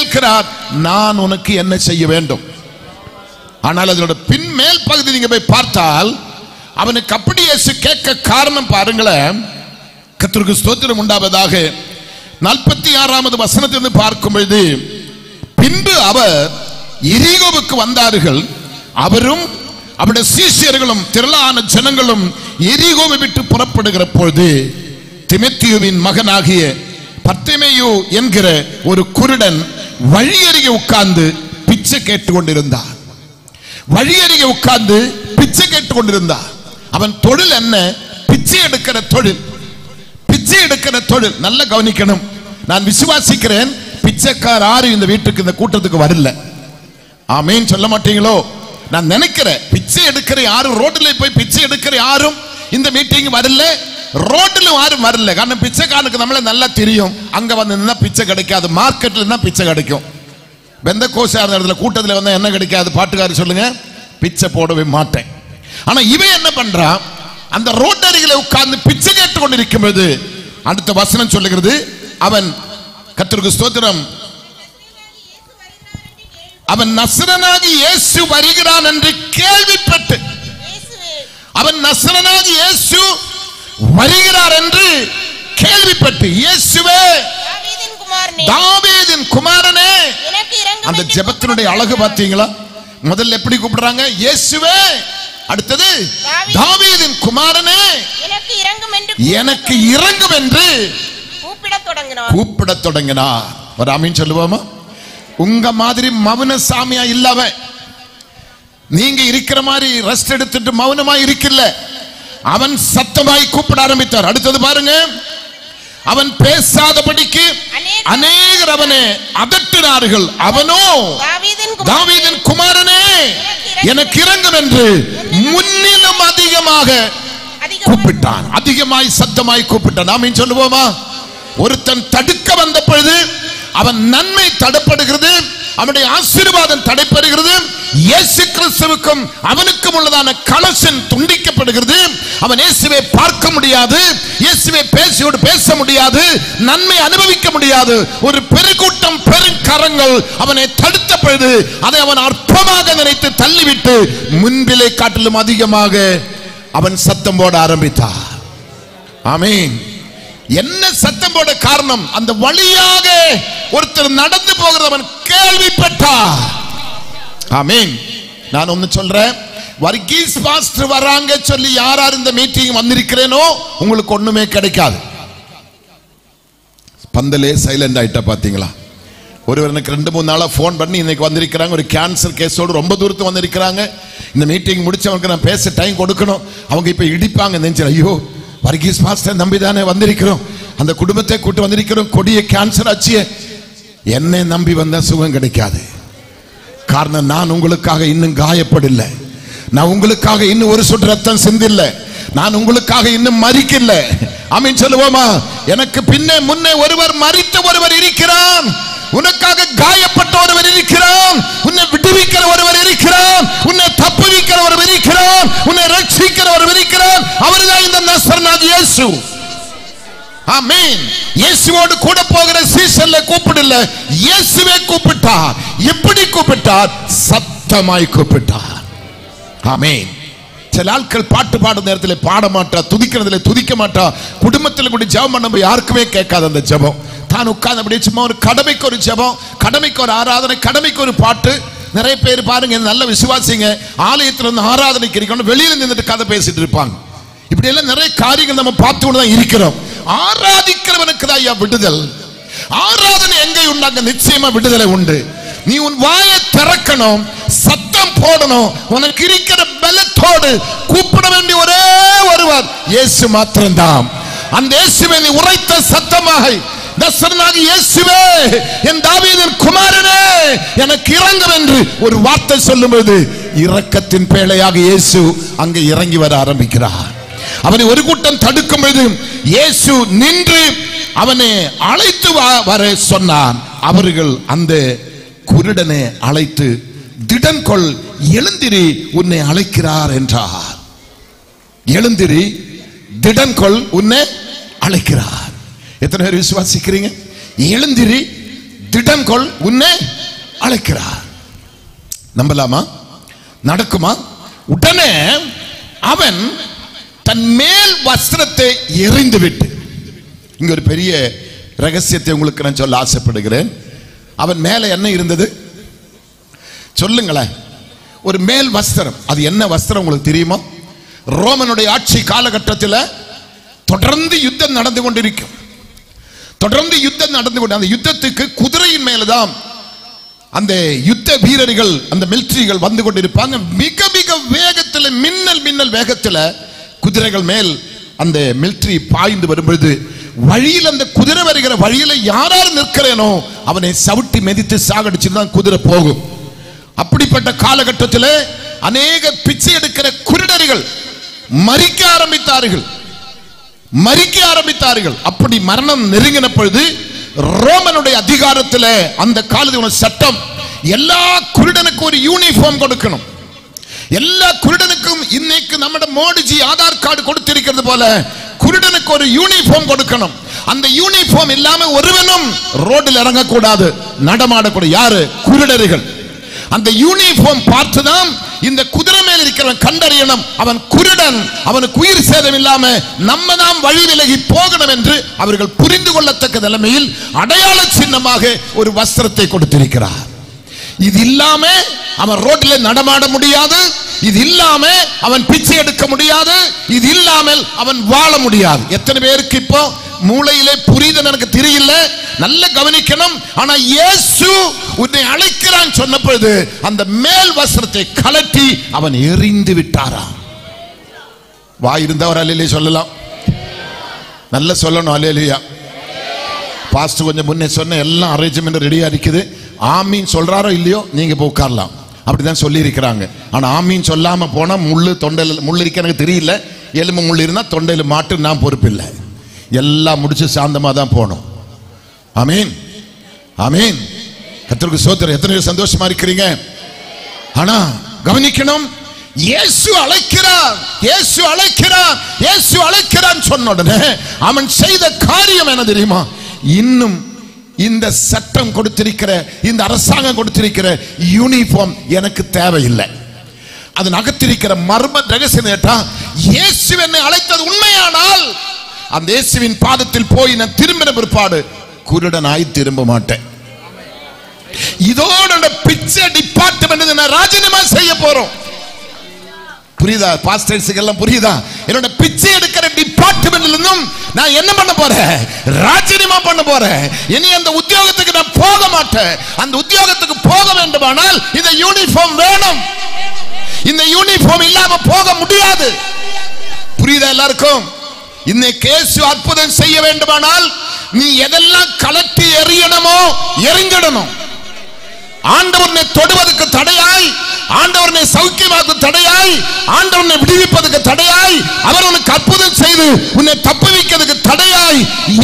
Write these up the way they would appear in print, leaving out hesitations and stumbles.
கேட்கிறார், நான் உனக்கு என்ன செய்ய வேண்டும். ஆனால் அதோட பின்மேல் பகுதி நீங்க போய் பார்த்தால் அவனுக்கு அப்படி இயேசு கேட்க காரணம் பாருங்களேன். கர்த்தருக்கு ஸ்தோத்திரம் உண்டாவதாக. 46வது வசனத்திலிருந்து பார்க்கும் பொழுது, பின்பு அவர் எரிகோவுக்கு வந்தார்கள். அவரும் அவருடைய சீஷர்களும் திரளான ஜனங்களும் எரிகோவை விட்டு புறப்படுகிற பொழுது திமோத்தேயுவின் மகனாகிய பர்திமேயு என்கிற ஒரு குருடன் வழியருகே உட்கார்ந்து பிச்சை கேட்டுக் கொண்டிருந்தார். வழியருகே உட்கார்ந்து பிச்சை கேட்டுக் கொண்டிருந்தார். அவன் தொழில் என்ன? பிச்சை எடுக்கிற தொழில். பிச்சை எடுக்கிற தொழில். நல்ல கவனிக்கணும். நான் விசுவாசிக்கிறேன், பிச்சைக்கார யாரும் இந்த வீட்டுக்கு இந்த கூட்டத்துக்கு வரல. ஆமேன் சொல்ல மாட்டீங்களோ? நான் நினைக்கிறேன் பிச்சை எடுக்கிற யாரும், ரோட்டில் போய் பிச்சை எடுக்கிற யாரும் இந்த மீட்டிங் வரல. ரோட்டில் யாரும் வரல. காரணம் பிச்சைக்காரனுக்கு நம்மள நல்லா தெரியும், அங்க வந்து பிச்சை கிடைக்காது, மார்க்கெட்ல தான் பிச்சை கிடைக்கும். வெந்த கோஷா இடத்துல கூட்டத்தில் வந்து என்ன கிடைக்காது? பாட்டுக்காரி சொல்லுங்க, பிச்சை போடவே மாட்டேன். ஆனா இவன் என்ன பண்றான்? அந்த ரோட்டரிகளை உட்கார்ந்து பிச்சை கேட்டுக் கொண்டிருக்கும் போது அடுத்த வசனம் சொல்லுகிறது, அவன் கர்த்தருக்கு ஸ்தோத்திரம், அவன் நசரேயனாகிய இயேசு வருகிறான் என்று கேள்விப்பட்டு, அவன் நசரேயனாகிய இயேசு வருகிறார் என்று கேள்விப்பட்டு, இயேசுவே தாவீதின் குமாரனே. அந்த ஜெபத்தினுடைய அழகு பார்த்தீங்களா? முதல்ல எப்படி கூப்பிடுறாங்க? இயேசுவே. அடுத்தது தாவீதின் குமாரனே எனக்கு இரங்கும் என்று கூப்பிடத் தொடங்கினார். ஒரு ஆமீன் சொல்லுவோமா? உங்க மாதிரி மௌன சாமியா இல்லவ, நீங்க இருக்கிற மாதிரி ரெஸ்ட் எடுத்துட்டு மௌனமா இருக்கல. அவன் சத்தமாய் கூப்பிட ஆரம்பித்தார். அடுத்தது பாருங்க, அவன் பேசாதபடிக்கு அநேகர் அவனை அதட்டினார்கள். அவனோ தாவீதின் குமாரனே எனக்கு இரங்கும் என்று முன்னிலும் அதிகமாக கூப்பிட்டான். அதிகமாய் சத்தமாய் கூப்பிட்டான். ஆமீன் சொல்லுவோமா? ஒருத்தன் தடுக்க வந்த பொழுது அவன் நன்மை தடைப்படுகிறது, அவனுடைய ஆசீர்வாதம் தடைப்படுகிறது. இயேசு கிறிஸ்துவுக்கும் அவனுக்கும் உள்ளதான கனெக்ஷன் துண்டிக்கப்படுகிறது. அவன் இயேசுவை பார்க்க முடியாது, இயேசுவை பேசியோடு பேச முடியாது, நன்மை அனுபவிக்க முடியாது. ஒரு பெருக்கூட்டம் பெருங்கரங்கள் அவனை தடுத்த பொழுது அதை அவன் அற்பமாக நினைத்து தள்ளிவிட்டு முன்பிலே காட்டிலும் அதிகமாக அவன் சத்தம் போட ஆரம்பித்தார். ஆமீன். என்ன சத்தம் போட காரணம்? அந்த வழியாக ஒருத்தர் நடந்து போகிறது அவன் கேள்விப்பட்டார். ஆமீன். நான் ஒன்னு சொல்றேன், வர்கீஸ் பாஸ்டர் வராங்க சொல்லி யார் யார் இந்த மீட்டிங் வந்திருக்கிறேனோ உங்களுக்கு ஒண்ணுமே கிடைக்காது. பந்தலே சைலண்ட் ஆயிட்டா பாத்தீங்களா? ஒருவர் எனக்கு 2-3 நாளா போன் பண்ணி இன்னைக்கு வந்திருக்கிறாங்க, ஒரு கேன்சர் கேஸோடு ரொம்ப தூரத்து வந்திருக்கிறாங்க. இந்த மீட்டிங் முடிச்சவங்களுக்கு நான் பேச டைம் கொடுக்கணும், அவங்க இப்ப இடிப்பாங்க நினைச்சு, ஐயோ வர்கீஸ் பாஸ்டர் நம்பிதானே வந்திருக்கிறோம், அந்த குடும்பத்தை கூட்டு வந்திருக்கிறோம், கொடிய கேன்சர் ஆச்சு. என்னை நம்பி வந்தா சுகம் கிடைக்காது. காரணம், நான் உங்களுக்காக இன்னும் காயப்படல, நான் உங்களுக்காக இன்னும் ஒரு சொட்டு ரத்தம் சிந்தில்லை, நான் உங்களுக்காக இன்னும் மரிக்கல. ஆமீன் சொல்லுவோமா? எனக்கு பின்னே முன்னே ஒருவர் மரித்த ஒருவர் இருக்கிறான், உனக்காக காயப்பட்ட ஒருவர் இருக்கிறான், உன்னை விடுவிக்கிற ஒருவர் இருக்கிறான், உன்னை தப்புவிக்கிற ஒருவர் இருக்கிறான், உன்னை ரட்சிக்கிற ஒருவர் இருக்கிறான். அவர்தான் இந்த நசரேயனாகிய இயேசு. ஆமென். இயேசுவோடு கூட போகிற சீஷர்ல கூப்பிடல, இயேசுவே கூப்பிட்டார். எப்படி கூப்பிட்டார்? சத்தமாய் கூப்பிட்டார். ஆமென். சில ஆட்கள் பாட்டு பாடும் நேரத்தில் பாட மாட்டா, துதிக்கிறதுல துதிக்க மாட்டா, குடும்பத்தில் கூட ஜெபம் பண்ண யாருக்குமே கேட்காது அந்த ஜெபம். தான் உட்கார்ந்து அப்படியே சும்மா ஒரு கடமைக்கு ஒரு ஜெபம், கடமைக்கு ஒரு ஆராதனை, கடமைக்கு ஒரு பாட்டு. நிறைய பேர் பாருங்க, நல்ல விசுவாசிங்க, ஆலயத்தில் இருந்து ஆராதனைக்கு இருக்கணும், வெளியில நின்றுட்டு கதை பேசிட்டு இருப்பாங்க. இப்படி எல்லாம் நிறைய காரியங்கள் நம்ம பார்த்து கொண்டு தான் இருக்கிறோம். ஆராதிக்கிறவனுக்கு தான் ஐயா விடுதல். ஆராதனை எங்கே உண்டாங்க? நிச்சயமா விடுதலை உண்டு. நீ உன் வாயை திறக்கணும், சத்தம் போடணும். உனக்கு இருக்கிற பலத்தோடு கூப்பிட வேண்டிய ஒரே ஒருவர் இயேசு மாத்திரம்தான். அந்த இயேசுவை நீ உரைத்த சத்தமாக, நசரேயனாகிய இயேசுவே என் தாவீதின் குமாரனே எனக்கு இரங்கும் என்று ஒரு வார்த்தை சொல்லும்போது இரக்கத்தின் பேழையாக இயேசு அங்கே இறங்கி வர ஆரம்பிக்கிறார். அவனை ஒரு கூட்டம் தடுக்கும் பொழுது இயேசு நின்று அவனை அழைத்து வர சொன்னான். அவர்கள் அந்த குருடனை அழைத்து, திடன் கொள், எழுந்திரி, உன்னை அழைக்கிறார் என்றார். எழுந்திரி, திடன் கொள், உன்னை அழைக்கிறார். எத்தனை பேர் விசுவாசிக்கிறீங்க? எழுந்திரி, திடம் கொள், உன்னை அழைக்கிறார். நம்பலாமா? நடக்குமா? உடனே அவன் தன் மேல் வஸ்திரத்தை எறிந்து விட்டு, இங்க ஒரு பெரிய ரகசியத்தை உங்களுக்கு நான் சொல்ல ஆசைப்படுகிறேன். அவன் மேல என்ன இருந்தது சொல்லுங்களேன்? ஒரு மேல் வஸ்திரம். அது என்ன வஸ்திரம் உங்களுக்கு தெரியுமா? ரோமனுடைய ஆட்சி காலகட்டத்தில் தொடர்ந்து யுத்தம் நடந்து கொண்டிருக்கும். தொடர்ந்து யுத்தம் நடந்து கொண்டு அந்த யுத்தத்துக்கு குதிரையின் மேலதான் அந்த யுத்த வீரர்கள், அந்த மிலிட்டரிகள் வந்து கொண்டிருப்பாங்க. மிக மிக வேகத்தில், மின்னல் வேகத்தில் குதிரைகள் மேல் அந்த மிலிட்டரி பாய்ந்து வரும்பொழுது, வழியில் அந்த குதிரை வருகிற வழியில யாரார் நிற்கிறேனோ அவனை சவுட்டி மெதித்து சாகடிச்சு தான் குதிரை போகும். அப்படிப்பட்ட காலகட்டத்தில் அநேக பிச்சை எடுக்கிற குருடர்கள் மறிக்க ஆரம்பித்தார்கள். அப்படி மரணம் நெருங்கின பொழுது ரோமனுடைய அதிகாரத்தில் அந்த காலத்தில் சட்டம், எல்லா குருடனுக்கும் ஒரு யூனிஃபார்ம் கொடுக்கணும். எல்லா குருடனுக்கும் இன்னைக்கு நம்ம மோடிஜி ஆதார் கார்டு கொடுத்திருக்கிறது போல குருடனுக்கு ஒரு யூனிஃபார்ம் கொடுக்கணும். அந்த யூனிஃபார்ம் இல்லாம ஒருவனும் ரோட்டில் இறங்கக்கூடாது, நடமாடக்கூடாது. யாரு? குருடர்கள். அந்த யூனிஃபார்ம் பார்த்துதான் இந்த குதிரை மேல் இருக்கிறவன் கண்டறியணும் அவன் குருடன், அவனுக்கு உயிர் சேதம் இல்லாம நம்ம நாம் வழி விலகி போகணும் என்று அவர்கள் புரிந்து கொள்ளத்தக்க நிலைமையில் அடையாள சின்னமாக ஒரு வஸ்திரத்தை கொடுத்திருக்கிறார். இது இல்லாம அவன் ரோட்டில் நடமாட முடியாது, இது இல்லாம அவன் பிச்சை எடுக்க முடியாது, இது இல்லாமல் அவன் வாழ முடியாது. எத்தனை பேருக்கு இப்போ மூளையிலே புரியுது எனக்கு தெரியல, நல்ல கவனிக்கணும். ஆனா இயேசு உன்னை அழைக்கிறான் சொன்ன பொழுது அந்த மேல் வஸ்திரத்தை கலட்டி அவன் எறிந்து விட்டாராம். வாய் இருந்தவர் அல்லேலூயா சொல்லலாம், நல்ல சொல்லணும் அல்லேலூயா. பாஸ்டர் கொஞ்சம் முன்னே சொன்ன எல்லாம் அரேஞ்ச்மெண்ட் ரெடியா இருக்குது, ஆமீன் சொல்றாரோ இல்லையோ நீங்க போய் உட்காரலாம், அப்படிதான் சொல்லி இருக்கிறாங்க. ஆனா ஆமீன் சொல்லாம போனா முள்ளு தொண்டையில் முள்ளு இருக்க எனக்கு தெரியல, எலும்பு முள்ளு இருந்தா தொண்டையில மாட்டு நான் பொறுப்பில்லை, எல்லாம் முடிச்சு சாந்தமா தான் போனோம். ஆமீன் ஆமீன். கர்த்தருக்கு ஸ்தோத்திரம். எத்தனை பேர் சந்தோஷமா இருக்கிறீங்க? ஆனா கவனிக்கணும், இயேசு அழைக்கிறார், இயேசு அழைக்கிறார், இயேசு அழைக்கிறான் சொன்ன உடனே அவன் செய்த காரியம் என்ன தெரியுமா? இன்னும் இந்த சட்டம் கொடுத்திருக்கிற, இந்த அரசாங்கம் கொடுத்திருக்கிற யூனிஃபார்ம் எனக்கு தேவையில்லை. அதன் அகத்திருக்கிற மர்ம ரகசியம் கேட்டா, இயேசு என்னை அழைத்தது உண்மையானால் அந்த இயேசுவின் பாதத்தில் போய் நான் திரும்பின பிற்பாடு குருடனாய் திரும்ப மாட்டேன். இதோட பிச்சை டிபார்ட்மெண்ட் நான் ராஜினாமா செய்ய போறோம். புரியுதா? பாஸ்டர்ஸ்க்கு எல்லாம் புரியுதா? என்னோட பிச்சை எடுக்கிற டிபார்ட்மெண்ட்ல இருந்தும் நான் என்ன பண்ண போறேன்? ராஜினாமா பண்ண போறேன். இனி அந்த உத்தியோகத்துக்கு நான் போக மாட்டேன். அந்த உத்தியோகத்துக்கு போக வேண்டுமானால் இந்த யூனிஃபார்ம் வேணும். இந்த யூனிஃபார்ம் இல்லாம போக முடியாது. புரியுதா எல்லாருக்கும்? இன்னைக்கு இயேசு அற்புதம் செய்ய வேண்டுமானால் நீ எதெல்லாம் கலட்டி எறியணுமோ எறிஞ்சிடணும். ஆண்டவனை தொடுவதற்கு தடையாய், ஆண்டவனை சௌக்கியமாக்கு தடையாய், ஆண்டவனை விடுவிப்பதற்கு தடையாய், அவர் உனக்கு அற்புதம் செய்து உன்னை தப்புவிக்கிறதுக்கு தடையாய்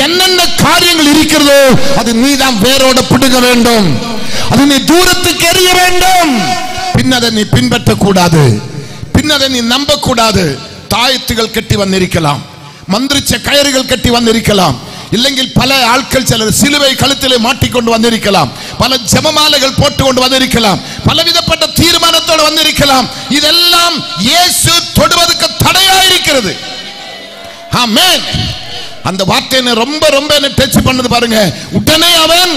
என்னென்ன காரியங்கள் இருக்கிறதோ அது நீதான் வேரோட பிடுங்க வேண்டும். அது நீ தூரத்துக்கு எறிய வேண்டும். பின்னதை நீ பின்பற்ற கூடாது, பின்னதை நீ நம்ப கூடாது. தாயத்துகள் கட்டி வந்திருக்கலாம், மந்திரிச்ச கயிறுகள் கட்டி வந்திருக்கலாம், இல்லைங்கில் பல ஆட்கள் சிலர் சிலுவை கழுத்திலே மாட்டிக்கொண்டு வந்திருக்கலாம், பல ஜெபமாலைகள் போட்டுக்கொண்டு வந்திருக்கலாம், பலவிதப்பட்ட தீர்மானத்தோடு வந்திருக்கலாம். இதெல்லாம் இயேசு தொடுவதற்கு தடையாயிருக்கிறது. ஆமென். அந்த வார்த்தையை ரொம்ப ரொம்ப டச் பண்ணது பாருங்க. உடனே அவன்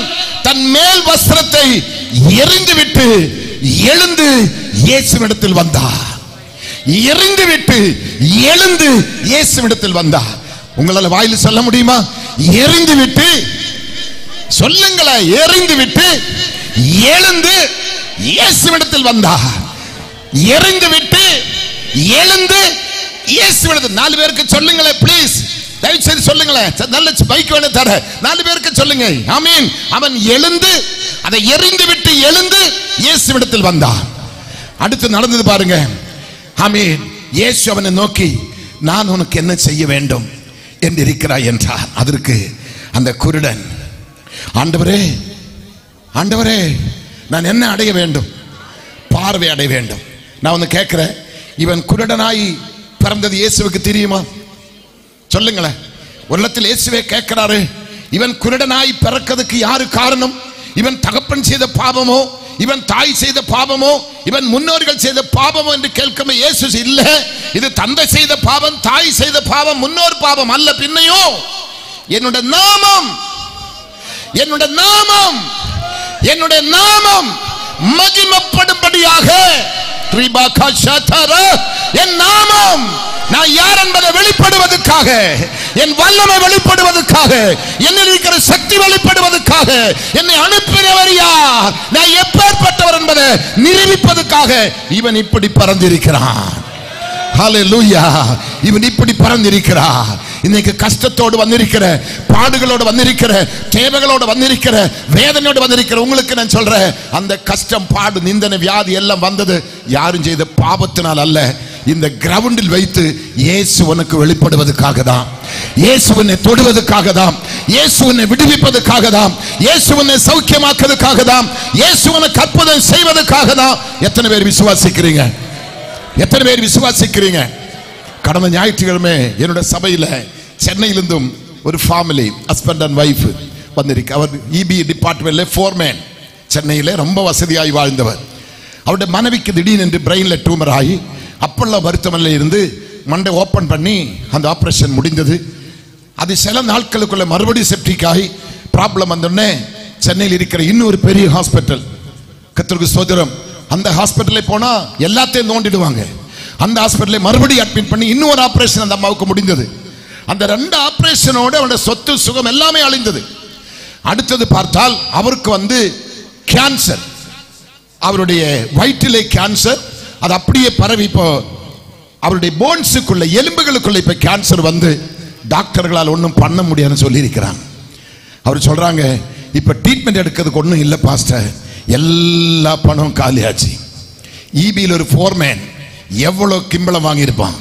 தன் மேல் வஸ்திரத்தை எறிந்து விட்டு எழுந்து இயேசுவிடத்தில் வந்தார். எறிந்து விட்டு எழுந்து இயேசுவிடத்தில் வந்தார். உங்களால வாயில சொல்ல முடியுமா? எறிந்து விட்டு சொல்லுங்களேன். எறிந்து விட்டு எழுந்து இயேசுவிடத்தில் வந்தார். எறிந்து விட்டு எழுந்து இயேசுவிடத்தில். 4 பேருக்கு சொல்லுங்களேன் ப்ளீஸ், தயவு செய்து சொல்லுங்களேன். நல்ல பைக் வேணும் தர, 4 பேருக்கு சொல்லுங்க. ஆமீன். அவன் எழுந்து, அதை எறிந்து விட்டு எழுந்து இயேசுவிடத்தில் வந்தார். அடுத்து நடந்தது பாருங்க. ஆமீன். இயேசு அவனை நோக்கி, நான் உனக்கு என்ன செய்ய வேண்டும் என்று இருக்கிறாய் என்றார். அதற்கு அந்த குருடன், ஆண்டவரே ஆண்டவரே நான் என்ன அடைய வேண்டும்? பார்வை அடைய வேண்டும். நான் வந்து கேட்கிறேன், இவன் குருடனாய் பிறந்தது இயேசுவுக்கு தெரியுமா? சொல்லுங்களேன். ஒரு இடத்தில் இயேசுவே கேட்கிறாரு, இவன் குருடனாய் பிறக்கிறதுக்கு யாரு காரணம்? இவன் தகப்பன் செய்த பாவமோ, இவன் தாய் செய்த பாவமோ, இவன் முன்னோர்கள் செய்த பாவமோ என்று கேட்கும் இயேசு இல்ல, இது தந்தை செய்த பாவம், தாய் செய்த பாவம், முன்னோர் பாவம் அல்ல. பின்னையோ என்னுடைய நாமம் மகிமைப்படும்படியாக என் நாமம், நான் யார் என்பதை வெளிப்படுவதற்காக, என் வல்லமை வெளிப்படுவதற்காக, என்னில் இருக்கிற சக்தி வெளிப்படுவதற்காக, என்னை அனுப்பினவர் யார், நான் எப்பேற்பட்டவர் என்பதை நிரூபிப்பதற்காக இவன் இப்படி பறந்திருக்கிறான். ஹல்லேலூயா. இவன் இப்படி பறந்திருக்கிறார். இன்னைக்கு கஷ்டத்தோடு வந்திருக்கிற, பாடுகளோடு வந்திருக்கிற, தேவைகளோடு வந்திருக்கிற, வேதனையோடு வந்திருக்கிற உங்களுக்கு நான் சொல்றேன், அந்த கஷ்டம், பாடு, நிந்தனை, வியாதி எல்லாம் வந்தது யாரும் செய்த பாவத்தினால் அல்ல. இந்த கிரவுண்டில் வைத்து இயேசு உனக்கு வெளிப்படுவதற்காக தான், இயேசு உன்னை தொடுவதற்காக தான், இயேசு உன்னை விடுவிப்பதற்காக தான், இயேசு உன்னை சௌக்கியமாக்குவதற்காக தான், இயேசு உனக்கு அற்புதம் செய்வதற்காக தான். எத்தனை பேர் விசுவாசிக்கிறீங்க? எத்தனை பேர் விசுவாசிக்கிறீங்க? கடந்த ஞாயிற்றுக்கிழமை என்னோட சபையில் சென்னையிலிருந்தும் ஒரு ஃபேமிலி, ஹஸ்பண்ட் அண்ட் வைஃப் வந்திருக்கு. அவர் இபி டிபார்ட்மெண்ட்ல ஃபோர்மேன், சென்னையில் ரொம்ப வசதியாகி வாழ்ந்தவர். அவருடைய மனைவிக்கு திடீரென்று பிரெயினில் டியூமர் ஆகி அப்பல்ல மருத்துவமனையில் இருந்து மண்டை ஓப்பன் பண்ணி அந்த ஆப்ரேஷன் முடிந்தது. அது சில நாட்களுக்குள்ள மறுபடியும் செப்டிக் ஆகி ப்ராப்ளம் வந்தோடனே சென்னையில் இருக்கிற இன்னொரு பெரிய ஹாஸ்பிட்டல், கர்த்தருக்கு ஸ்தோத்திரம், அந்த ஹாஸ்பிட்டலில் போனால் எல்லாத்தையும் நோண்டிடுவாங்க. அந்த ஹாஸ்பிட்டலில் மறுபடியும் அட்மிட் பண்ணி இன்னொரு ஆப்ரேஷன் அந்த அம்மாவுக்கு முடிந்தது. அந்த 2 ஆப்ரேஷனோடு அவருடைய சொத்து சுகம் எல்லாமே அழிந்தது. அடுத்தது பார்த்தால் அவருக்கு கேன்சர், அவருடைய வயிற்றிலே கேன்சர், அது அப்படியே பரவி இப்போ அவருடைய போன்ஸுக்குள்ள, எலும்புகளுக்குள்ள இப்ப கேன்சர் டாக்டர்களால் ஒன்றும் பண்ண முடியாதுன்னு சொல்லியிருக்கிறாங்க. அவர் சொல்றாங்க, இப்ப ட்ரீட்மெண்ட் எடுக்கிறதுக்கு ஒன்றும் இல்லை பாஸ்டர், எல்லா பணம் காலியாச்சு. இபியில் ஒரு ஃபோர்மேன் எவ்வளவு கிம்பளம் வாங்கியிருப்பான்,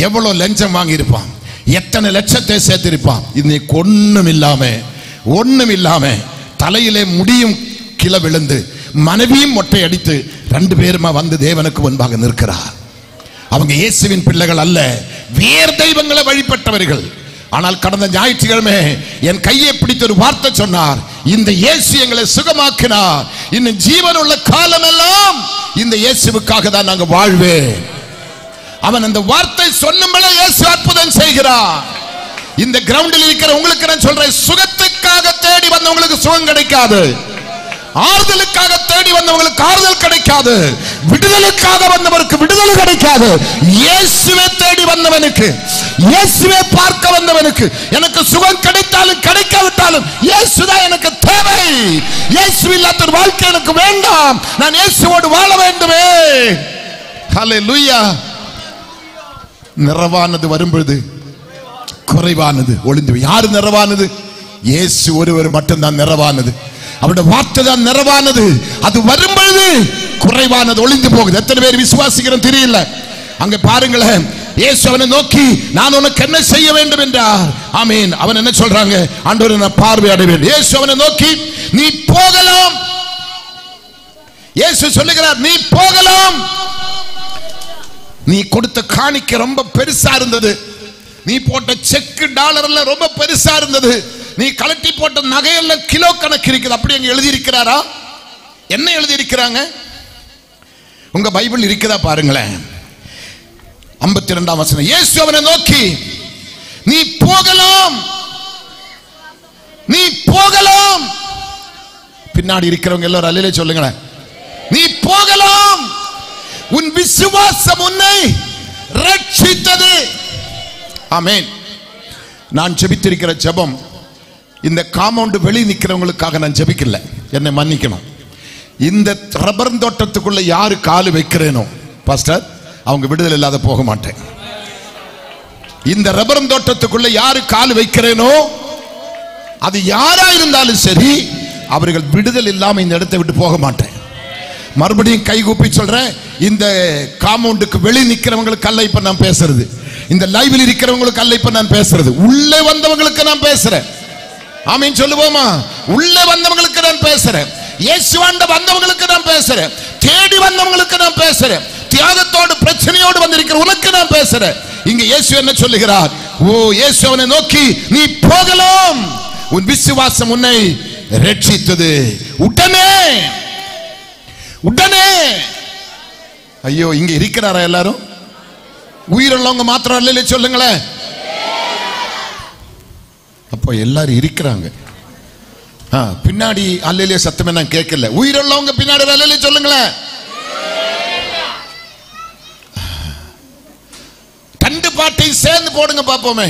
எவ்வளவு லஞ்சம் வாங்கியிருப்பான், எத்தனை லட்சத்தை சேர்த்திருப்பான். இன்னைக்கு ஒண்ணும் இல்லாம தலையிலே முடியும் கிளை விழுந்து, மனைவியும் மொட்டை அடித்து 2 பேருமா தேவனுக்கு முன்பாக நிற்கிறார். அவங்க இயேசுவின் பிள்ளைகள் அல்ல, வேறு தெய்வங்களை வழிபட்டவர்கள். ஆனால் கடந்த ஞாயிற்றுக்கிழமை என் கையை பிடித்து ஒரு வார்த்தை சொன்னார், இந்த இயேசு எங்களை சுகமாக்கினார், இன்னும் ஜீவன் உள்ள காலம் எல்லாம் இந்த இயேசுவுக்காக தான் நாங்கள் வாழ்வேன். அவன் அந்த வார்த்தை சொன்னும்படி இயேசு அற்புதம் செய்கிறார். இந்த கிரவுண்டில் இருக்கிற உங்களுக்கு நான் சொல்றேன், சுகத்துக்காக தேடி வந்தவங்களுக்கு சுகம் கிடைக்காது, ஆறுதலுக்காக தேடி வந்தவங்களுக்கு ஆறுதல் கிடைக்காது, விடுதலுக்காக வந்தவருக்கு விடுதலை கிடைக்காது. இயேசுவை தேடி வந்தவனுக்கு, இயேசுவை பார்க்க வந்தவனுக்கு, எனக்கு சுகம் கிடைத்தாலும் கிடைக்காவிட்டாலும் இயேசுதான் எனக்கு தேவை, இயேசு இல்லாத வாழ்க்கை எனக்கு வேண்டாம், நான் இயேசுவோடு வாழ வேண்டுமே. ஹல்லேலூயா. நிறைவானது வரும்பொழுது குறைவானது ஒளிந்து, யாரு நிறைவானது? இயேசு ஒருவர் மட்டும்தான் நிறைவானது, அவருடைய வார்த்தை தான் நிறைவானது. அது வரும்பொழுது குறைவானது ஒளிந்து போகுது. எத்தனை பேர் விசுவாசிக்கிறோம் தெரியல. அங்க பாருங்களேன், இயேசு அவனை நோக்கி, நான் உனக்கு என்ன செய்ய வேண்டும் என்றார். ஆமீன். அவன் என்ன சொல்றாங்க? ஆண்டவரே, நான் பார்வையிட வேண்டும். இயேசு அவனை நோக்கி, நீ போகலாம். இயேசு சொல்லுகிறார், நீ போகலாம். நீ கொடுத்த காணிக்கை ரொம்ப பெருசா இருந்தது, நீ போட்ட செக் டாலர்ல ரொம்ப பெருசா இருந்தது, நீ கலட்டி போட்ட நகையெல்லாம் கிலோ கணக்கு இருக்குது. அப்படி அங்க எழுதி இருக்கிறாரா? என்ன எழுதி இருக்கிறாங்க? உங்க பைபிள் இருக்குதா பாருங்களேன். 52ஆம் வசனம். இயேசு அவனை நோக்கி, நீ போகலாம், நீ போகலாம். பின்னாடி இருக்கிறவங்க எல்லாரும் அல்லேலூயா சொல்லுங்களேன். நீ போகலாம், உன் விசுவாசம் உன்னை ரட்சித்தது. ஆமென். நான் ஜெபித்திருக்கிற ஜெபம், இந்த காம்பவுண்ட் வெளி நிக்கிறவங்களுக்காக நான் ஜெபிக்கல, என்னை மன்னிக்கணும். இந்த ரப்பர் தோட்டத்துக்குள்ள யாரு காலு வைக்கிறேனோ பாஸ்டர், அவங்க விடுதலை இல்லாத போக மாட்டேன். இந்த ரப்பர் தோட்டத்துக்குள்ள யாரு காலு வைக்கிறேனோ, அது யாரா இருந்தாலும் சரி, அவர்கள் விடுதலை இல்லாம இந்த இடத்தை விட்டு போக மாட்டேன். மறுபடியும் கைகூப்பி சொல்றேன், இந்த காம்பவுண்டுக்கு வெளி நிக்கிறவங்களுக்கு அல்ல இப்ப நான் பேசுறது, இந்த லைவில் இருக்கிறவங்களுக்கு அல்ல இப்ப நான் பேசுறது, உள்ளே வந்தவங்களுக்கு நான் பேசுறேன். ஆமீன் சொல்லுவோமா? உள்ளே வந்தவங்களுக்கு நான் பேசுறேன், இயேசுவாண்ட வந்தவங்களுக்கு நான் பேசுறேன், தேடி வந்தவங்களுக்கு நான் பேசுறேன், தியாகத்தோடு பிரச்சனையோடு வந்திருக்கிற உனக்கு நான் பேசுறேன். இங்க இயேசு என்ன சொல்லுகிறார்? ஓ, இயேசு அவனை நோக்கி, நீ போகலாம், உன் விசுவாசம் உன்னை ரட்சித்தது. உடனே உடனே. ஐயோ, இங்க இருக்கிறாரா எல்லாரும்? உயிருள்ளவங்க மாத்திரம் அல்ல சொல்லுங்களேன். அப்போ எல்லாரும் இருக்கிறாங்க. பின்னாடி அல்லையிலே சத்தமே நான் கேட்கல. உயிருள்ளவங்க பின்னாடி அல்லையிலே சொல்லுங்களேன். ரெண்டு பாட்டை சேர்ந்து போடுங்க பாப்போமே.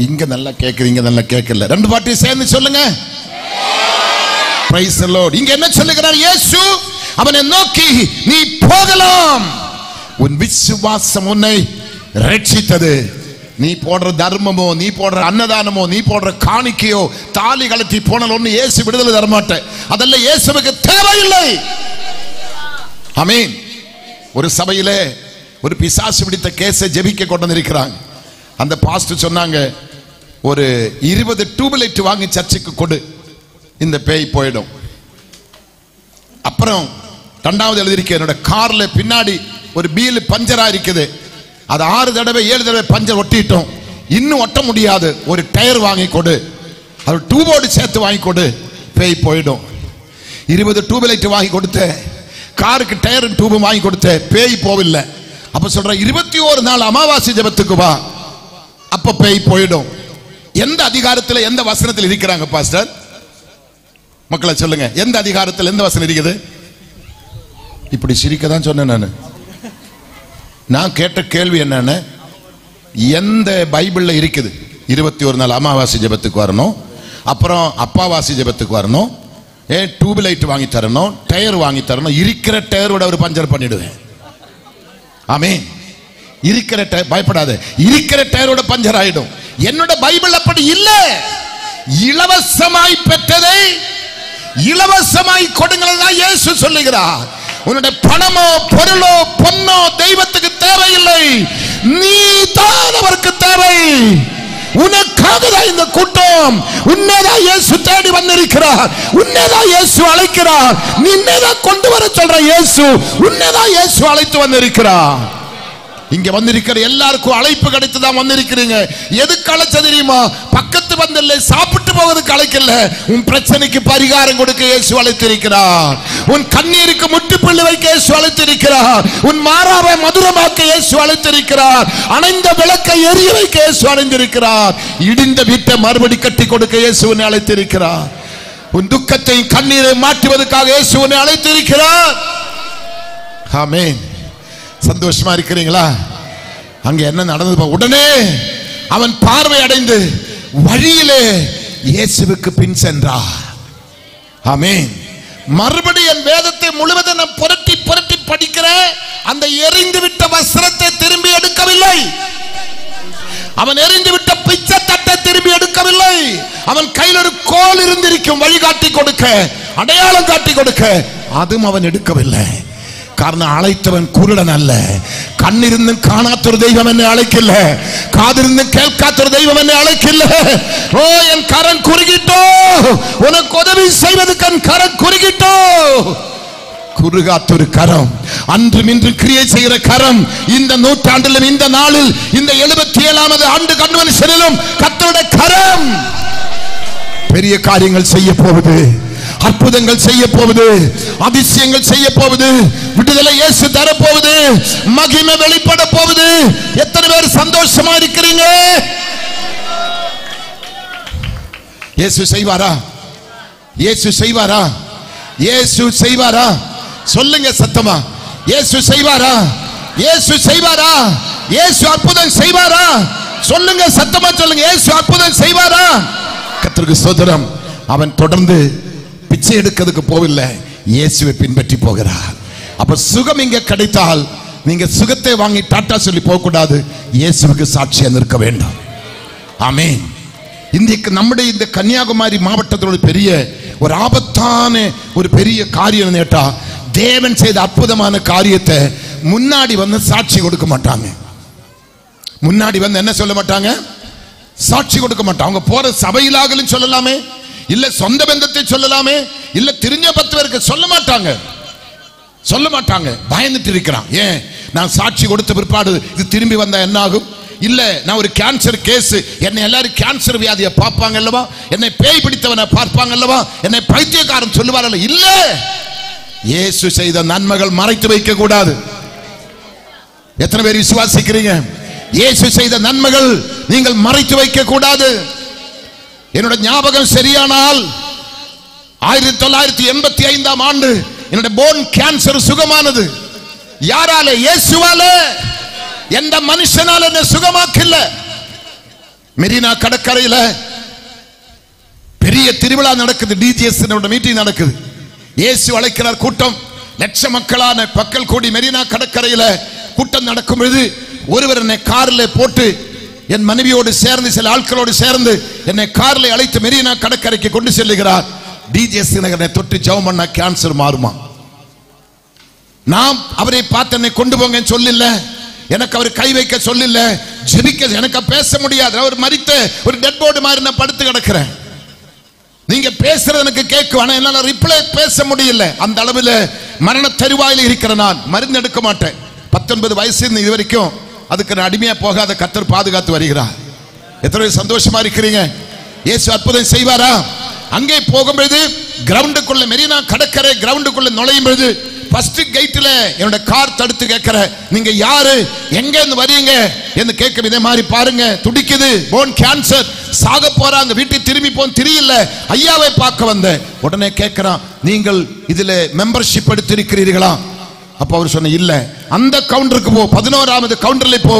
இங்க நல்லா கேக்குது, இங்க நல்லா கேட்கல. ரெண்டு பாட்டையும் சேர்ந்து சொல்லுங்க. Praise the Lord. இங்க என்ன சொல்லுகிறார் இயேசு? அவனை நோக்கி நீ போகலாம், உன் விசுவாசம் உன்னை ரட்சித்தது. நீ போடுற தர்மமோ, நீ போடுற அன்னதானமோ, நீ போடுற காணிக்கையோ, தாலி கழட்டி போனால் ஒண்ணு இயேசு விடுதலை தரமாட்டேன். அதெல்லாம் இயேசுவுக்கு தேவையில்லை. ஆமென். ஒரு சபையிலே ஒரு பிசாசு பிடித்த கேஸை ஜெபிக்க கொண்டு வந்திருக்கிறாங்க. அந்த பாஸ்டர் சொன்னாங்க, ஒரு 20 டியூப்லைட் வாங்கி சர்ச்சுக்கு கொடு, இந்த பேய் போயிடும். அப்புறம் ரெண்டாவது எழுதியிருக்க, என்னோட கார்ல பின்னாடி ஒரு வீல் பஞ்சரா இருக்குது, அது 6 தடவை 7 தடவை பஞ்சர் ஒட்டிட்டோம், இன்னும் ஒட்ட முடியாது, ஒரு டயர் வாங்கி கொடு, அது டியூபோடு சேர்த்து வாங்கி கொடு, பேய் போயிடும். 20 டியூப்லைட் வாங்கி கொடுத்த, காருக்கு டயர் டியூப் வாங்கி கொடுத்த, பேய் போவில்லை. அப்ப சொல்ற 21 நாள் அமாவாசை ஜெபத்துக்கு வா, அப்ப பேய் போயிடும். எந்த அதிகாரத்தில் எந்த வசனத்தில் இருக்கிறாங்க பாஸ்டர்? மக்களை சொல்லுங்க, எந்த அதிகாரத்தில் எந்த வசனம் இருக்குது? இப்படி சிரிக்க தான் சொன்னேன். நான் கேட்ட கேள்வி என்னன்னு, எந்த பைபிள்ல இருக்குது 21 நாள் அமாவாசை ஜெபத்துக்கு வரணும், அப்புறம் அப்பாவாசி ஜெபத்துக்கு வரணும், டியூப் லைட் வாங்கி தரணும், டயர் வாங்கி தரணும், இருக்கிற டயரோட ஒரு பஞ்சர் பண்ணிடுவேன். ஆமென். இருக்கிற டயர், பயப்படாத, இருக்கிற டயரோட பஞ்சர் ஆயிடும். என்னோட பைபிள் அப்படி இல்ல. இலவசமாய் பெற்றதை இலவசமாய் கொடுங்கள் தான் இயேசு சொல்லுகிறார். உன்னுடைய பணமோ பொருளோ பொன்னோ தெய்வத்துக்கு தேவையில்லை, நீ தான் அவருக்கு தேவை. உனக்காக தான் இந்த கூட்டம். உன்னைதான் இயேசு தேடி வந்திருக்கிறார், உன்னைதான் இயேசு அழைக்கிறார், நின்னைதான் கொண்டு வர சொல்ற இயேசு, உன்னைதான் இயேசு அழைத்து வந்திருக்கிறார். இங்க வந்திருக்கிற எல்லாருக்கும் அழைப்பு கிடைத்து தான் வந்திருக்கிறீங்க. எதுக்கு அழைச்ச தெரியுமா? பக்கத்து வந்தல்ல, சாப்பிட்டு போவதுக்கு அழைக்கல, உன் பிரச்சனைக்கு பரிகாரம் கொடுக்க இயேசு அழைத்திருக்கிறார். உன் கண்ணீருக்கு முற்றுப்புள்ளி வைக்க இயேசு அழைத்திருக்கிறார். உன் மாறாவை மதுரமாக்க இயேசு அழைத்திருக்கிறார். அணைந்த விளக்கை எரிய வைக்க இயேசு அணைந்திருக்கிறார். இடிந்த வீட்டை மறுபடி கட்டி கொடுக்க இயேசு உன்னை அழைத்திருக்கிறார். உன் துக்கத்தை கண்ணீரை மாற்றுவதற்காக இயேசு உன்னை அழைத்திருக்கிறார். ஆமென். சந்தோஷமா இருக்கிறீங்களா? அங்க என்ன நடந்தது? உடனே அவன் பார்வை அடைந்து வழியிலே இயேசுவுக்கு பின் சென்றார். ஆமென். மறுபடியும் வேதத்தை முழுவதும் நான் புரட்டி புரட்டி படிக்கிறேன். அந்த எரிந்து விட்ட வஸ்திரத்தை திரும்பி எடுக்கவில்லை. அவன் எரிந்து விட்ட பிச்சை தட்டை திரும்பி எடுக்கவில்லை. அவன் கையில் ஒரு கோல் இருந்திருக்கும், வழிகாட்டி கொடுக்க, அடையாளம் காட்டி கொடுக்க, அதுவும் அவன் எடுக்கவில்லை. காரணம், அழைத்தவன் குருடன் அல்ல. கண்ணிருந்து காணாத்த ஒரு தெய்வம் என்னை அழைக்கல, காதிருந்து கேட்காத்த ஒரு தெய்வம் என்னை அழைக்கல. ஓ, என் கரம் குறுகிட்டோ, உனக்கு உதவி செய்வதற்கு என் கரம் குறுகிட்டோ. குறுகாத்த ஒரு கரம், அன்றும் இன்று கிரியை செய்கிற கரம், இந்த நூற்றாண்டிலும் இந்த நாளில் இந்த 77வது ஆண்டு கன்வென்ஷனிலும் கர்த்தருடைய கரம் பெரிய காரியங்கள் செய்ய போகுது, அற்புதங்கள் செய்ய போகுது, அதிசயங்கள் செய்ய போகுது, விடுதலை இயேசு தர போகுது, மகிமை வெளிப்பட போகுது. எத்தனை பேர் சந்தோஷமா இருக்கிறீங்க? இயேசு செய்வாரா? இயேசு செய்வாரா? இயேசு செய்வாரா? சொல்லுங்க சத்தமா, இயேசு செய்வாரா? இயேசு செய்வாரா? இயேசு அற்புதம் செய்வாரா? சொல்லுங்க சத்தமா சொல்லுங்க, இயேசு அற்புதம் செய்வாரா? கர்த்தருக்கு ஸ்தோத்திரம். அவன் தொடர்ந்து பிச்சை எடுக்கிறதுக்கு போவில்லை, இயேசுவை பின்பற்றி போகிறார். அப்ப சுகம் இங்க கிடைத்தால் நீங்க சுகத்தை வாங்கி டாட்டா சொல்லி போக கூடாது, இயேசுவுக்கு சாட்சியா நிற்க வேண்டும். ஆமென். இன்றைக்கு நம்முடைய இந்த கன்னியாகுமரி மாவட்டத்தோட பெரிய ஒரு ஆபத்தான ஒரு பெரிய காரியம் கேட்டா, தேவன் செய்த அற்புதமான காரியத்தை முன்னாடி வந்து சாட்சி கொடுக்க மாட்டாங்க. முன்னாடி வந்து என்ன சொல்ல மாட்டாங்க? சாட்சி கொடுக்க மாட்டாங்க. அவங்க போற சபையிலாகலும் சொல்லலாமே, இல்ல சொந்த பந்தத்தை சொல்லலாமே, இல்ல தெரிஞ்ச 10 பேருக்கு சொல்ல மாட்டாங்க. சொல்ல மாட்டாங்க, பயந்துட்டு இருக்கிறான். ஏன்? நான் சாட்சி கொடுத்த பிற்பாடு இது திரும்பி வந்தா என்ன ஆகும்? இல்ல நான் ஒரு கேன்சர் கேஸ், என்னை எல்லாரும் கேன்சர் வியாதியை பார்ப்பாங்க அல்லவா, என்னை பேய் பிடித்தவனை பார்ப்பாங்க அல்லவா, என்னை பைத்தியக்காரன் சொல்லுவார்கள். இல்ல, இயேசு செய்த நன்மைகள் மறைத்து வைக்க கூடாது. எத்தனை பேர் விசுவாசிக்கிறீங்க? இயேசு செய்த நன்மைகள் நீங்கள் மறைத்து வைக்க கூடாது. என்னோட ஞாபகம் சரியானால் 1985ஆம் ஆண்டு என்னோட போன் கேன்சர் சுகமானது. யாரால? இயேசுவால. எந்த மனுஷனால என்ன சுகமாக்கல. மெரினா கடற்கரையில பெரிய திருவிழா நடக்குது, டிஜிஎஸ் மீட்டிங் நடக்குது. இயேசு அழைக்கிறார். கூட்டம் லட்ச மக்களான மக்கள் கூடி மெரினா கடற்கரையில கூட்டம் நடக்கும் பொழுது ஒருவர் என்னை காரில் போட்டு என் மனைவியோடு சேர்ந்து சில ஆட்களோடு சேர்ந்து என்னை காரில் அழைத்து மெரினா கடற்கரைக்கு கொண்டு செல்லுகிறார். டிஜிஎஸ் நகரை தொட்டு ஜெபம் பண்ணா கேன்சர் மாறுமா? நாம் அவரை பார்த்து என்னை கொண்டு போங்க சொல்லல, எனக்கு அவர் கை வைக்க சொல்லல, ஜெபிக்க எனக்கு பேச முடியாது. அவர் மரித்த ஒரு டெட் போர்டு மாதிரி நான் படுத்து கிடக்கிறேன். நீங்க பேசுறது எனக்கு கேட்கும், ஆனா என்னால ரிப்ளை பேச முடியல. அந்த அளவில் மரண தருவாயில் இருக்கிற நான் மருந்து எடுக்க மாட்டேன். 19 வயசு இது வரைக்கும் அதுக்கு நான் அடிமையா போகாத கர்த்தர் பாதுகாத்து வருகிறார். எத்தனை சந்தோஷமா இருக்கிறீங்க? இயேசு அற்புதம் செய்வாரா? அங்கே போகும்போது கிரவுண்டுக்குள்ள மெரினா கடற்கரை கிரவுண்டுக்குள்ள நுழையும் பொழுது ஃபர்ஸ்ட் கேட்ல என்னோட கார் தடுத்து கேட்கிற, நீங்க யாரு, எங்க இருந்து வரீங்க என்று கேட்க. இதே மாதிரி பாருங்க, துடிக்குது, போன் கேன்சர், சாக போறாங்க, வீட்டுக்கு திரும்பி போன் தெரியல, ஐயாவை பார்க்க வந்த. உடனே கேட்கிறான், நீங்கள் இதுல மெம்பர்ஷிப் எடுத்திருக்கிறீர்களா? அப்ப அவர் சொன்ன, இல்ல. அந்த கவுண்டருக்கு போ, 11வது கவுண்டர்ல போ,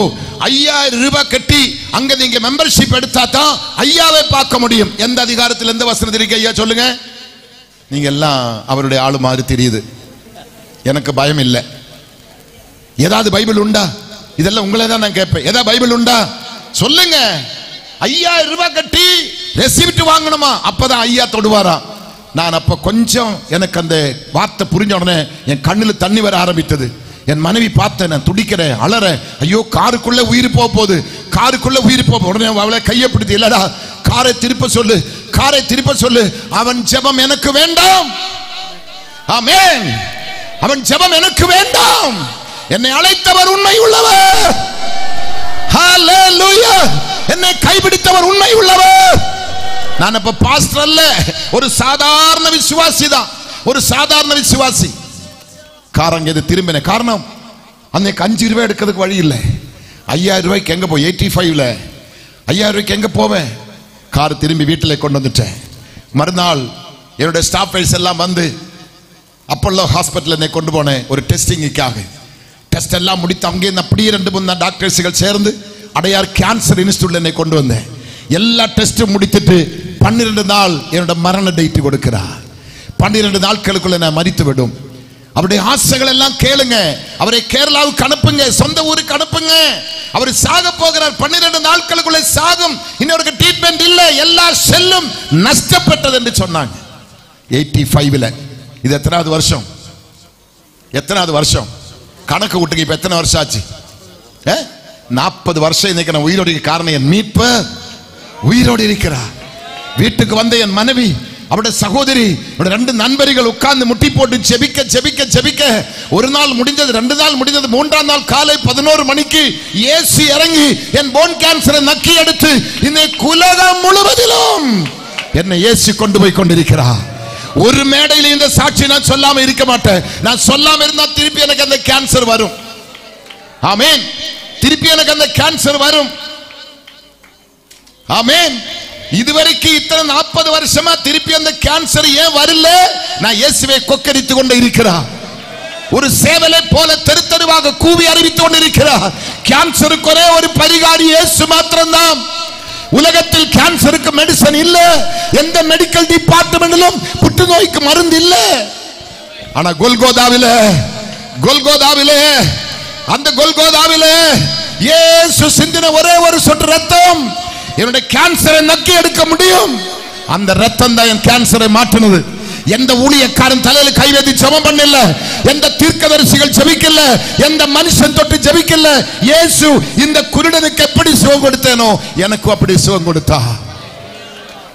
5000 ரூபாய் கட்டி அங்க நீங்க மெம்பர்ஷிப் எடுத்தா தான் ஐயாவை பார்க்க முடியும். எந்த அதிகாரத்தில் எந்த வசனத்தில் இருக்கு ஐயா சொல்லுங்க? நீங்க எல்லாம் அவருடைய ஆளு மாதிரி தெரியுது. எனக்கு பயம் இல்லை. ஏதாவது பைபிள் உண்டா? இதெல்லாம் உங்களே தான் நான் கேட்பேன். ஏதாவது பைபிள் உண்டா சொல்லுங்க. 5000 ரூபாய் கட்டி ரெசிப்ட் வாங்கணுமா? அப்பதான் ஐயா தொடுவாரா? நான் அப்ப கொஞ்சம் எனக்கு அந்த வார்த்தை புரிஞ்ச உடனே என் கண்ணில் தண்ணி வர ஆரம்பித்தது. என் மனைவி பார்த்தேன், நான் துடிக்கிறேன், அலறேன். ஐயோ, காருக்குள்ள உயிர் போகுது, காருக்குள்ள உயிர் போகுது. உடனே அவளை கையை பிடித்து, இல்லடா காரை திருப்ப சொல்லு, காரை திருப்ப சொல்லு. அவன் ஜெபம் எனக்கு வேண்டாம். ஆமென். அவன் ஜெபம் எனக்கு வேண்டாம். என்னை அழைத்தவர் உண்மை உள்ளவர். ஹல்லேலூயா. என்னை கைபிடித்தவர் உண்மை உள்ளவர். நான் அப்ப பாஸ்டர் அல்ல, ஒரு சாதாரண விசுவாசி தான், ஒரு சாதாரண விசுவாசி. காரங்க இது திரும்பின காரணம், அன்னைக்கு 5 ரூபாய் எடுக்கிறதுக்கு வழி இல்லை. 5000 ரூபாய்க்கு எங்க போய் 85ல 5000 ரூபாய்க்கு எங்க போவேன்? கார் திரும்பி வீட்டில் கொண்டு வந்துட்டேன். மறுநாள் என்னுடைய ஸ்டாஃபர்ஸ் எல்லாம் வந்து அப்போல்லோ ஹாஸ்பிட்டல் என்னை கொண்டு போனேன் ஒரு டெஸ்டிங்குக்காக. டெஸ்ட் எல்லாம் முடித்து அங்கே அப்படியே 2-3 டாக்டர்ஸுகள் சேர்ந்து அடையார் கேன்சர் இன்ஸ்டிடியூட்ல என்னை கொண்டு வந்தேன். எல்லா டெஸ்டும் முடித்துட்டு 12 நாள் என்னோட மரண டேட் கொடுக்கிறார். 12 நாட்களுக்குள்ள நான் மரித்து விடும். அவருடைய ஆசைகள் எல்லாம் கேளுங்க. அவரை கேரளாவுக்கு அனுப்புங்க, சொந்த ஊருக்கு அனுப்புங்க. அவர் சாக போகிறார். 12 நாட்களுக்குள்ள சாகும். இன்னொரு ட்ரீட்மெண்ட் இல்ல, எல்லா செல்லும் நஷ்டப்பட்டது என்று சொன்னாங்க. 85ல இது எத்தனாவது வருஷம்? எத்தனாவது வருஷம் கணக்கு விட்டுங்க. இப்ப எத்தனை வருஷம் ஆச்சு? 40 வருஷம். இன்னைக்கு நான் உயிரோடு இருக்க காரணம் என் மீட்பர் உயிரோடு இருக்கிறார். வீட்டுக்கு வந்த என் மனைவி, அவருடைய சகோதரி, 2 நண்பர்கள் உட்கார்ந்து முட்டி போட்டு ஜெபிக்க ஜெபிக்க ஜெபிக்க ஒரு நாள் முடிஞ்சது, 2 நாள் முடிஞ்சது, 3ஆம் நாள் காலை 11 மணிக்கு இயேசு இறங்கி என் போன் கேன்சரை நக்கி எடுத்து இன்னைக்கு உலகம் முழுவதிலும் என்னை இயேசு கொண்டு போய் கொண்டிருக்கிறார். ஒரு மேடையில் இந்த சாட்சி நான் சொல்லாம இருக்க மாட்டேன். நான் சொல்லாம இருந்தா திருப்பி எனக்கு அந்த கேன்சர் வரும். ஆமென். திருப்பி எனக்கு அந்த கேன்சர் வரும். ஆமென். இதுவரைக்கும் இத்தனை 40 வருஷமா திருப்பி அந்த கேன்சர் ஏன் வரல? நான் இயேசுவை கொக்கரித்து கொண்டு இருக்கிறார். ஒரு சேவலை போல தெரு தெருவாக கூவி அறிவித்துக் கொண்டிருக்கிறார். கேன்சருக்கு ஒரே ஒரு பரிகாரி இயேசு மாத்திரம்தான். உலகத்தில் கேன்சருக்கு மெடிசன் இல்ல, எந்த மெடிக்கல் டிபார்ட்மெண்டிலும் புற்றுநோய்க்கு மருந்து இல்ல. ஆனா கோல்கோதாவிலே அந்த கோல்கோதாவிலே இயேசு சிந்தின ஒரே ஒரு சொட்டு ரத்தம் என்னுடைய கேன்சரை நக்கி எடுக்க முடியும். அந்த ரத்தம் தான் என் கேன்சரை மாற்றினது. எந்த ஊழியக்காரன் தலையில கை வைத்து ஜெபம் பண்ணல, எந்த தீர்க்கதரிசிகள் ஜெபிக்கல, எந்த மனுஷன் தொட்டு ஜெபிக்கல. இயேசு இந்த குருடனுக்கு எப்படி சுகம் கொடுத்தேனோ எனக்கு அப்படி சுகம் கொடுத்தா.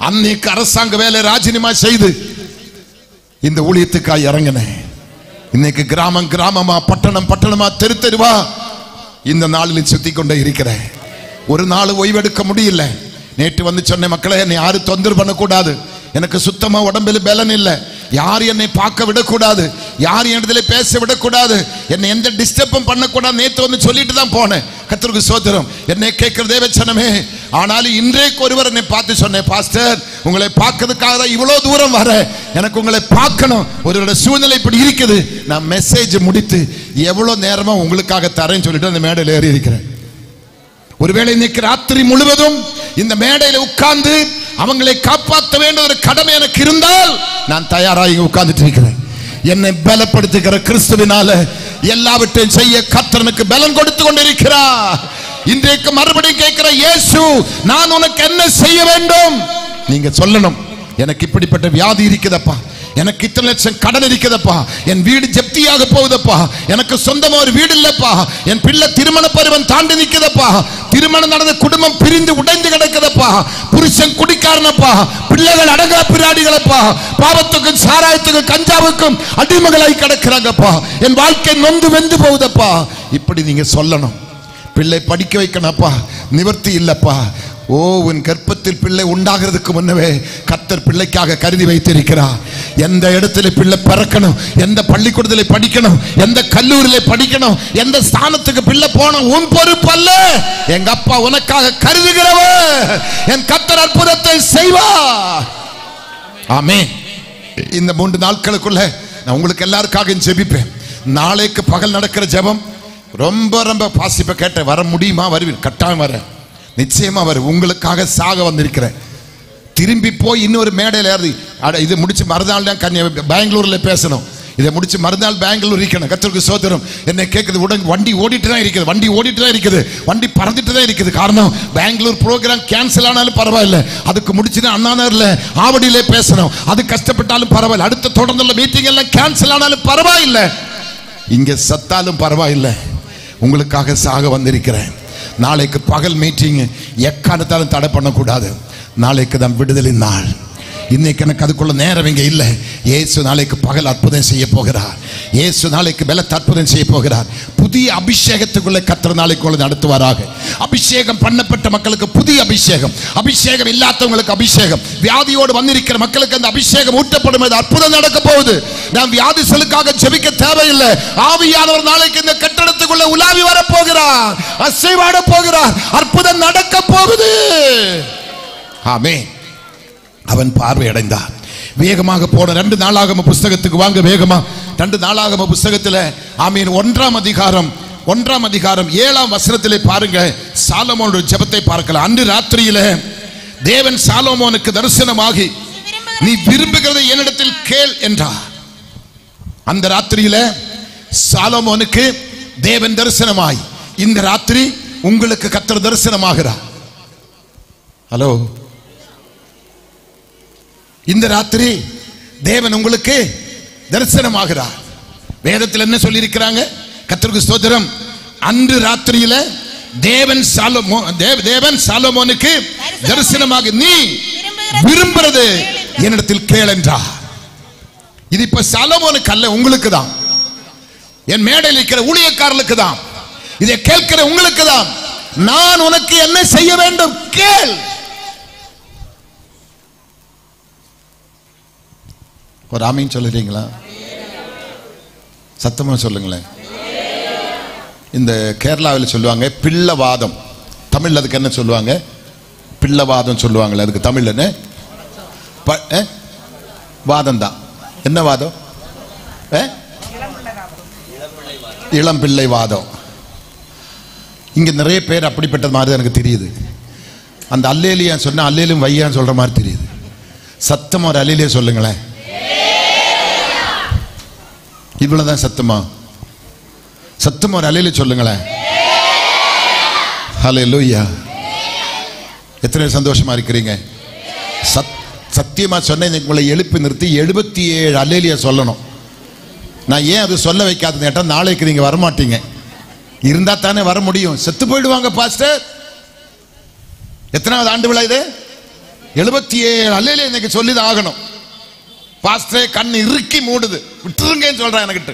அன்னைக்கு அரசாங்க வேலை ராஜினாமா செய்து இந்த ஊழியத்துக்காக இறங்கினேன். இன்னைக்கு கிராமம் கிராமமா, பட்டணம் பட்டணமா, தெரு தெருவா இந்த நாளில் சுத்தி கொண்டே இருக்கிறேன். ஒரு நாள் ஓய்வெடுக்க முடியல. நேற்று வந்து சொன்ன மக்களே, என்னை யாரும் தொந்தரவு பண்ணக்கூடாது, எனக்கு சுத்தமா உடம்பில் பலன் இல்லை, யார் என்னை பார்க்க விடக்கூடாது, யார் இடத்துல பேச விடக்கூடாது, என்னை எந்த டிஸ்டர்பும் பண்ணக்கூடாது. நேற்று வந்து சொல்லிட்டு தான் போனேன். கர்த்தருக்கு ஸ்தோத்திரம். என்னை கேட்கிற தேவச்சனமே, ஆனாலும் இன்றைக்கு ஒருவர் என்னை பார்த்து சொன்னேன், பாஸ்டர் உங்களை பார்க்கறதுக்காக தான் இவ்வளவு தூரம் வர, எனக்கு உங்களை பார்க்கணும், ஒருவரோட சூழ்நிலை இப்படி இருக்குது. நான் மெசேஜ் முடித்து எவ்வளவு நேரமா உங்களுக்காக தரேன்னு சொல்லிட்டு அந்த மேடையில் ஏறி இருக்கிறேன். ஒருவேளை இன்னைக்கு ராத்திரி முழுவதும் இந்த மேடையில் உட்கார்ந்து அவங்களை காப்பாற்ற வேண்டிய ஒரு கடமை எனக்கு இருந்தால் நான் தயாராகி உட்கார்ந்துட்டு இருக்கிறேன். என்னை பலப்படுத்துகிற கிறிஸ்துவினால எல்லாவற்றையும் செய்ய கர்த்தனுக்கு பலன் கொடுத்து கொண்டிருக்கிறார். இன்றைக்கு மறுபடியும் கேட்கிற இயேசு, நான் உனக்கு என்ன செய்ய வேண்டும்? நீங்க சொல்லணும், எனக்கு இப்படிப்பட்ட வியாதி இருக்குதப்பா, எனக்கு இத்தனை லட்சம் கடன் இருக்குதப்பா, என் வீடு ஜப்தியாக போகுதப்பா, எனக்கு சொந்தமா ஒரு வீடு இல்லப்பா, என் பிள்ளை திருமண பருவம் தாண்டி நிக்குதப்பா, திருமணம் நடந்த குடும்பம் பிரிந்து உடைந்து கிடக்குதப்பா, புருஷன் குடிக்காரனப்பா, பிள்ளைகள் அடங்கா பிராடிகளப்பா, பாவத்துக்கும் சாராயத்துக்கும் கஞ்சாவுக்கும் அடிமைகளாய் கிடக்கிறாங்கப்பா, என் வாழ்க்கை நொந்து வெந்து போகுதப்பா. இப்படி நீங்க சொல்லணும். பிள்ளை படிக்க வைக்கணும்ப்பா, நிவர்த்தி இல்லப்பா. ஓ, உன் கர்ப்பத்தில் பிள்ளை உண்டாகிறதுக்கு முன்னவே கர்த்தர் பிள்ளைக்காக கருதி வைத்திருக்கிறார். எந்த இடத்துல பிள்ளை பிறக்கணும், எந்த பள்ளிக்கூடத்தில் படிக்கணும், எந்த கல்லூரியில் படிக்கணும், எந்த ஸ்தானத்துக்கு பிள்ளை போன உன் பொறுப்பு அல்ல. எங்க அப்பா உனக்காக கருதுகிறவர். என் கர்த்தர் அற்புதத்தை செய்வார். ஆமென். இந்த 3 நாட்களுக்குள்ள நான் உங்களுக்கு எல்லாருக்காக ஜெபிப்பேன். நாளைக்கு பகல் நடக்கிற ஜெபம் ரொம்ப ரொம்ப பாசிப்ப கேட்ட வர முடியுமா? வருவீர், கட்டாயம் வர, நிச்சயமா வர. உங்களுக்காக சாக வந்திருக்கிறேன். திரும்பி போய் இன்னொரு மேடையில் ஏறி இது முடிச்சு மறுநாள் தான் பெங்களூர்ல பேசணும். இதை முடிச்சு மறுநாள் பெங்களூர் இருக்கணும். கர்த்தருக்கு ஸ்தோத்திரம். என்ன கேட்குது, உடனே வண்டி ஓடிட்டு தான் இருக்குது, வண்டி ஓடிட்டு தான் இருக்குது, வண்டி பறந்துட்டு தான் இருக்குது. காரணம், பெங்களூர் ப்ரோக்ராம் கேன்சல் ஆனாலும் பரவாயில்ல, அதுக்கு முடிச்சுட்டு அண்ணா நகர்ல ஆவடியிலே பேசணும், அது கஷ்டப்பட்டாலும் பரவாயில்ல, அடுத்த தொடர்ந்துள்ள மீட்டிங் எல்லாம் கேன்சல் ஆனாலும் பரவாயில்லை, இங்க சத்தாலும் பரவாயில்லை, உங்களுக்காக சாக வந்திருக்கிறேன். நாளைக்கு பகல் மீட்டிங் எக்காரணத்தாலும் தடை பண்ணக்கூடாது. நாளைக்கு தான் விடுதலை நாள். இன்னைக்கு எனக்கு அதுக்குள்ள நேரம் இங்க இல்லை. இயேசு நாளைக்கு பகல் அற்புதம் செய்ய போகிறார். இயேசு நாளைக்கு பலத்த அற்புதம் செய்ய போகிறார். புதிய அபிஷேகத்துக்குள்ள கர்த்தர் நாளைக்குள்ள நடத்துவாராக. அபிஷேகம் பண்ணப்பட்ட மக்களுக்கு புதிய அபிஷேகம், அபிஷேகம் இல்லாதவங்களுக்கு அபிஷேகம், வியாதியோடு வந்திருக்கிற மக்களுக்கு அந்த அபிஷேகம் ஊட்டப்படும். அற்புதம் நடக்க போகுது. நாம் வியாதிகளுக்காக ஜெபிக்க தேவையில்லை. ஆவியானவர் நாளைக்கு இந்த கட்டடத்துக்குள்ள உலாவி வர போகிறார், அசைவாட போகிறார், அற்புதம் நடக்க போகுது. ஆமென். அவன் பார்வை அடைந்தார். வேகமாக போன 2 நாளாகம புஸ்தகத்துக்கு வாங்க, வேகமா 2 நாளாகம புஸ்தகத்தில் ஆமீன் 1ஆம் அதிகாரம் 7ஆம் வசனத்திலே பாருங்க, சாலமோனுடைய ஜெபத்தை பார்க்கலாம். அன்று ராத்திரியிலே தேவன் சாலமோனுக்கு தரிசனமாகி, நீ விரும்புகிறதை என்னிடத்தில் கேள் என்றார். அந்த ராத்திரியிலே சாலமோனுக்கு தேவன் தரிசனமாய், இந்த ராத்திரி உங்களுக்கு கர்த்தர் தரிசனமாகிறார். ஹலோ, இந்த ராத்திரி தேவன் உங்களுக்கு தரிசனமாகிறார். வேதத்தில் என்ன சொல்லி இருக்கிறாங்க? கர்த்தருக்கு ஸ்தோத்திரம். அன்று ராத்திரியில தேவன் சாலமோனுக்கு தரிசனமாக, நீ விரும்புறது என்னிடத்தில் கேள் என்றார். இது இப்ப சாலமோனுக்கு அல்ல, உங்களுக்கு தான், என் மேடையில் இருக்கிற ஊழியக்காரர்களுக்கு தான், இதை கேட்கிற உங்களுக்கு தான். நான் உனக்கு என்ன செய்ய வேண்டும் கேள். ஒரு ஆமீன் சொல்லுறீங்களா? சத்தமா சொல்லுங்களேன். இந்த கேரளாவில் சொல்லுவாங்க பிள்ளவாதம். தமிழ் அதுக்கு என்ன சொல்லுவாங்க? பிள்ளவாதம் சொல்லுவாங்களே, அதுக்கு தமிழ் என்ன? வாதம் தான். என்ன வாதம்? இளம் பிள்ளை வாதம். இங்க நிறைய பேர் அப்படிப்பட்டது மாதிரி எனக்கு தெரியுது. அந்த அல்லேலியா சொன்னா அல்லேலும் வையான்னு சொல்ற மாதிரி தெரியுது. சத்தமா ஒரு அல்லேலியா சொல்லுங்களேன். இவ்வளவுதான் சத்தமா? சத்தமா ஒரு அல்லேலியா சொல்லுங்களேன். ஹல்லேலூயா. எத்தனை சந்தோஷமா இருக்கிறீங்க? சத்தியமா சொன்னேன், உங்களை எழுப்பி நிறுத்தி 77 அல்லேலியா சொல்லணும். நான் ஏன் அது சொல்ல வைக்காதுன்னு கேட்டா, நாளைக்கு நீங்க வரமாட்டீங்க. இருந்தா தானே வர முடியும். செத்து போயிடுவாங்க பாஸ்டர். எத்தனாவது ஆண்டு விழா இது? 77 அல்லேலியா இன்னைக்கு சொல்லிதான் ஆகணும். பாஸ்டரே கண்ணு இறுக்கி மூடுது, விட்டுருங்கன்னு சொல்றேன் எனக்கிட்ட.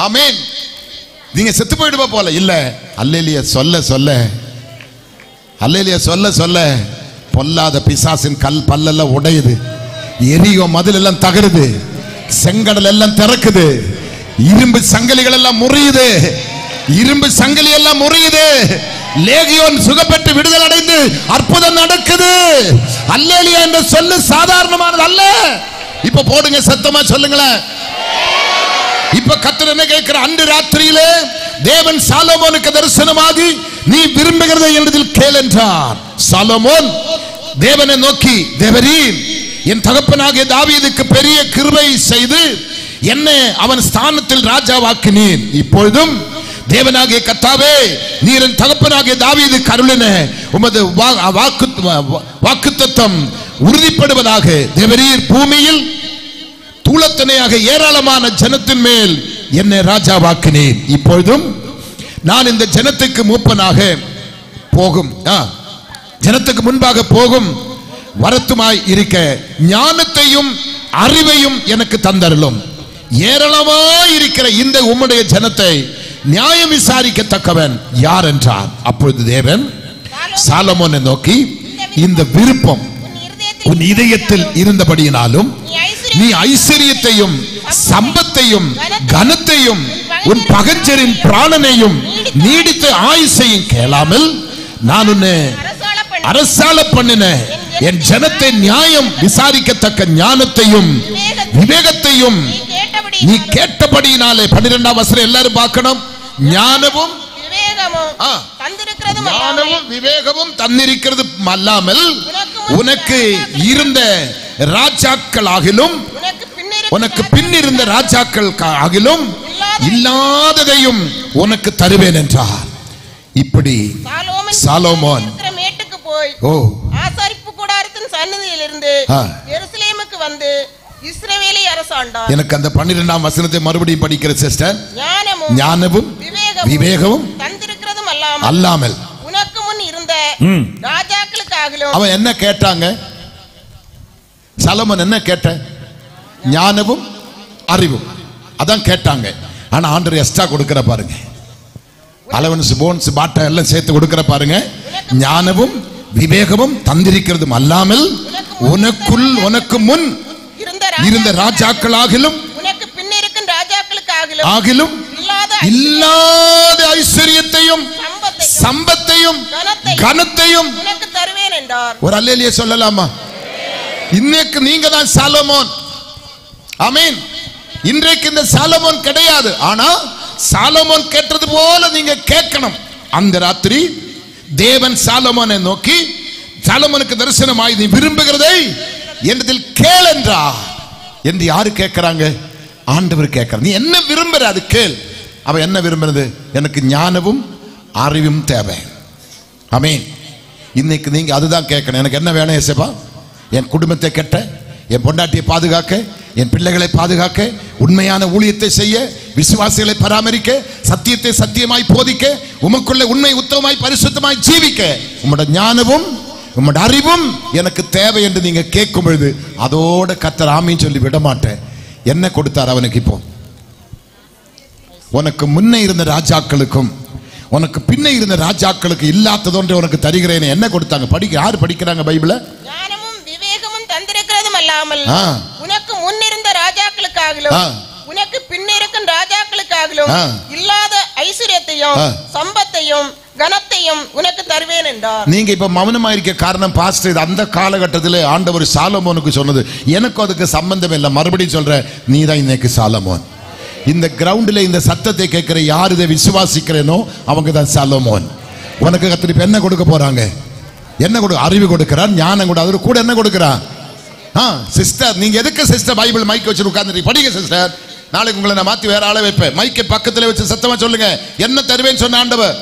ஆமென். நீங்க செத்து போயிடுவா போல இல்ல, அல்லேலியா சொல்ல சொல்ல அல்லேலூயா சொல்ல சொல்ல பொல்லாத பிசாசின் கல் பல்லெல்லாம் உடையுது, எரியோ மதில் எல்லாம் தகருது, செங்கடல் எல்லாம் திறக்குது, இரும்பு சங்கிலிகள் எல்லாம் முறியுது, இரும்பு சங்கிலி எல்லாம் முறியுது, லேகியோன் சுகப்பட்டு விடுதலை அடைந்து அற்புதம் நடக்குது. அல்லேலூயா என்ற சொல்லு சாதாரணமானது அல்ல. இப்ப போடுங்க, சத்தமா சொல்லுங்களேன். இப்ப கர்த்தர் என்ன கேட்கிற, அன்று ராத்திரியிலே தேவன் சாலமோனுக்கு தரிசனமாகி நீ விரும்புகிறதை என்னிடத்தில் கேள் என்றார். சாலமோன் தேவனை நோக்கி, தேவரீர் என் தகப்பனாகிய தாவீதுக்கு பெரிய கிருபை செய்து என்னை அவன் ஸ்தானத்தில் ராஜாவாக்கினீர். இப்பொழுதும் தேவனாகிய கர்த்தாவே, நீர் என் தகப்பனாகிய தாவீதுக்கு அருளின உமது வாக்குத்தத்தம் உறுதிப்படுவதாக. தேவரீர் பூமியில் தூளத்தனையாக ஏராளமான ஜனத்தின் மேல் என்னை ராஜாவாக்கினேன். இப்பொழுதும் நான் இந்த ஜனத்துக்கு மூப்பனாக போகும், ஜனத்துக்கு முன்பாக போகும் வரத்துமாய் இருக்க ஞானத்தையும் அறிவையும் எனக்கு தந்தருளும். ஏராளமாய் இருக்கிற இந்த உம்முடைய ஜனத்தை நியாயம் விசாரிக்கத்தக்கவன் யார் என்றார். அப்பொழுது தேவன் சாலமோனை நோக்கி, இந்த விருப்பம் உன் இதயத்தில் இருந்தபடியினாலும் நீ ஐஸ்வரியத்தையும் சம்பத்தையும் கனத்தையும் உன் பகஞ்சரின் பிராணனையும் நீடித்த ஆயுசையும் கேளாமல் நான் உன்னை அரசாள பண்ணின என் ஜனத்தை நியாயம் விசாரிக்கத்தக்க ஞானத்தையும் விவேகத்தையும் நீ கேட்டபடியினாலே. 12ஆம் வசனம் எல்லாரும் பார்க்கணும். ஞானமும் விவேகமும் தந்திருக்கிறது அல்லாமல் உனக்கு இருந்த ராஜாக்கள் ஆகிலும் உனக்கு பின்னிருந்த ராஜாக்கள் ஆகிலும் இல்லாததையும் உனக்கு தருவேன் என்றார். இப்படி சாலோமோன் ஆசாரிப்பு கூடாரத்தின் சந்நிதியிலிருந்து எருசலேமுக்கு வந்து இஸ்ரவேலை அரசாண்டார். எனக்கு அந்த 12ஆம் வசனத்தை மறுபடியும் படிக்கிற சிஸ்டர். ஞானமும் விவேகமும் தந்திருக்கிறதும் அல்லாமல் உனக்கு முன் இருந்த ராஜாக்களுக்காகிலும். அவன் என்ன கேட்டாங்க? சாலமோன் என்ன கேட்ட? ஞானமும் அறிவும் அதான் கேட்டாங்க. ஆனா ஆண்டவர் எக்ஸ்ட்ரா கொடுக்கிற பாருங்க, அலவன்ஸ் போன்ஸ் பாட்டா எல்லாம் சேர்த்து கொடுக்கிற பாருங்க. ஞானமும் விவேகமும் தந்திருக்கிறதும் அல்லாமல் உனக்கு முன் இருந்த ராஜாக்களாகிலும் உனக்கு பின் இருக்கும் ராஜாக்களுக்காகிலும் இல்லாத ஐஸ்வரியத்தையும் சம்பத்தையும் கனத்தையும் உனக்கு தருவேன் என்றார். ஒரு அல்லேலூயா சொல்லலாமா? இன்னைக்கு நீங்க தான் சாலமோன். ஆமென். இன்றைக்கு இந்த சாலமோன் கிடையாது, ஆனா சாலமோன் கேட்டது போல நீங்க கேட்கணும். அந்த ராத்திரி தேவன் சாலமோனை நோக்கி, சாலமோனுக்கு தரிசனமாய் நீ விரும்புகிறதை என்னிடத்தில் கேள் என்றார். என்று யாரு கேட்கிறாங்க? ஆண்டவர் கேட்கிறார். நீ என்ன விரும்புற அது கேள். அவ என்ன விரும்புறது? எனக்கு ஞானமும் அறிவும் தேவை. ஆமென். இன்னைக்கு நீங்க அதுதான் கேட்கணும். எனக்கு என்ன வேணும் ஏசப்பா? என் குடும்பத்தை கட்ட, என் பொண்டாட்டியை பாதுகாக்க, என் பிள்ளைகளை பாதுகாக்க, உண்மையான ஊழியத்தை செய்ய, விசுவாசிகளை பராமரிக்க, சத்தியத்தை சத்தியமாய் போதிக்க, உமக்குள்ள உண்மை உத்தமமாய் பரிசுத்தமாய் ஜீவிக்க உம்முடைய ஞானமும் உம்முடைய அறிவும் எனக்கு தேவை என்று நீங்க கேட்கும் பொழுது அதோட கர்த்தர் ஆமீன் சொல்லி விட மாட்டேன். என்ன கொடுத்தார் அவனுக்கு? இப்போ உனக்கு முன்னே இருந்த ராஜாக்களுக்கும் உனக்கு பின்னே இருந்த ராஜாக்களுக்கு இல்லாததொன்று உனக்கு தருகிறேன். என்ன கொடுத்தாங்க? யாரு படிக்கிறாங்க பைபிளை? ஞானமும் விவேகமும் தந்திருக்கிறதும் அல்லாமல் உனக்கு முன்னிருந்த ராஜாக்களுக்காகிலும் உனக்கு பின்னிருக்கும் ராஜாக்களுக்காகிலும் இல்லாத ஐஸ்வரியத்தையும் சம்பத்தையும் கனத்தையும் உனக்கு தருவேன் என்றார். நீங்க இப்ப மௌனமா இருக்க காரணம் பாஸ்டர், இது அந்த காலகட்டத்தில் ஆண்டவர் சாலமோனுக்கு சொன்னது. எனக்கு அதுக்கு சம்பந்தம் இல்லை. மறுபடியும் சொல்ற, நீ தான் இன்னைக்கு சாலமோன். இந்த கிரவுண்டில் இந்த சத்தத்தை கேட்கிற யார் இதை விசுவாசிக்கிறேனோ அவங்க தான் சாலமோன். உனக்கு கர்த்தர் என்ன கொடுக்க போறாங்க? என்ன கொடு? அறிவு கொடுக்கிறார், ஞானம் கூட. அது கூட என்ன கொடுக்கிறார்? சிஸ்டர், நீங்க எதுக்கு சிஸ்டர் பைபிள் மைக் வச்சு உட்கார்ந்து படிங்க சிஸ்டர். நாளைக்கு உங்களை நான் மாத்தி வேற ஆளை வைப்பேன். மைக்கை பக்கத்துல வச்சு சத்தமா சொல்லுங்க, என்ன தருவேன்னு சொன்ன ஆண்டவர்?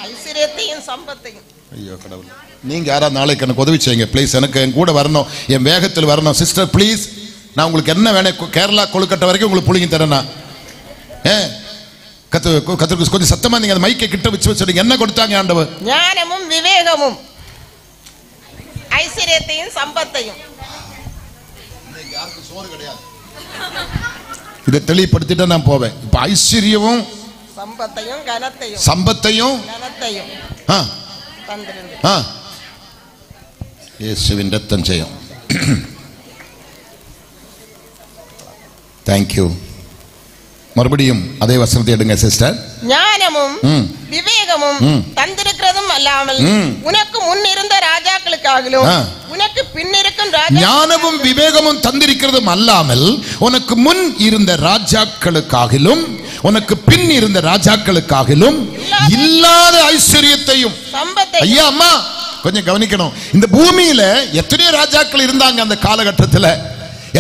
ஐஸ்வரியத்தையும் சம்பத்தையும். ஐயோ கடவுள், நீங்க யாரா நாளைக்கு எனக்கு உதவி செய்யுங்க ப்ளீஸ். எனக்கு என் கூட வரணும், என் வேகத்தில் வரணும் சிஸ்டர் ப்ளீஸ். நான் உங்களுக்கு என்ன வேணும்? கேரளா கொழுக்கட்டை வரைக்கும் உங்களுக்கு புளிங்கி தரேன்னா கத்திற்கு கொஞ்சம் சத்தமா நீங்க அந்த மைக்கை கிட்ட வச்சு சொல்லுங்க. என்ன கொடுத்தாங்க ஆண்டவர்? ஞானமும் விவேகமும் ஐஸ்வரியத்தையும் சம்பத்தையும். சோறு கிடையாது. இதை தெளிவுபடுத்திட்டு நான் போவேன். இப்ப ஐஸ்வர்யமும் சம்பத்தையும் கனத்தையும் இயேசுவின் ரத்தம் ஜெயம். தேங்க்யூ. மறுபடியும் அதே வசனத்தை எடுங்க சிஸ்டர். ஞானமும் விவேகமும் தந்திருக்கிறதும் அல்லாமல் உனக்கு முன் இருந்த ராஜாக்களுக்காகிலும் உனக்கு பின் இருக்கும் ஞானமும் விவேகமும் தந்திருக்கிறதும் அல்லாமல் உனக்கு முன் இருந்த ராஜாக்களுக்காகிலும் உனக்கு பின் இருந்த ராஜாக்களுக்காகிலும் இல்லாத ஐஸ்வர்யத்தையும். ஐயா அம்மா கொஞ்சம் கவனிக்கணும். இந்த பூமியில எத்தனையோ ராஜாக்கள் இருந்தாங்க அந்த காலகட்டத்தில்.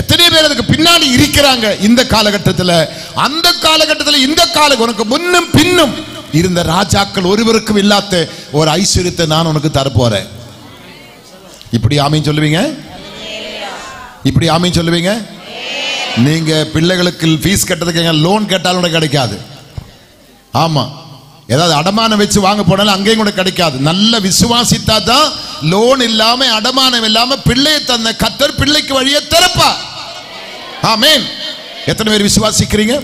எத்தனை பேர் அதுக்கு பின்னாடி இருக்கிறாங்க இந்த காலகட்டத்தில். அந்த காலகட்டத்தில் இந்த உனக்கு முன்னும் பின்னும் இருந்த ராஜாக்கள் ஒருவருக்கும் இல்லாத ஒரு ஐஸ்வர்யத்தை நான் உனக்கு தரப்போறேன். இப்படி ஆமீன் சொல்லுவீங்க? இப்படி ஆமீன் சொல்லுவீங்க? நீங்க பிள்ளைகளுக்கு ஃபீஸ் கட்டுறதுக்கு லோன் கேட்டாலும் கூட கிடைக்காது. ஆமா, ஏதாவது அடமானம் வச்சு வாங்க போனாலும் அங்கேயும் கூட கிடைக்காது. நல்ல விசுவாசித்தா தான் லோன் இல்லாம அடமானம் இல்லாம பிள்ளையை தந்த கர்த்தர் பிள்ளைக்கு வழியை திறப்பா. ஆமென். எத்தனை பேர் விசுவாசிக்கிறீங்க?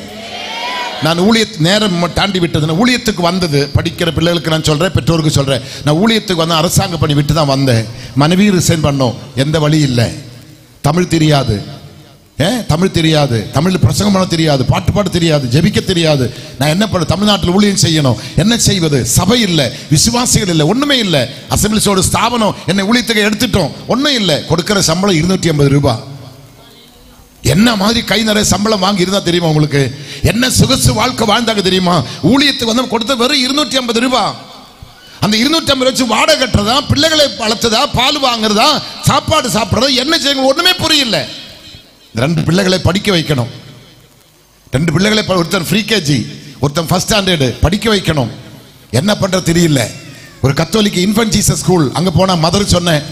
நான் நேரம் தாண்டி விட்டது. ஊழியத்துக்கு வந்தது படிக்கிற பிள்ளைகளுக்கு நான் சொல்றேன், பெற்றோருக்கு சொல்றேன். நான் ஊழியத்துக்கு வந்து அரசாங்க பணி விட்டு தான் வந்தேன். மனைவி ரிசைன் பண்ணோம். எந்த வழி இல்லை. தமிழ் தெரியாது, தமிழ் தெரியாது, தமிழ் பிரசங்கம் பண்ண தெரியாது, பாட்டு பாட தெரியாது, ஜெபிக்க தெரியாது. நான் என்ன பண்ண? தமிழ்நாட்டில் ஊழியம் செய்யணும். என்ன செய்வது? சபை இல்லை, விசுவாசிகள் இல்லை, ஒண்ணுமே இல்லை. அசம்பிளிஸோட ஸ்தாபனம் என்னை ஊழியத்துக்கு எடுத்துட்டோம். ஒன்றும் இல்லை. கொடுக்கிற சம்பளம் 250 ரூபாய். என்ன மாதிரி கை நிறைய சம்பளம் வாங்கி இருந்தா தெரியுமா உங்களுக்கு? என்ன சுகசு வாழ்க்கை வாழ்ந்தாங்க தெரியுமா? ஊழியத்துக்கு வந்து கொடுத்த வெறும் 250 ரூபாய். அந்த 250 வச்சு வாடகை கட்டுறதா, பிள்ளைகளை வளர்த்ததா, பால் வாங்குறதா, சாப்பாடு சாப்பிட்றதா, என்ன செய்யணும் ஒண்ணுமே புரியல. 2 பிள்ளைகளை படிக்க வைக்கணும். 2 பிள்ளைகளை, ஒருத்தன் ஃப்ரீ கேஜி, ஒருத்தன் ஃபர்ஸ்ட் ஸ்டாண்டர்டு படிக்க வைக்கணும். என்ன பண்ற தெரியல. ஒரு கத்தோலிக்க இன்ஃபன்ட் ஜீசஸ் ஸ்கூல் அங்க போனா மதர் சொன்னேன்,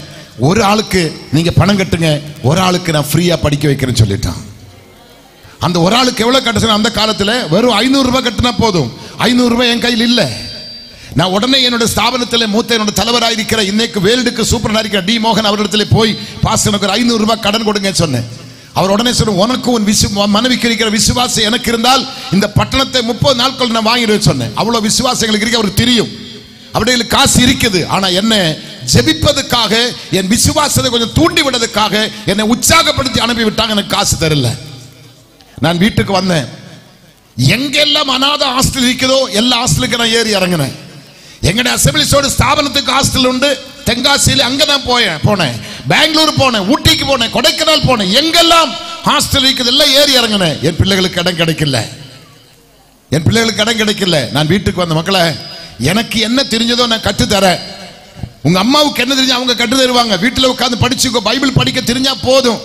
ஒரு ஆளுக்கு நீங்க பணம் கட்டுங்க, ஒரு ஆளுக்கு நான் ஃப்ரீயா படிக்க வைக்கிறேன்னு சொல்லிட்டான். அந்த ஒரு ஆளுக்கு எவ்வளவு கட்ட சொன்ன? அந்த காலத்துல வெறும் 500 ரூபாய் கட்டினா போதும். 500 ரூபாய் என் கையில் இல்லை. நான் உடனே என்னோட ஸ்தாபனத்தில் மூத்த என்னோட தலைவராக இருக்கிற இன்னைக்கு வேல்டுக்கு சூப்பரா இருக்கிற டி மோகன் அவரிடத்துல போய் பாஸ்டர் எனக்கு ஒரு 500 ரூபாய் கடன் கொடுங்க சொன்னேன். அவர் உடனே சொன்ன, உனக்கு உன் மனைவிக்கு இருக்கிற விசுவாசம் எனக்கு இருந்தால் இந்த பட்டணத்தை 30 நாட்கள் நான் வாங்கிடுவேன் சொன்னேன். அவ்வளவு விசுவாசங்களுக்கு இருக்கு, அவருக்கு தெரியும். அப்படியே காசு இருக்குது. ஆனா என்ன ஜெபிப்பதற்காக, என் விசுவாசத்தை கொஞ்சம் தூண்டி விடுறதுக்காக என்னை உற்சாகப்படுத்தி அனுப்பி விட்டாங்க. எனக்கு காசு தரல. நான் வீட்டுக்கு வந்தேன். எங்கெல்லாம் அநாத ஹாஸ்டல் இருக்குதோ எல்லா ஹாஸ்டலுக்கு நான் ஏறி இறங்கினேன். எங்கட அசம்பிளிஸோட ஸ்தாபனத்துக்கு ஹாஸ்டல் உண்டு. தென்காசியில் அங்க நான் போனேன். பெங்களூர் போனேன், ஊட்டிக்கு போனேன், கொடைக்கானல் போனேன். எங்கெல்லாம் ஹாஸ்டல் இருக்குது எல்லாம் ஏறி இறங்கினேன். என் பிள்ளைகளுக்கு இடம் கிடைக்கல. என் பிள்ளைகளுக்கு இடம் கிடைக்கல. நான் வீட்டுக்கு வந்த மக்களை, எனக்கு என்ன தெரிஞ்சதோ நான் கற்று தரேன். உங்க அம்மாவுக்கு என்ன தெரிஞ்சா அவங்க கற்று தருவாங்க. வீட்டில் உட்கார்ந்து படிச்சுக்கோ. பைபிள் படிக்க தெரிஞ்சா போதும்,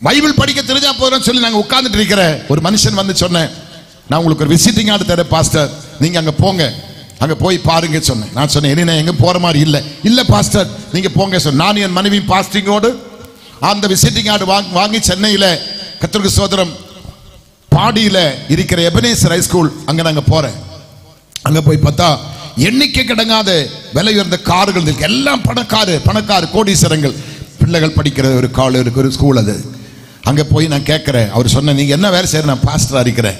பைபிள் படிக்க தெரிஞ்சா போதும் சொல்லி நாங்க உட்கார்ந்துட்டு இருக்கிற ஒரு மனுஷன் வந்து சொன்னேன், நான் உங்களுக்கு ஒரு விசிட்டிங் கார்டு தரேன் பாஸ்டர், நீங்க அங்க போங்க, அங்க போய் பாருங்க சொன்னேன். நான் சொன்னேன், என்ன எங்க போற மாதிரி இல்ல. இல்ல பாஸ்டர் நீங்க போங்க சொன்னேன். நான் என் மனைவி பாஸ்டிங்கோடு அந்த விசிட்டிங் கார்டு வாங்கி சென்னையில கர்த்தருக்கு ஸ்தோத்திரம் பாடியில இருக்கிற எபனேசர் ஹைஸ்கூல் அங்க நாங்க போறேன். அங்க போய் பார்த்தா எண்ணிக்கை கிடங்காத விலை உயர்ந்த கார்கள் இருக்கு. எல்லாம் பணக்கார கோடீஸ்வரங்கள் பிள்ளைகள் படிக்கிற ஒரு ஸ்கூல் அது. அங்க போய் நான் கேட்கிறேன். அவர் சொன்ன, நீங்க என்ன வேலை செய்யற? நான் பாஸ்டரா இருக்கிறேன்.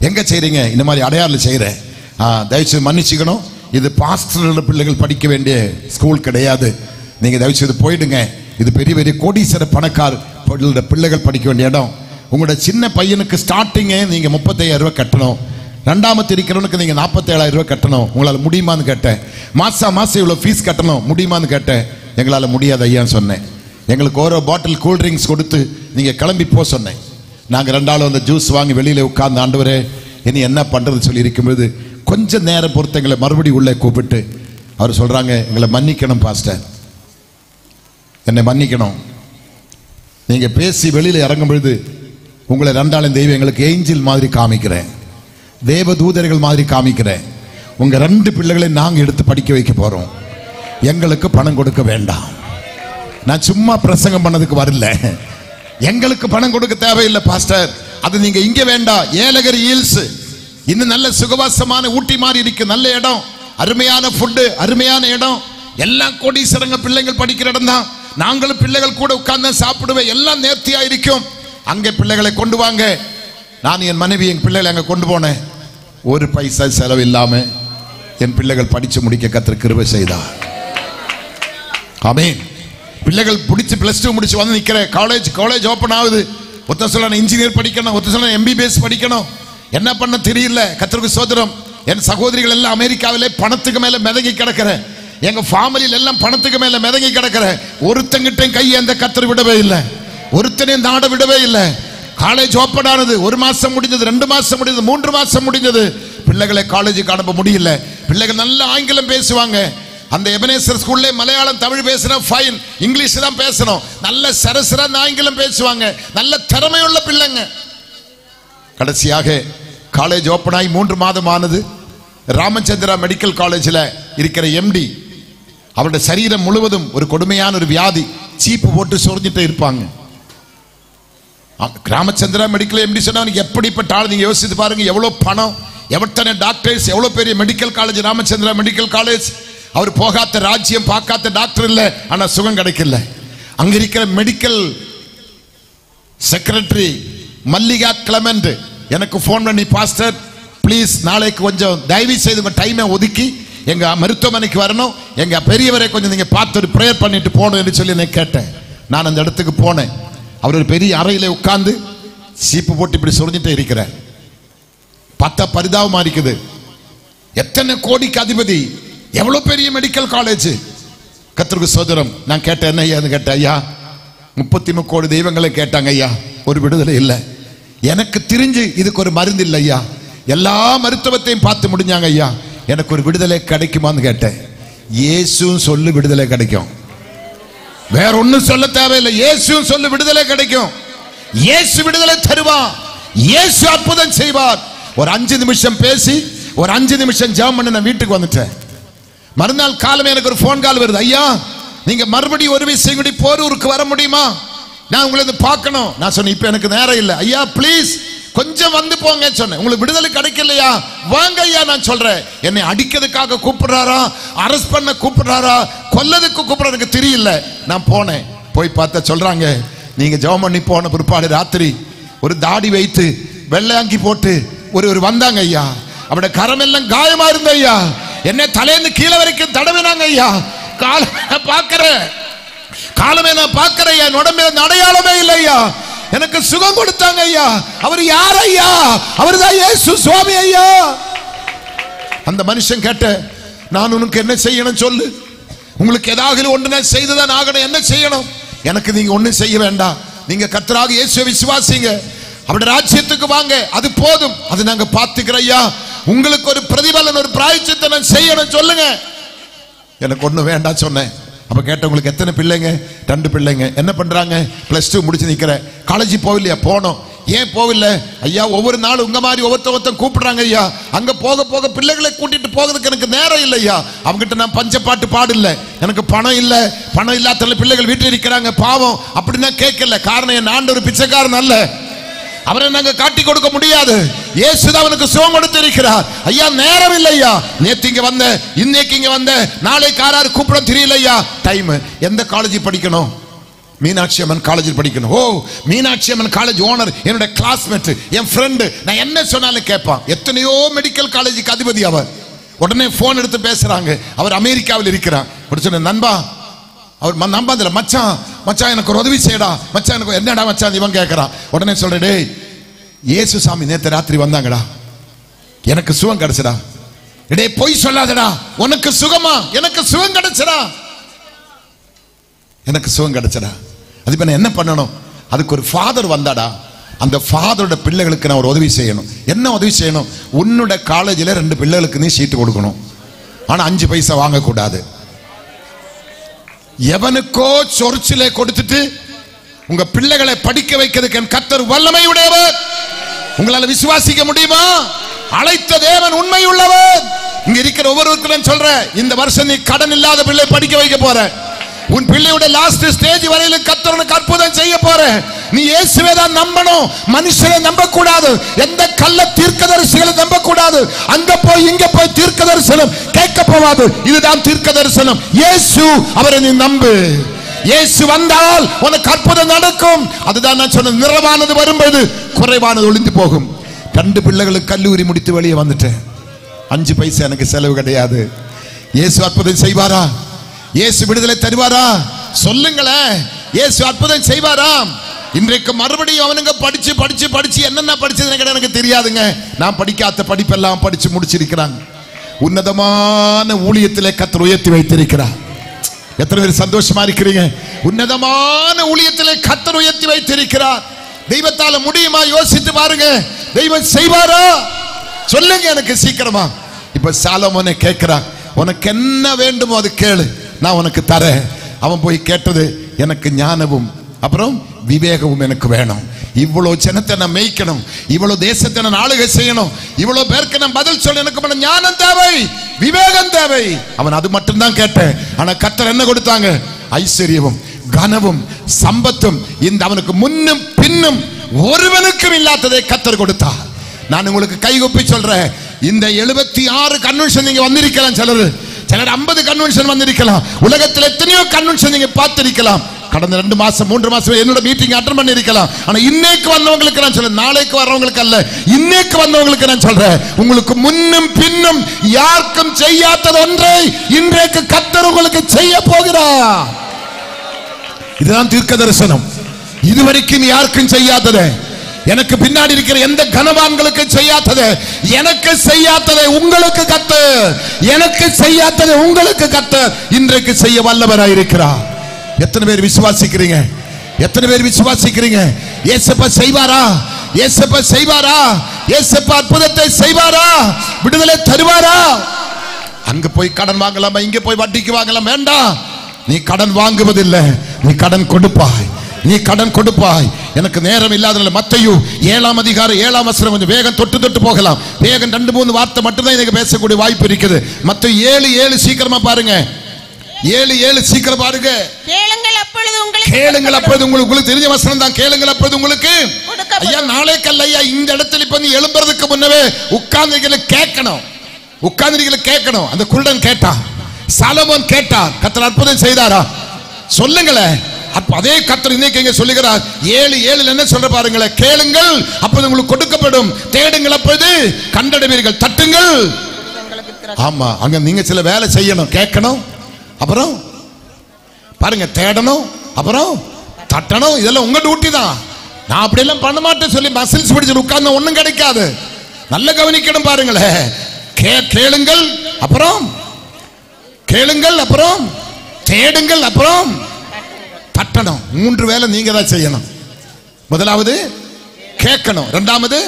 எங்க செய்றீங்க? இந்த மாதிரி அடையாளம் செய்யறேன். தயவுசெய்து மன்னிச்சுக்கணும், இது பாஸ்டர் பிள்ளைகள் படிக்க வேண்டிய ஸ்கூல் கிடையாது. நீங்க தயவுசெய்து போயிடுங்க. இது பெரிய பெரிய கோடீஸ்வர பணக்கார பிள்ளைகள் படிக்க வேண்டிய இடம். உங்களோட சின்ன பையனுக்கு ஸ்டார்டிங்கே நீங்க 35,000 ரூபாய் கட்டணும். 2ஆமத்து இருக்கிறவனுக்கு நீங்க 47,000 ரூபாய் கட்டணும். உங்களால் முடியுமான்னு கேட்டேன். மாசம் இவ்வளவு ஃபீஸ் கட்டணும், முடியுமான்னு கேட்டேன். எங்களால் முடியாது ஐயான்னு சொன்னேன். எங்களுக்கு ஒரு பாட்டில் கூல்ட்ரிங்க்ஸ் கொடுத்து நீங்க கிளம்பி போ சொன்னேன். நாங்கள் 2 ஆளும் அந்த ஜூஸ் வாங்கி வெளியில உட்கார்ந்து, ஆண்டவரே இனி என்ன பண்றது சொல்லி இருக்கும்போது கொஞ்ச நேரம் பொறுத்து எங்களை மறுபடியும் உள்ளே கூப்பிட்டு அவர் சொல்றாங்க, எங்களை மன்னிக்கணும் பாஸ்டர், என்னை மன்னிக்கணும். நீங்க பேசி வெளியில இறங்கும் பொழுது உங்களை 2 ஆளும் தெய்வம் எங்களுக்கு ஏஞ்சல் மாதிரி காமிக்கிறேன், தேவ தூதர்கள் மாதிரி காமிக்கிறேன். உங்க 2 பிள்ளைகளை நாங்க எடுத்து படிக்க வைக்க போறோம். எங்களுக்கு பணம் கொடுக்க வேண்டாம். நான் சும்மா பிரசங்கம் பண்ணதுக்கு வரல. எங்களுக்கு பணம் கொடுக்க தேவையில்லை பாஸ்டர். அது நீங்க இங்க வேண்டாம். ஏலகிரி ஹில்ஸ் இன்னும் நல்ல சுகவாசமான ஊட்டி மாதிரி இருக்கு. நல்ல இடம், அருமையான ஃபுட்டு, அருமையான இடம். எல்லாம் கோடீஸ்வரங்க பிள்ளைகள் படிக்கிற இடம் தான். நாங்களும் பிள்ளைகள் கூட உட்கார்ந்து சாப்பிடுவேன். எல்லாம் நேர்த்தியா இருக்கும். அங்கே பிள்ளைகளை கொண்டு வாங்க. நான் என் மனைவி என் பிள்ளைகளை அங்கே கொண்டு போனேன். ஒரு பைசா செலவு இல்லாம என் பிள்ளைகள் படிச்சு முடிக்க கர்த்தர் கிருபை செய்தார். ஆமென். பிள்ளைகள் பிடிச்சி +2 முடிச்சு வந்து நிக்கிறேன். காலேஜ் ஓபன் ஆகுது. ஒருத்தன் சொல்ல இன்ஜினியர் படிக்கணும், ஒருத்தன் சொல்ல MBBS படிக்கணும். என்ன பண்ண தெரியல. கர்த்தருக்கு ஸ்தோத்திரம். என் சகோதரிகள் எல்லாம் அமெரிக்காவிலே பணத்துக்கு மேல மிதங்கி கிடக்கிற, எங்க ஃபேமிலியில எல்லாம் பணத்துக்கு மேல மிதங்கி கிடக்கிற. ஒருத்தங்கிட்ட கையை அந்த கர்த்தர் விடவே இல்லை, ஒருத்தனையும் நாட விடவே இல்லை. காலேஜ் ஓபன் ஆனது. 1 மாசம் முடிஞ்சது, 2 மாசம் முடிஞ்சது, 3 மாசம் முடிஞ்சது. பிள்ளைகளை காலேஜுக்கு அனுப்ப முடியல. பிள்ளைகள் நல்ல ஆங்கிலம் பேசுவாங்க. அந்த எபனேசர் ஸ்கூல்ல மலையாளம் தமிழ் பேசுறோம், ஃபைன். இங்கிலீஷ் தான் பேசணும். நல்ல சரசரன்னு ஆங்கிலம் பேசுவாங்க. நல்ல திறமையுள்ள பிள்ளைங்க. கடைசியாக காலேஜ் ஓபன் ஆகி 3 மாதம் ஆனது. ராமச்சந்திரா மெடிக்கல் காலேஜில் இருக்கிற MD, அவருடைய சரீரம் முழுவதும் ஒரு கொடுமையான ஒரு வியாதி, சீப்பு போட்டு சொரிஞ்சிட்டு இருப்பாங்க. ராமச்சந்திரா மெடிக்கல் MD சொன்னா எப்படிப்பட்ட ஆள் நீங்க யோசித்து பாருங்க. எவ்வளவு பணம், எவ்வளவு டாக்டர்ஸ், எவ்வளவு பெரிய medical college Ramachandra medical college. அவர் போகாத ராஜ்யம், பார்க்காத டாக்டர் இல்ல, ஆனா சுகம் கிடைக்கல. அங்க இருக்கிற மெடிக்கல் செக்ரட்டரி மல்லிகா கிளமெண்ட் எனக்கு போன் பண்ணி, பாஸ்டர் ப்ளீஸ் நாளைக்கு கொஞ்சம் தயவு செய்து உங்க டைமை ஒதுக்கி எங்க மருத்துவமனைக்கு வரணும், எங்க பெரியவரை கொஞ்சம் நீங்க பார்த்து ஒரு பிரேயர் பண்ணிட்டு போகணும் என்று சொல்லி நான் கேட்டேன். நான் அந்த இடத்துக்கு போனேன். அவர் ஒரு பெரிய அறையில உட்கார்ந்து சீப்பு போட்டு இப்படி சொரிஞ்சிட்டே இருக்கிறார். பார்த்தா பரிதாபமா இருக்குது. எத்தனை கோடிக்கு அதிபதி, எவ்வளவு பெரிய மெடிக்கல் காலேஜ். கர்த்தருக்கு ஸ்தோத்திரம். நான் கேட்டேன், என்ன ஐயா கேட்டேன். ஐயா 33 கோடி தெய்வங்களை கேட்டாங்க ஐயா, ஒரு விடுதலை இல்லை. எனக்கு தெரிஞ்சு இதுக்கு ஒரு மருந்து இல்லை ஐயா. எல்லா மருத்துவத்தையும் பார்த்து முடிஞ்சாங்க ஐயா, எனக்கு ஒரு விடுதலை கிடைக்குமான்னு கேட்டேன். இயேசுவும் சொல்லு விடுதலை கிடைக்கும், வேற ஒன்னும் சொல்ல தேவையில்லை. இயேசுவும் சொல்லு விடுதலை கிடைக்கும். இயேசு விடுதலை தருவார், இயேசு அற்புதம் செய்வார். ஒரு 5 நிமிஷம் பேசி ஒரு 5 நிமிஷம் ஜெபம் பண்ணி நான் வீட்டுக்கு வந்துட்டேன். மறுநாள் காலமே எனக்கு ஒரு போன் கால் வருது. ஐயா நீங்க மறுபடியும் ஒரு விஷயம் கூடி போரூருக்கு வர முடியுமா, நான் உங்களை பார்க்கணும். நான் சொன்னேன் இப்ப எனக்கு நேரம் இல்லை. ஐயா ப்ளீஸ் கொஞ்சம் வந்து போங்க சொன்னேன். உங்களுக்கு விடுதலை கிடைக்கலையா, வாங்க ஐயா. நான் சொல்றேன், என்னை அடிக்கிறதுக்காக கூப்பிடுறாரா, அரெஸ்ட் பண்ண கூப்பிடுறாரா, கொல்லதுக்கு கூப்பிடுறாரு எனக்கு தெரியல. நான் போனேன். போய் பார்த்தா சொல்றாங்க, நீங்க ஜெபம் பண்ணி போன பிற்பாடு ராத்திரி ஒரு தாடி வைத்து வெள்ளையாங்கி போட்டு ஒரு வந்தாங்க ஐயா. அவருடைய கரமெல்லாம் காயமா இருந்த ஐயா. என்ன தலையிருந்து கீழே வரைக்கும் தடவினாங்க ஐயா. காலமே நான் பார்க்கிறேன், என் உடம்புல அடையாளமே இல்லை ஐயா. எனக்கு சுகம் கொடுத்தாங்க ஐயா. அவர் யார் ஐயா? அவர் தான் இயேசு சுவாமி ஐயா. அந்த மனுஷன் கேட்ட, நான் உனக்கு என்ன செய்யணும் சொல்லு, உங்களுக்கு ஏதாவது ஒன்று நான் செய்துதான் ஆகணும், என்ன செய்யணும்? எனக்கு நீங்க ஒன்னும் செய்ய வேண்டாம், நீங்க கர்த்தராக இயேசுவை விசுவாசிங்க, அவருடைய ராஜ்யத்துக்கு வாங்க, அது போதும், அது நாங்க பார்த்துக்கிறோம் ஐயா. உங்களுக்கு ஒரு பிரதிபலன், ஒரு பிராயச்சித்தை நான் செய்யணும் சொல்லுங்க. எனக்கு ஒன்றும் வேண்டாம் சொன்னேன். அப்ப கேட்டவங்களுக்கு எத்தனை பிள்ளைங்க? 2 பிள்ளைங்க. என்ன பண்றாங்க? +2 முடிச்சு நிக்கிற. காலேஜ் போகலையா? போனோம். ஏன் போகல ஐயா? ஒவ்வொரு நாள் உங்க மாதிரி ஒவ்வொருத்தர் கூப்பிடுறாங்க ஐயா. அங்க போக போக பிள்ளைகளை கூட்டிட்டு போகிறதுக்கு எனக்கு நேரம் இல்லை ஐயா. அவங்ககிட்ட நான் பஞ்சப்பாட்டு பாடல, எனக்கு பணம் இல்லை, பணம் இல்லாத பிள்ளைகள் வீட்டில் இருக்கிறாங்க பாவம் அப்படின்னா கேட்கல. காரணம் என் ஆண்டவர் பிச்சைக்காரன் அல்ல, அவரை நாங்க காட்டி கொடுக்க முடியாது. இயேசுதான் அவனுக்கு சுகம் கொடுத்து இருக்கிறார். ஐயா நேரம் இல்லை ஐயா, நேத்து இங்க வந்த, இன்னைக்கு இங்க வந்த, நாளைக்கு யாராரு கூப்பிட தெரியல ஐயா. டைம் எந்த காலேஜ் படிக்கணும்? மீனாட்சி அம்மன் காலேஜில் படிக்கணும். ஓ மீனாட்சி அம்மன் காலேஜ் ஓனர் என்னோட கிளாஸ்மேட், என் ஃப்ரெண்டு. நான் என்ன சொன்னாலும் கேட்பான். எத்தனையோ மெடிக்கல் காலேஜுக்கு அதிபதி அவர். உடனே போன் எடுத்து பேசுறாங்க. அவர் அமெரிக்காவில் இருக்கிறார். சொன்ன நண்பா, அவர் நம்பாதில்ல, மச்சான் மச்சான் எனக்கு ஒரு உதவி செய்யடா, மச்சான் எனக்கு என்னடா மச்சான் இவன் கேட்கறான். உடனே சொல்றேன், டேய் இயேசு சாமி நேத்து ராத்திரி வந்தாங்கடா, எனக்கு சுகம் கிடைச்சடா. டேய் பொய் சொல்லாதடா, உனக்கு சுகமா? எனக்கு சுகம் கிடைச்சடா, எனக்கு சுகம் கிடைச்சடா. அதுக்கு நான் என்ன பண்ணணும்? அதுக்கு ஒரு ஃபாதர் வந்தாடா, அந்த ஃபாதரோட பிள்ளைகளுக்கு நான் ஒரு உதவி செய்யணும். என்ன உதவி செய்யணும்? உன்னோட காலேஜில் 2 பிள்ளைகளுக்கு நீ சீட்டு கொடுக்கணும், ஆனா 5 பைசா வாங்கக்கூடாது. எவனுக்கோ சொர்ச்சிலே கொடுத்துட்டு உங்க பிள்ளைகளை படிக்க வைக்கிறதுக்கு என் கர்த்தர் வல்லமை உடையவர். உங்களால விசுவாசிக்க முடியுமா? அழைத்த தேவன் உண்மை உள்ளவர். இங்க இருக்கிற ஒவ்வொருவருக்கும் நான் சொல்றேன், இந்த வருஷம் நீ கடன் இல்லாத பிள்ளை படிக்க வைக்க போற. உன் பிள்ளையோட லாஸ்ட் ஸ்டேஜ் வரையில கர்த்தர் அற்புதம் செய்ய போற. நீ இயேசுவை தான் நம்பணும், மனுஷனை நம்ப கூடாது. எந்த கள்ள தீர்க்கதரிசிகளை நம்ப கூடாது. அங்க போய் இங்க போய் தீர்க்கதரிசனம் கேட்க போவாது. இதுதான் தீர்க்கதரிசனம். இயேசு, அவரை நீ நம்பு. இயேசு வந்தால் உனக்கு அற்புதம் நடக்கும். அதுதான் நான் சொன்ன, நிறைவானது வரும்போது குறைவானது ஒளிந்து போகும். 2 பிள்ளைகளுக்கு கல்லூரி முடித்து வெளியே வந்துட்டேன். 5 பைசா எனக்கு செலவு கிடையாது. இயேசு அற்புதம் செய்வாரா? இயேசு விடுதலை தருவாரா? சொல்லுங்களேன், இயேசு அற்புதம் செய்வாராம். இன்றைக்கு மறுபடியும் அவனுங்க படிச்சு படிச்சு படிச்சு என்னென்ன படிச்சதுன்னு எனக்கு தெரியாதுங்க. நான் படிக்காத படிப்பெல்லாம் படிச்சு முடிச்சிருக்கிறாங்க. உன்னதமான ஊழியத்திலே கர்த்தர் உயர்த்தி வைத்திருக்கிறார். எத்தனை பேர் சந்தோஷமா இருக்கிறீங்க? உன்னதமான ஊழியத்திலே கர்த்தர் உயர்த்தி வைத்திருக்கிறார். தெய்வத்தால முடியுமா? யோசித்து பாருங்க. தெய்வம் செய்வாரா? சொல்லுங்க எனக்கு சீக்கிரமா. இப்ப சாலமோனை கேட்கிறான், உனக்கு என்ன வேண்டுமோ அது கேளு, நான் உனக்கு தரேன். அவன் போய் கேட்டது, எனக்கு ஞானமும் அப்புறம் விவேகமும் எனக்கு வேணும். இவ்வளவு ஜனத்தை நான் மேய்க்கணும், இவ்வளவு தேசத்தை நான் ஆளுகை செய்யணும், இவ்வளவு பேருக்கு நான் பதில் சொல்ல எனக்கு ஞானம் தேவை, விவேகம் தேவை. அவன் அது மட்டும் தான் கேட்டேன். ஆனா கர்த்தர் என்ன கொடுத்தாங்க? ஐஸ்வர்யமும் கனவும் சம்பத்தும். இந்த அவனுக்கு முன்னும் பின்னும் ஒருவனுக்கும் இல்லாததை கர்த்தர் கொடுத்தார். நான் உங்களுக்கு கைகூப்பி சொல்றேன், இந்த 76 கன்வென்ஷன் நீங்க வந்திருக்கலாம். சிலர் 50 கன்வென்ஷன் வந்திருக்கலாம். உலகத்தில் எத்தனையோ கன்வென்ஷன் நீங்க பார்த்திருக்கலாம். கடந்த 2 மாசம் 3 மாசம் என்னோட மீட்டிங் அட்டெண்ட் பண்ணி இருக்கலாம். ஆனா இன்னைக்கு வந்தவங்களுக்கு நான் சொல்றேன், நாளைக்கு வர்றவங்களுக்கு அல்ல, இன்னைக்கு வந்தவங்களுக்கு நான் சொல்றேன், உங்களுக்கு முன்னும் பின்னும் யாருக்கும் செய்யாதது ஒன்றை இன்றைக்கு கர்த்தர் உங்களுக்கு செய்ய போகிறார். இதுதான் தீர்க்க தரிசனம். இதுவரைக்கும் யாருக்கும் செய்யாதது, எனக்கு பின்னாடி இருக்கிற எந்த கனவான்களுக்கு செய்யாதது, எனக்கு செய்யாததை உங்களுக்கு கர்த்தர், எனக்கு செய்யாததை உங்களுக்கு கர்த்தர் இன்றைக்கு செய்ய வல்லவராய் இருக்கிறார். எத்தனை பேர் விசுவாசிக்கிறீங்க? எத்தனை பேர் விசுவாசிக்கிறீங்க? இயேசுப்பா செய்வாரா? இயேசுப்பா செய்வாரா? இயேசுப்பா அற்புதத்தை செய்வாரா? விடுதலை தருவாரா? அங்க போய் கடன் வாங்கலாமா, இங்க போய் வட்டிக்கு வாங்கலாம்? வேண்டாம். நீ கடன் வாங்குவதில்லை, நீ கடன் கொடுப்பாய், நீ கடன் கொடுப்பாய். எனக்கு நேரம் இல்லாதனால மத்தேயு 7ஆம் அதிகாரம் 7ஆம் வசனம் கொஞ்சம் வேகம் தொட்டு போகலாம். வேகம் 2-3 வார்த்தை மட்டும் தான் எனக்கு பேசக்கூடிய வாய்ப்பு இருக்குது. மத்தேயு 7:7 சீக்கிரமா பாருங்க. 7:7 சீக்கிரம் பாருங்க. கேளுங்கள் அப்பொழுது உங்களுக்கு, கேளுங்கள் அப்பொழுது உங்களுக்கு தெரிஞ்ச வசனம் தான். கேளுங்கள் அப்பொழுது உங்களுக்கு. ஐயா நாளைக்கு ஐயா இந்த இடத்துல இப்ப நீ எழும்புறதுக்கு முன்னவே உட்கார்ந்து கேட்கணும், உட்கார்ந்து கேட்கணும். அந்த குருடன் கேட்டான், சாலமோன் கேட்டான், கர்த்தர் அற்புதம் செய்தாரா? சொல்லுங்களேன். அதே கர்த்தர் இன்னைக்கு இங்க சொல்லுகிறார். 7:7 என்ன சொல்ற பாருங்களேன். கேளுங்கள் அப்பொழுது உங்களுக்கு கொடுக்கப்படும், தேடுங்கள் அப்பொழுது கண்டடைவீர்கள், தட்டுங்கள். ஆமா, அங்க நீங்க சில வேலை செய்யணும். கேட்கணும், அப்புறம் பாருங்க தேடணும், அப்புறம் தட்டணும். இதெல்லாம் உங்க டியூட்டி தான். நான் அப்படியெல்லாம் பண்ண மாட்டேன் சொல்லி மசில்ஸ் பிடிச்சு உட்கார்ந்து ஒண்ணும் கிடைக்காது. நல்ல கவனிக்கணும் பாருங்களேன். கேளுங்கள், அப்புறம் கேளுங்கள், அப்புறம் தேடுங்கள், அப்புறம் தட்டணும். 3 வேலை நீங்க தான் செய்யணும். முதலாவது கேட்கணும், 2வது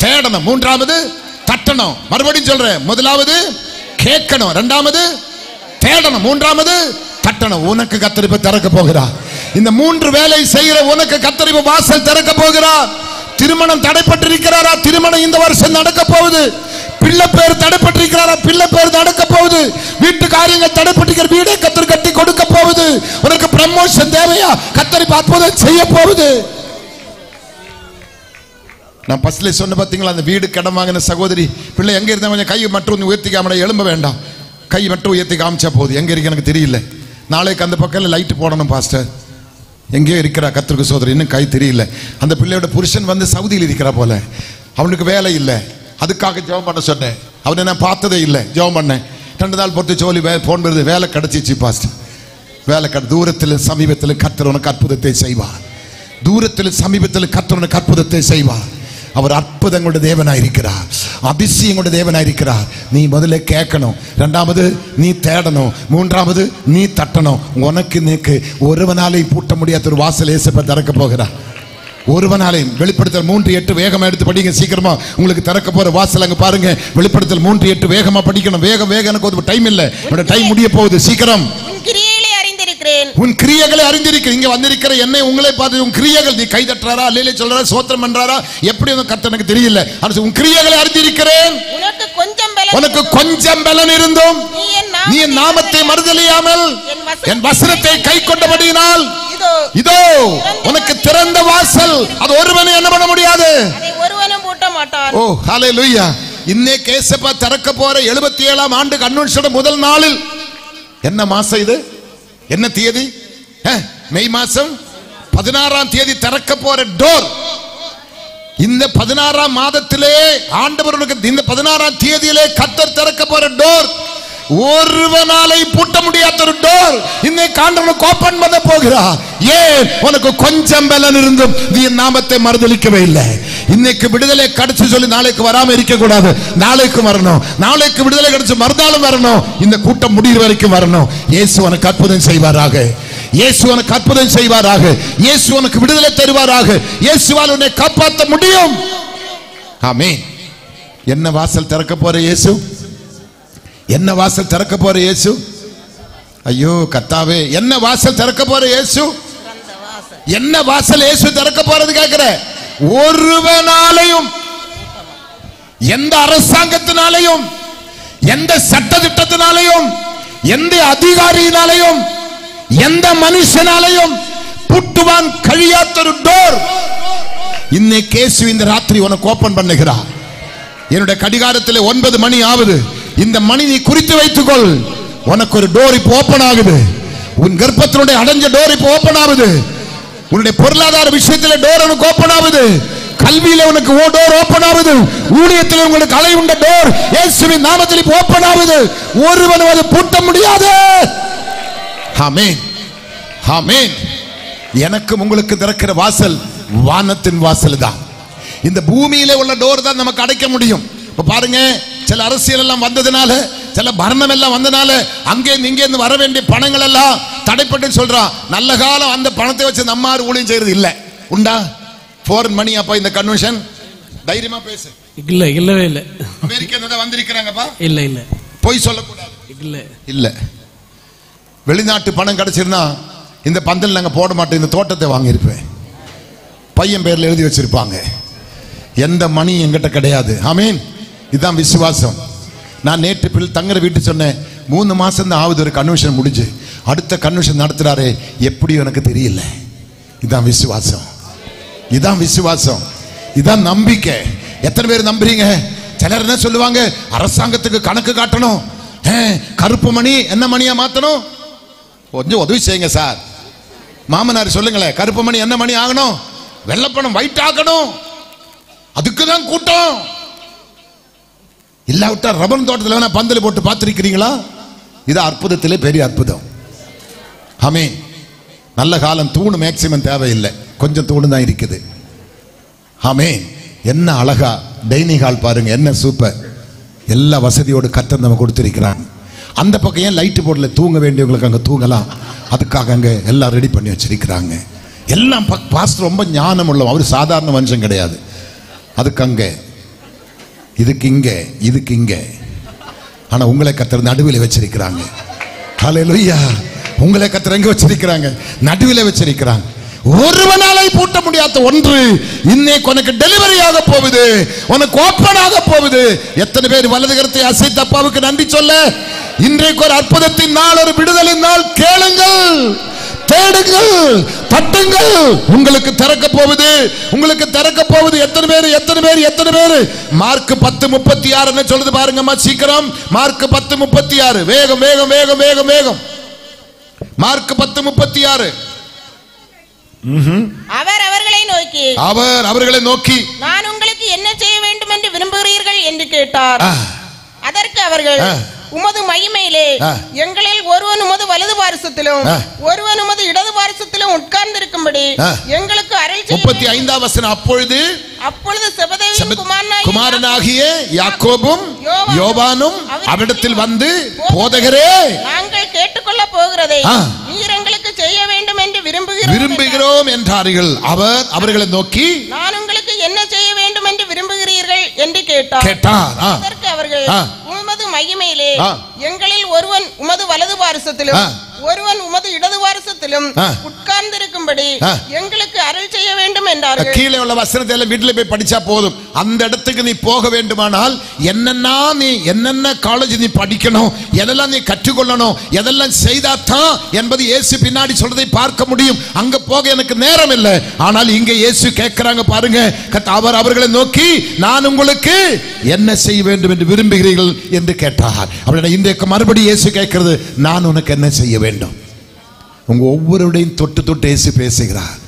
தேடணும், 3வது தட்டணும். மறுபடியும் சொல்றேன், முதலாவது கேட்கணும், 2வது தேடணும், 3வது தட்டணும். உனக்கு கர்த்தர் இப்ப திறக்க போகிறார். இந்த 3 வேலை செய்கிற உனக்கு கர்த்தர் இப்ப வாசல் திறக்க போகிறார். திருமணம் தடைப்பட்டிருக்கிறாரா? திருமணம் இந்த வருஷம் நடக்க போகுது. பிள்ளை பேர் தடைப்பட்டிருக்கிறாரா? பிள்ளை பேர் நடக்க போகுது. வீட்டு காரியங்கள் தடைப்பட்டிருக்கிற வீடை கர்த்தர் கட்டி கொடுக்க போகுது. உனக்கு ப்ரமோஷன் தேவையா? கர்த்தர் இப்ப அற்புதம் செய்ய போகுது. நான் பஸ்ல சொன்ன பாத்தீங்களா, அந்த வீடு கடன் வாங்கின சகோதரி பிள்ளை எங்க இருந்தா கொஞ்சம் கை மட்டும் உயர்த்திக்காம எழும்ப வேண்டாம், கை மட்டும் உயர்த்தி காமிச்சா போகுது. எங்க இருக்கு எனக்கு தெரியல. நாளைக்கு அந்த பக்கம் லைட் போடணும் பாஸ்டர். எங்கேயோ இருக்கிறா கர்த்தருக்கு சோதரி, இன்னும் கை தெரியல. அந்த பிள்ளையோட புருஷன் வந்து சவுதியில் இருக்கிறா போல, அவனுக்கு வேலை இல்லை. அதுக்காக ஜெபம் பண்ண சொன்னேன். அவனை நான் பார்த்ததே இல்லை, ஜெபம் பண்ணேன். 2 நாள் பொறுத்து ஜோலி போன் வருது, வேலை கிடைச்சிச்சு பாஸ்டர், வேலை தூரத்தில் சமீபத்தில் கர்த்தர் உனக்கு அற்புதத்தை செய்வார். தூரத்தில் சமீபத்தில் கர்த்தர் உனக்கு அற்புதத்தை செய்வார். அவர் அற்புதங்களுடைய தேவனாயிருக்கிறார், அதிசயங்களுடைய தேவனாயிருக்கிறார். நீ முதல்ல கேட்கணும், 2வது நீ தேடணும், 3வது நீ தட்டணும். உனக்கு நீக்கு ஒருவனாலே பூட்ட முடியாத ஒரு வாசல் இயேசுப்பா திறக்க போகிறார். ஒருவனாலையும். வெளிப்படுத்தல் 3:8 வேகமா எடுத்து படிங்க சீக்கிரமா. உங்களுக்கு திறக்க போற வாசல் அங்க பாருங்க. வெளிப்படுத்தல் 3:8 வேகமா படிக்கணும். வேகம் எனக்கு ஒரு டைம் இல்ல, என்னோட டைம் முடிய போகுது. சீக்கிரம். உன் கிரியைகளை அறிந்திருக்கிறேன். இங்க வந்திருக்கிற என்னை உங்களை பார்த்து உன் கிரியைகள், நீ கை தட்டுறாரா, அல்லேலூயா சொல்றாரா, ஸ்தோத்திரம் பண்றாரா, எப்படி கர்த்தர் எனக்கு தெரியல. உன் கிரியைகளை அறிந்திருக்கிறேன். உனக்கு கொஞ்சம் பலன் இருந்தும் நீ என் நாமத்தை மறுதலியாமல் என் வசனத்தை கை கொண்டபடியினால் இதோ உனக்கு திறந்த வாசல், அது ஒருவனும் என்ன பண்ண முடியாது, ஒருவனும் பூட்ட மாட்டான். ஓ ஹல்லேலூயா. இன்னைக்கு இயேசுப்பா திறக்க போற 77ஆம் ஆண்டு கன்வென்ஷன் முதல் நாளில், என்ன மாசம் இது, என்ன தேதி? மே மாசம் 16ஆம் தேதி திறக்க போற டோர். இந்த 16ஆம் மாதத்திலே ஆண்டவருக்கு இந்த 16ஆம் தேதியிலே கர்த்தர் திறக்க போற டோர். ஒருவனாலே பூட்ட முடியாத ஒரு டோர் இன்னைக்கு ஆண்டவர் ஓபன் பண்ண போகிறார். ஏன்? உனக்கு கொஞ்சம் பலன் இருந்தும் நீ நாமத்தை மறுதலிக்கவே இல்லை. இன்னைக்கு விடுதலை கிடைச்சு சொல்லி நாளைக்கு வராம இருக்க கூடாது. நாளைக்கு வரணும். நாளைக்கு விடுதலை கிடைச்சு மறுநாளும் வரணும். இந்த கூட்டம் முடிகிற வரைக்கும் வரணும். இயேசு உனக்கு அற்புதம் செய்வாராக. இயேசு உனக்கு அற்புதம் செய்வாராக. இயேசு உனக்கு விடுதலை தருவாராக. இயேசுவால் உன்னை காப்பாற்ற முடியும். ஆமென். என்ன வாசல் திறக்க போற இயேசு? என்ன வாசல் திறக்க போற இயேசு? ஐயோ கர்த்தாவே, என்ன வாசல் திறக்க போற இயேசு? என்ன வாசல் இயேசு திறக்க போறது கேக்குற? ஒருவனாலையும், எந்த அரசாங்கத்தினாலையும், எந்த சட்ட திட்டத்தினாலையும், எந்த அதிகாரியினாலையும், எந்த மனுஷனாலையும் புட்டுவான் கழியாத ஒரு டோர் இன்னைக்கு இயேசு இந்த ராத்திரி உனக்கு ஓபன் பண்ணுகிறார். என்னுடைய கடிகாரத்தில் 9 மணி ஆகுது. இந்த மணி நீ குறித்து வைத்துக்கொள். உனக்கு ஒரு டோர் இப்போ ஓபன் ஆகுது. உன் கர்ப்பத்தினுடைய அடைஞ்ச டோர் இப்போ ஓபன் ஆகுது. உன்னுடைய பொருளாதார விஷயத்தில் டோர் உனக்கு ஓபன் ஆகுது. கல்வியில உனக்கு டோர் ஓபன் ஆகுது. ஊழியத்தில் உங்களுக்கு அலை உண்ட டோர் இயேசுவின் நாமத்தில் இப்போ ஓபன் ஆகுது. ஒருவனும் அதை பூட்ட முடியாது. ஆமென். ஆமென். எனக்கும் உங்களுக்கு திறக்கிற வாசல் வானத்தின் வாசல் தான். இந்த பூமியில உள்ள டோர் தான் நமக்கு அடைக்க முடியும். இப்ப பாருங்க, சில அரசியல் எல்லாம் வந்ததுனால, சில பரணம் எல்லாம் வந்தனால அங்கே இங்கே இருந்து வர வேண்டிய பணங்கள் எல்லாம் தடைப்பட்டு சொல்றான். நல்ல காலம் அந்த பணத்தை வச்சு நம்ம ஊழியம் செய்யறது இல்ல. உண்டா? ஃபாரின் மணி. அப்ப இந்த கன்வென்ஷன் தைரியமா பேசு. இல்ல, இல்லவே இல்ல. அமெரிக்கா வந்திருக்கிறாங்கப்பா. இல்ல இல்ல, போய் சொல்லக்கூடாது. இல்ல இல்ல. வெளிநாட்டு பணம் கிடைச்சிருந்தா இந்த பந்தல் நாங்க போட மாட்டோம். இந்த தோட்டத்தை வாங்கியிருப்பேன். பையன் பேர்ல எழுதி வச்சிருப்பாங்க. எந்த மணி என்கிட்ட கிடையாது. ஆமீன். இதுதான் விசுவாசம். நான் நேற்று தங்குற வீட்டு சொன்னேன், 3 மாசம் தான் ஆகுது ஒரு கன்வென்ஷன் முடிஞ்சு. அடுத்த கன்வென்ஷன் நடத்துறாரு, எப்படி எனக்கு தெரியல. இதுதான் விசுவாசம். இதுதான் விசுவாசம். இதுதான் நம்பிக்கை. எத்தனை பேர் நம்புறீங்க? சிலர் என்ன சொல்லுவாங்க, அரசாங்கத்துக்கு கணக்கு காட்டணும், கருப்பு மணி என்ன மணியா மாத்தணும். கொஞ்சம் உதவி செய்யுங்க சார். மாமனார் சொல்லுங்களேன், கருப்பு மணி என்ன மணி ஆகணும்? வெள்ளப்பணம் ஒயிட் ஆகணும். அதுக்குதான் கூட்டம். இல்லாவிட்டா ரப்பர் தோட்டத்தில் வேணா பந்தல் போட்டு பார்த்திருக்கிறீங்களா? இது அற்புதத்திலே பெரிய அற்புதம். ஆமென். நல்ல காலம். தூணு மேக்சிமம் தேவையில்லை, கொஞ்சம் தூணு தான் இருக்குது. ஆமென். என்ன அழகா டைனிங் ஹால் பாருங்க, என்ன சூப்பர். எல்லா வசதியோடு கர்த்தர் நம்ம கொடுத்திருக்கிறாங்க. அந்த பக்கம் ஏன் லைட் போர்டுல தூங்க வேண்டியவங்களுக்கு அங்க தூங்கலாம். அதுக்காக அங்க எல்லாம் ரெடி பண்ணி வச்சிருக்கிறாங்க. எல்லாம் பாஸ்டர் ரொம்ப ஞானம் உள்ளவன். அவர் சாதாரண மனுஷன் கிடையாது. அதுக்கு அங்க, இதுக்கு இங்க, இதுக்கு இங்க. ஆனா உங்களை கர்த்தர் நடுவில் வச்சிருக்கிறாங்க. ஹல்லேலூயா. உங்களை கர்த்தர் எங்க வச்சிருக்கிறாங்க? நடுவில் வச்சிருக்கிறாங்க. ஒருவனாலே பூட்ட முடியாத ஒன்று இன்னைக்கு உனக்கு டெலிவரி ஆக போகுது, உனக்கு ஓபன் ஆக போகுது. எத்தனை பேர் வலது கரத்தை அசைத்து அப்பாவுக்கு நன்றி சொல்ல? இன்றைக்கு ஒரு அற்புதத்தின் நாள், ஒரு விடுதலை நாள். கேளுங்கள், தேடுங்கள், தட்டுங்கள். உங்களுக்கு திறக்க போகுது, உங்களுக்கு திறக்க போகுது. எத்தனை பேர் எத்தனை பேர் எத்தனை பேர்? மார்க் 10:36 என்ன சொல்லுது பாருங்கம்மா, சீக்கிரம். மார்க் 10:36. வேகம் வேகம் வேகம் வேகம் வேகம். மார்க் 10:36. அவர் அவர்களை நோக்கி நான் உங்களுக்கு என்ன செய்ய வேண்டும் என்று விரும்புகிறீர்கள் என்று கேட்டார். அதற்கு அவர்கள், உமது மகிமையிலே எங்களில் ஒருவன் உமது வலது பாரிசத்திலும் ஒருவன் உமது இடது பாரிசத்திலும் உட்கார்ந்திருக்கும்படி எங்களுக்கு அருள் செய்யும். 35ஆம் வசனம். அப்பொழுது செபதேயுவின் குமாரனாகிய யாக்கோபும் யோவானும் அவரிடத்தில் வந்து, போதகரே, நாங்கள் கேட்டுக்கொள்ள போகிறதை நீர் எங்களுக்கு செய்ய வேண்டும் என்று விரும்புகிறோம் என்றார்கள். அவர் அவர்களை நோக்கி, நான் உங்களுக்கு என்ன செய்ய வேண்டும் என்று விரும்புகிறீர்கள் என்று கேட்டார். அதற்கு அவர்கள், உமது மகிமையிலே எங்களில் ஒருவன் உமது வலது பாரிசத்திலும் ஒருவன் உமது இடது பாரிசத்திலும் உட்கார்ந்திருக்கும்படி எங்களுக்கு அருள் செய்ய வேண்டும் என்றார்கள். கீழே உள்ள வசனத்தை எல்லாம் வீட்டில் போய் படிச்சா போதும். அந்த இடத்துக்கு நீ போக வேண்டுமானால் என்னென்ன காலேஜ் நீ படிக்கணும், எதெல்லாம் நீ கற்றுக்கொள்ளணும், எதெல்லாம் செய்தாதான் என்பது இயேசு பின்னாடி சொல்றதை பார்க்க முடியும். அங்க போக எனக்கு நேரம் இல்லை. ஆனால் இங்க இயேசு கேட்கிறாங்க பாருங்க. அவர் அவர்களை நோக்கி, நான் உங்களுக்கு என்ன செய்ய வேண்டும் என்று விரும்புகிறீர்கள் என்று கேட்டார். அப்படின்னா இன்றைக்கு மறுபடியும் இயேசு கேட்கிறது, நான் உனக்கு என்ன செய்ய வேண்டும்? உங்க ஒவ்வொருடையும் தொட்டு தொட்டு இயேசு பேசுகிறார்.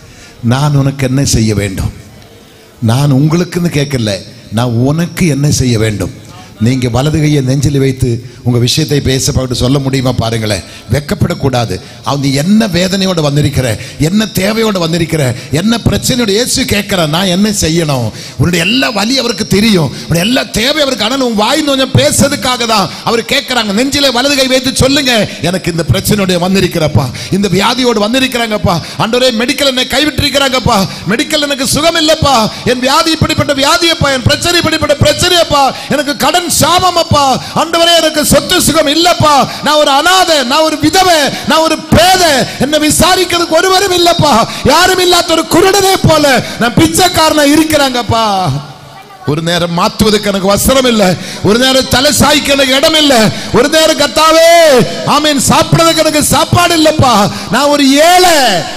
நான் உனக்கு என்ன செய்ய வேண்டும்? நான் உங்களுக்குன்னு கேட்கல, நான் உனக்கு என்ன செய்ய வேண்டும்? நீங்க வலது கையை நெஞ்சில் வைத்து உங்க விஷயத்தை பேசப்பட்டு சொல்ல முடியுமா பாருங்களேன். வெக்கப்படக்கூடாது. அவன் என்ன வேதனையோட வந்திருக்கிற, என்ன தேவையோட வந்திருக்கிற, என்ன பிரச்சனையோட இயேசு கேட்கிற, நான் என்ன செய்யணும்? உன்னுடைய எல்லா வலி அவருக்கு தெரியும், உன்னுடைய எல்லா தேவை அவருக்கு. ஆனால் உன் வாய் கொஞ்சம் பேசுறதுக்காக தான் அவர் கேட்கிறாங்க. நெஞ்சிலே வலது கை வைத்து சொல்லுங்க, எனக்கு இந்த பிரச்சனையோட வந்திருக்கிறப்பா, இந்த வியாதியோடு வந்திருக்கிறாங்கப்பா, ஆண்டவரே மெடிக்கல் என்னை கைவிட்டிருக்கிறாங்கப்பா, மெடிக்கல் எனக்கு சுகம் இல்லப்பா, என் வியாதி இப்படிப்பட்ட வியாதியப்பா, என் பிரச்சனை இப்படிப்பட்ட பிரச்சனையப்பா, எனக்கு கடன் சாபமப்பா, ஆண்டவரே எனக்கு சொத்து சுகம் இல்லப்பா, நான் ஒரு அநாதை, நான் ஒரு விதவை, நான் ஒரு பேதை, என்ன விசாரிக்கிறதுக்கு ஒருவரும் இல்லப்பா, யாரும் இல்லாத ஒரு குருடனே போல நான் பிச்சைக்காரனா இருக்கிறாங்கப்பா. ஒரு நேரம் மாற்றுவதற்கு எனக்கு வஸ்திரம் இல்லை, ஒரு நேரம் தலை சாய்க்க எனக்கு இடம் இல்லை, ஒரு நேரம் கர்த்தாவே ஆமென் சாப்பிடுறதுக்கு எனக்கு சாப்பாடு இல்லப்பா, நான் ஒரு ஏழை.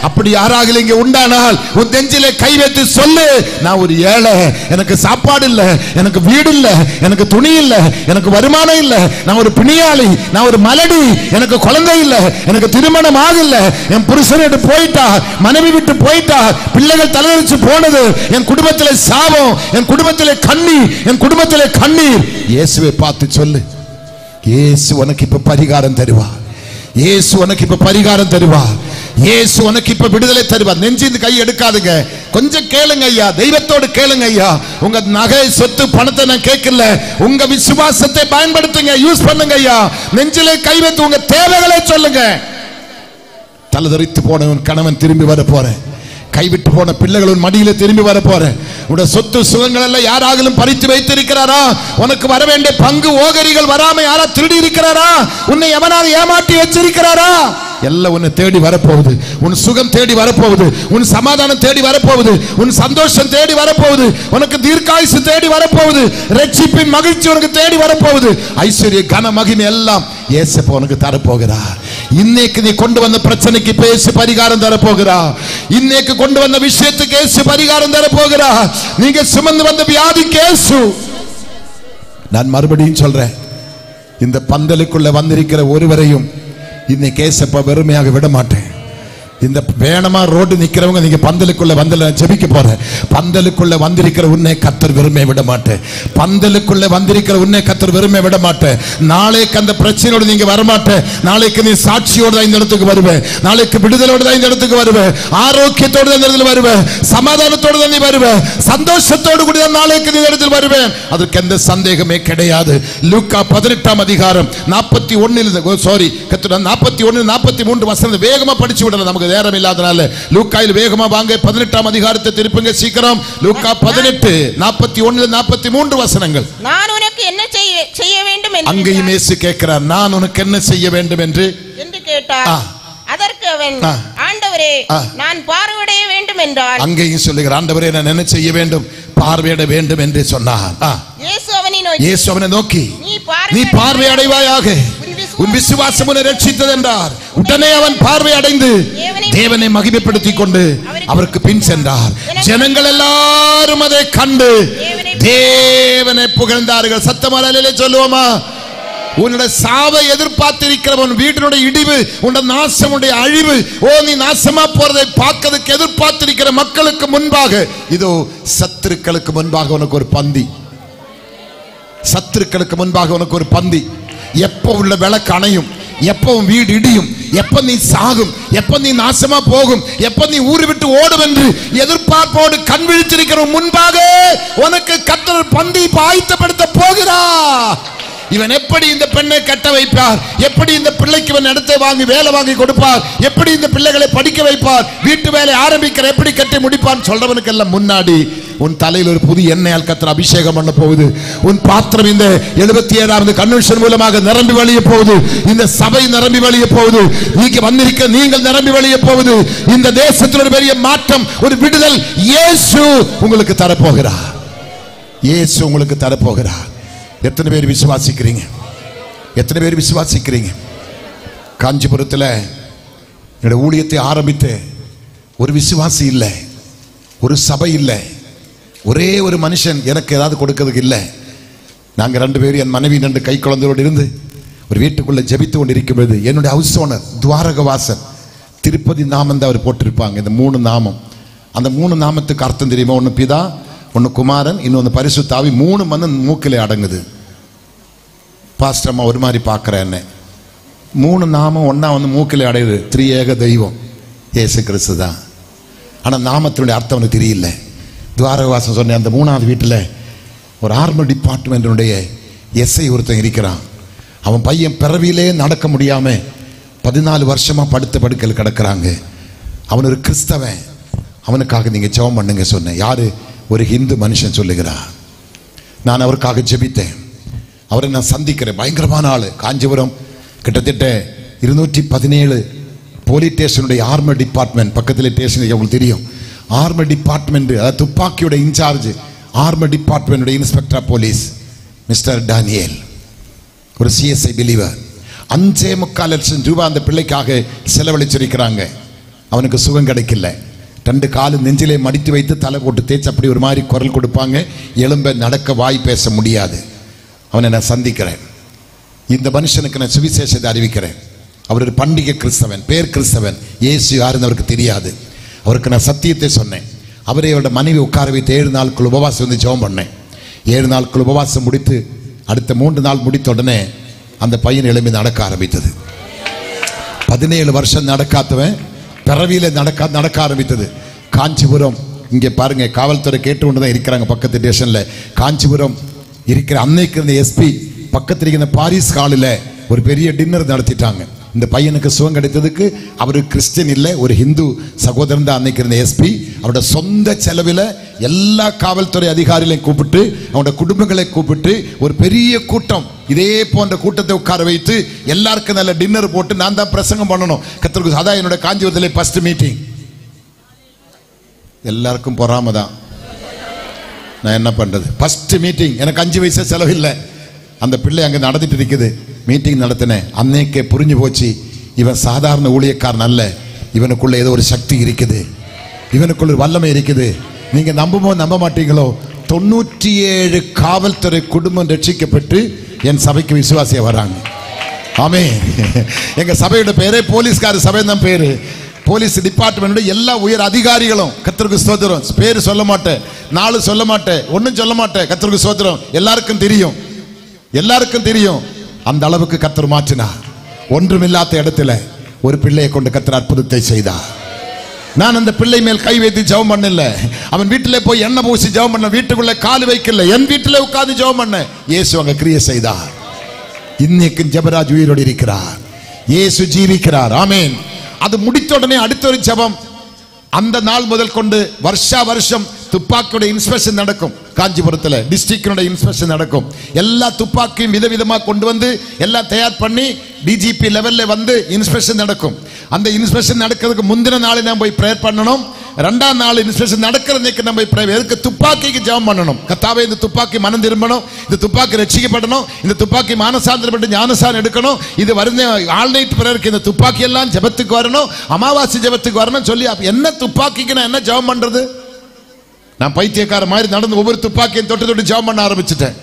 அப்படி யாராக இங்க உண்டானால் உன் நெஞ்சிலே கை வைத்து சொல்லு, நான் ஒரு ஏழை, எனக்கு சாப்பாடு இல்லை, எனக்கு வீடு இல்லை, எனக்கு துணி இல்லை, எனக்கு வருமானம் இல்லை, நான் ஒரு பிணியாளி, நான் ஒரு மலடி, எனக்கு குழந்தை இல்லை, எனக்கு திருமணம் ஆகல, என் புருஷன் விட்டு போயிட்டா, மனைவி விட்டு போயிட்டா, பிள்ளைகள் தலைவரிச்சு போனது, என் குடும்பத்திலே சாபம், என் குடும்பத்திலே கண்ணீர், என் குடும்பத்திலே கண்ணீர். இயேசுவை பார்த்து சொல்லு, இயேசு உனக்கு இப்ப பரிகாரம் தருவார், இயேசு உனக்கு இப்ப பரிகாரம் தருவார், இயேசு உனக்கு இப்ப விடுதலை தருவார். நெஞ்சிந்து கை எடுக்காதுங்க, கொஞ்சம் கேளுங்க ஐயா, தெய்வத்தோடு கேளுங்க ஐயா. உங்க நகை சொத்து பணத்தை நான் கேட்கல, உங்க விசுவாசத்தை பயன்படுத்துங்க, யூஸ் பண்ணுங்க ஐயா. நெஞ்சிலே கை வைத்து உங்க தேவைகளை சொல்லுங்க. தலதறித்து போன உன் கணவன் திரும்பி வர போறேன், கைவிட்டு போன பிள்ளைகள் மடியில திரும்பி வர போறேன், உடைய சொத்து சுகங்கள் எல்லாம் யாராலும் பறித்து வைத்திருக்கிறாரா? உனக்கு வர வேண்டிய பங்கு ஓகரிகள் வராம யாரா திருடி இருக்கிறாரா? உன்னை எவனாவது ஏமாற்றி வச்சிருக்கிறாரா? எல்லாம் உன்னை தேடி வரப்போகுது, உன் சுகம் தேடி வரப்போகுது, உன் சமாதானம் தேடி வரப்போகுது, உன் சந்தோஷம் தேடி வரப்போகுது, உனக்கு தீர்க்காயுசு தேடி வரப்போகுது, ரட்சிப்பின் மகிழ்ச்சி உனக்கு தேடி வரப்போகுது, ஐஸ்வர்ய கன மகிமை எல்லாம் இயேசு உனக்கு தரப்போகிறார். இன்னைக்கு நீ கொண்டு வந்த பிரச்சனைக்கு பேசி பரிகாரம் தரப்போகிறார். இன்னைக்கு கொண்டு வந்த விஷயத்துக்கு இயேசு பரிகாரம் தரப்போகிறார். நீங்க சுமந்து வந்த வியாதிக்கு இயேசு. நான் மறுபடியும் சொல்றேன், இந்த பந்தலுக்குள்ள வந்திருக்கிற ஒருவரையும் இன்னைக்கு ஏசப்பா வெறுமையாக விட மாட்டேன். இந்த வேணமா ரோடு நிக்கிறவங்க நீங்க பந்தலுக்குள்ள வந்தல ஜெபிக்க போறேன். பந்தலுக்குள்ள வந்திருக்கிற உன்னை கர்த்தர் வெறுமை விட மாட்டேன். பந்தலுக்குள்ள வந்திருக்கிற உன்னை கர்த்தர் வெறுமை விட மாட்டேன். நாளைக்கு அந்த பிரச்சனையோடு நீங்க வர மாட்டேன். நாளைக்கு நீ சாட்சியோடு தான் இந்த இடத்துக்கு வருவேன், நாளைக்கு விடுதலோடு தான் இந்த இடத்துக்கு வருவேன், ஆரோக்கியத்தோடு தான் இந்த இடத்துல வருவேன், சமாதானத்தோடு தான் நீ வருவேன், சந்தோஷத்தோடு கூட தான் நாளைக்கு நீ இடத்தில் வருவேன். அதற்கு எந்த சந்தேகமே கிடையாது. லூக்கா 18ஆம் அதிகாரம் 41 சாரி 41 43 வசனம் வேகமா படிச்சு விடலாம், நமக்கு நேரம் இல்லாதனால. லூக்காயில் வேகமா வாங்க, 18ஆம் அதிகாரத்தை திருப்புங்க சீக்கிரம். லூக்கா 18 41 43 வசனங்கள். நான் உனக்கு என்ன செய்ய வேண்டும் என்று அங்கேயும் இயேசு கேட்கிறார், நான் உனக்கு என்ன செய்ய வேண்டும் என்று கேட்டார். அதற்கு அவன், ஆண்டவரே நான் பார்வையிட வேண்டும் என்றான். அங்கேயும் சொல்லுகிறார், ஆண்டவரே நான் என்ன செய்ய வேண்டும், பார்வையிட வேண்டும் என்று சொன்னார். இயேசு அவனை நோக்கி, நீ பார்வை அடைவாயாக, உன் விசுவாசம் உன்னை ரட்சித்தது என்றார். உடனே அவன் பார்வை அடைந்து தேவனை மகிமைப்படுத்திக் கொண்டு அவருக்கு பின் சென்றார். ஜனங்கள் எல்லாரும் அதை கண்டு தேவனை புகழ்ந்தார்கள். சத்தமாலே சொல்லுவோமா? உன்னுடைய சாவை எதிர்பார்த்திருக்கிறவன், வீட்டினுடைய இடிவு, உன்னுடைய நாசம், உன்னுடைய அழிவு, ஓ நீ நாசமா போறதை பார்க்கிறதுக்கு எதிர்பார்த்திருக்கிற மக்களுக்கு முன்பாக இதோ சத்துருக்களுக்கு முன்பாக உனக்கு ஒரு பந்தி, சத்துருக்களுக்கு முன்பாக உனக்கு ஒரு பந்தி. எப்ப உள்ள விளக்கு அணையும், எப்ப வீடு இடியும், எப்ப நீ சாகும், எப்ப நீ நாசமா போகும், எப்ப நீ ஊரு விட்டு ஓடும் என்று எதிர்பார்ப்போடு கண் விழித்திருக்கிற முன்பாக உனக்கு கர்த்தர் பந்தி ஆயத்தப்படுத்த போகிறார். இவன் எப்படி இந்த பெண்ணை கட்ட வைப்பார், எப்படி இந்த பிள்ளைக்கு இவன் இடத்தை வாங்கி வேலை வாங்கி கொடுப்பார், எப்படி இந்த பிள்ளைகளை படிக்க வைப்பார், வீட்டு வேலை ஆரம்பிக்கிற எப்படி கட்டி முடிப்பான் சொல்றவனுக்கு எல்லாம் முன்னாடி உன் தலையில் ஒரு புது எண்ணெயால் கர்த்தர் அபிஷேகம் பண்ண போகுது. உன் பாத்திரம் இந்த 77வது கன்வென்ஷன் மூலமாக நிரம்பி வழிய போகுது. இந்த சபை நிரம்பி வழிய போகுது. நீங்க வந்திருக்க நீங்கள் நிரம்பி வழிய போகுது. இந்த தேசத்தில் ஒரு பெரிய மாற்றம், ஒரு விடுதல் இயேசு உங்களுக்கு தரப்போகிறார். இயேசு உங்களுக்கு தரப்போகிறார். எத்தனை பேர் விசுவாசிக்கிறீங்க? எத்தனை பேர் விசுவாசிக்கிறீங்க? காஞ்சிபுரத்தில் என்னோட ஊழியத்தை ஆரம்பித்து ஒரு விசுவாசி இல்லை, ஒரு சபை இல்லை, ஒரே ஒரு மனுஷன் எனக்கு ஏதாவது கொடுக்கிறதுக்கு இல்லை. நாங்கள் 2 பேரும், என் மனைவி 2 கை குழந்தையோடு இருந்து ஒரு வீட்டுக்குள்ளே ஜெபித்து கொண்டு இருக்கும்போது என்னுடைய ஹவுஸ் ஓனர் துவாரகவாசன் திருப்பதி நாமம் தான் அவர் போட்டிருப்பாங்க. இந்த 3 நாமம், அந்த 3 நாமத்துக்கு அர்த்தம் தெரியுமா? ஒன்று பிதா, ஒன்று குமாரன், இன்னொன்று பரிசுத்த ஆவி. 3 மூக்கிலே அடங்குது. பாஸ்டர் அம்மா ஒரு மாதிரி பார்க்குறேன்னு 3 நாமம் ஒன்றா வந்து மூக்கில் அடையுது. திரியேக தெய்வம் இயேசு கிறிஸ்து தான். ஆனால் நாமத்தினுடைய அர்த்தம் அவனுக்கு தெரியல. துவாரவாசம் சொன்ன அந்த 3வது வீட்டில் ஒரு ஆர்மி டிபார்ட்மெண்ட்டினுடைய எஸ்ஐ ஒருத்தன் இருக்கிறான். அவன் பையன் பிறவியிலே நடக்க முடியாமல் 14 வருஷமாக படுத்த படுக்கையில் கிடக்கிறாங்க. அவன் ஒரு கிறிஸ்தவன். அவனுக்காக நீங்கள் ஜெபம் பண்ணுங்க சொன்னேன். யாரு? ஒரு ஹிந்து மனுஷன் சொல்லுகிறார். நான் அவருக்காக ஜெபித்தேன். அவரை நான் சந்திக்கிறேன். பயங்கரமான ஆள். காஞ்சிபுரம் கிட்டத்தட்ட 217 போலீஸ் ஸ்டேஷனுடைய ஆர்மி டிபார்ட்மெண்ட் பக்கத்தில் ஸ்டேஷன் உங்களுக்கு தெரியும். ஆர்மி டிபார்ட்மெண்ட், அதாவது துப்பாக்கியோட in charge army department inspector of police mister Daniel, ஒரு சிஎஸ்ஐ பிலீவர். 5.25 லட்சம் ரூபாய் அந்த பிள்ளைக்காக செலவழிச்சிருக்கிறாங்க. அவனுக்கு சுகம் கிடைக்கல. 2 காலு நெஞ்சிலே மடித்து வைத்து தலை போட்டு தேய்ச்சி அப்படி ஒரு மாதிரி குரல் கொடுப்பாங்க. எலும்ப நடக்க வாய் பேச முடியாது. அவனை நான் சந்திக்கிறேன். இந்த மனுஷனுக்கு நான் சுவிசேஷத்தை அறிவிக்கிறேன். அவர் ஒரு பண்டிகை கிறிஸ்தவன், பேர் கிறிஸ்தவன். இயேசு யாருன்னு அவருக்கு தெரியாது. அவருக்கு நான் சத்தியத்தை சொன்னேன். அவரை அவரோட மனைவி உட்கார வைத்து 7 நாளுக்குள் உபவாசம் வந்து ஜெபம் பண்ணேன். 7 நாளுக்குள் உபவாசம் முடித்து அடுத்த 3 நாள் முடித்த உடனே அந்த பையன் எழும்பி நடக்க ஆரம்பித்தது. 17 வருஷம் நடக்காதவன் பிறவியில நடக்க ஆரம்பித்தது. காஞ்சிபுரம் இங்கே பாருங்க, காவல்துறை கேட்டு கொண்டு தான் இருக்கிறாங்க பக்கத்து ஸ்டேஷன்ல. காஞ்சிபுரம் இருக்கிற அன்னைக்கு இருந்த எஸ்பி பக்கத்தில் இருக்கிற பாரிஸ் ஹாலில் ஒரு பெரிய டின்னர் நடத்திட்டாங்க. இந்த பையனுக்கு சுகம் கிடைத்ததுக்கு அவர் கிறிஸ்டியன் இல்லை, ஒரு ஹிந்து சகோதரன் தான் அன்னைக்கு இருந்த எஸ்பி. அவரோட சொந்த செலவில் எல்லா காவல்துறை அதிகாரிகளையும் கூப்பிட்டு அவனோட குடும்பங்களை கூப்பிட்டு ஒரு பெரிய கூட்டம், இதே போன்ற கூட்டத்தை உட்கார வைத்து எல்லாருக்கும் நல்ல டின்னர் போட்டு நான் தான் பிரசங்கம் பண்ணணும். கர்த்தருக்கு அதான் என்னோட காஞ்சிபுரத்தில் ஃபர்ஸ்ட் மீட்டிங். எல்லாருக்கும் பொறாம தான். நான் என்ன பண்றது? First meeting. எனக்கு 5 பைசா செலவில்லை. அந்த பிள்ளை அங்கே நடந்துட்டு இருக்குது. மீட்டிங் நடத்தினேன். அன்னைக்கே புரிஞ்சு போச்சு, இவன் சாதாரண ஊழியக்காரன் அல்ல, இவனுக்குள்ள ஏதோ ஒரு சக்தி இருக்குது, இவனுக்குள்ள ஒரு வல்லமை இருக்குது. நீங்க நம்பும்போது நம்ப மாட்டீங்களோ, 97 காவல்துறை குடும்பம் ரட்சிக்கப்பட்டு என் சபைக்கு விசுவாசியா வராங்க. ஆமே. எங்க சபையோட பேரே போலீஸ்கார சபை தான் பேரு. போலீஸ் டிபார்ட்மெண்ட் எல்லா உயர் அதிகாரிகளும், கர்த்தருக்கு ஸ்தோத்திரம். பேரு சொல்ல மாட்டேன், நாலு சொல்ல மாட்டேன், ஒன்னும் சொல்ல மாட்டேன். கர்த்தருக்கு ஸ்தோத்திரம். எல்லாருக்கும் தெரியும், எல்லாருக்கும் தெரியும். அந்த அளவுக்கு கர்த்தர் மாற்றினார். ஒன்றுமில்லாத இடத்துல ஒரு பிள்ளையை கொண்டு கர்த்தர் அற்புதத்தை செய்தார். நான் அந்த பிள்ளை மேல் கை வைத்து ஜெபம் பண்ணல. அவன் வீட்டிலே போய் எண்ணெய் பூசி ஜெபம் பண்ண, வீட்டுக்குள்ள கால் வைக்கல, என் வீட்டிலே உட்கார்ந்து ஜெபம் பண்ண. இயேசு அங்க கிரியை செய்தார். இன்னைக்கு ஜெபராஜ் உயிரோடு இருக்கிறார். இயேசு ஜீவிக்கிறார். ஆமென். அது முடித்த உடனே அடுத்த ஒரு ஜெபம். அந்த நாள் முதல் கொண்டு வருஷா வருஷம் துப்பாக்கியோட இன்ஸ்பெக்ஷன் நடக்கும். காஞ்சிபுரத்தில் டிஸ்ட்ரிக்டோட இன்ஸ்பெக்ஷன் நடக்கும். எல்லா துப்பாக்கியும் விதவிதமா கொண்டு வந்து எல்லாம் தயார் பண்ணி டிஜிபி லெவல்ல வந்து இன்ஸ்பெக்ஷன் நடக்கும். அந்த இன்ஸ்பெக்ஷன் நடக்கிறதுக்கு முந்தின நாளை நம்ம போய் ப்ரேயர் பண்ணணும். 2ஆம் நாள் இன்ஸ்பெக்ஷன் நடக்கிறதுக்கு நம்ம போய் ப்ரேயர், எதுக்கு? துப்பாக்கிக்கு ஜெபம் பண்ணணும். கர்த்தாவே, இந்த துப்பாக்கி மனம் திரும்பணும், இந்த துப்பாக்கி ரட்சிக்கப்படணும், இந்த துப்பாக்கி மானசாந்திரப்பட்டு ஞானசாரம் எடுக்கணும். இது வருந்த ஆல் நைட் ப்ரேயருக்கு இந்த துப்பாக்கி எல்லாம் ஜெபத்துக்கு வரணும், அமாவாசை ஜெபத்துக்கு வரணும் சொல்லி என்ன துப்பாக்கிக்கு நான் என்ன ஜெபம் பண்றது? நான் பைத்தியக்கார மாதிரி நடந்து ஒவ்வொரு துப்பாக்கியும் தொட்டு தொட்டு ஜெபம் பண்ண ஆரம்பிச்சுட்டேன்.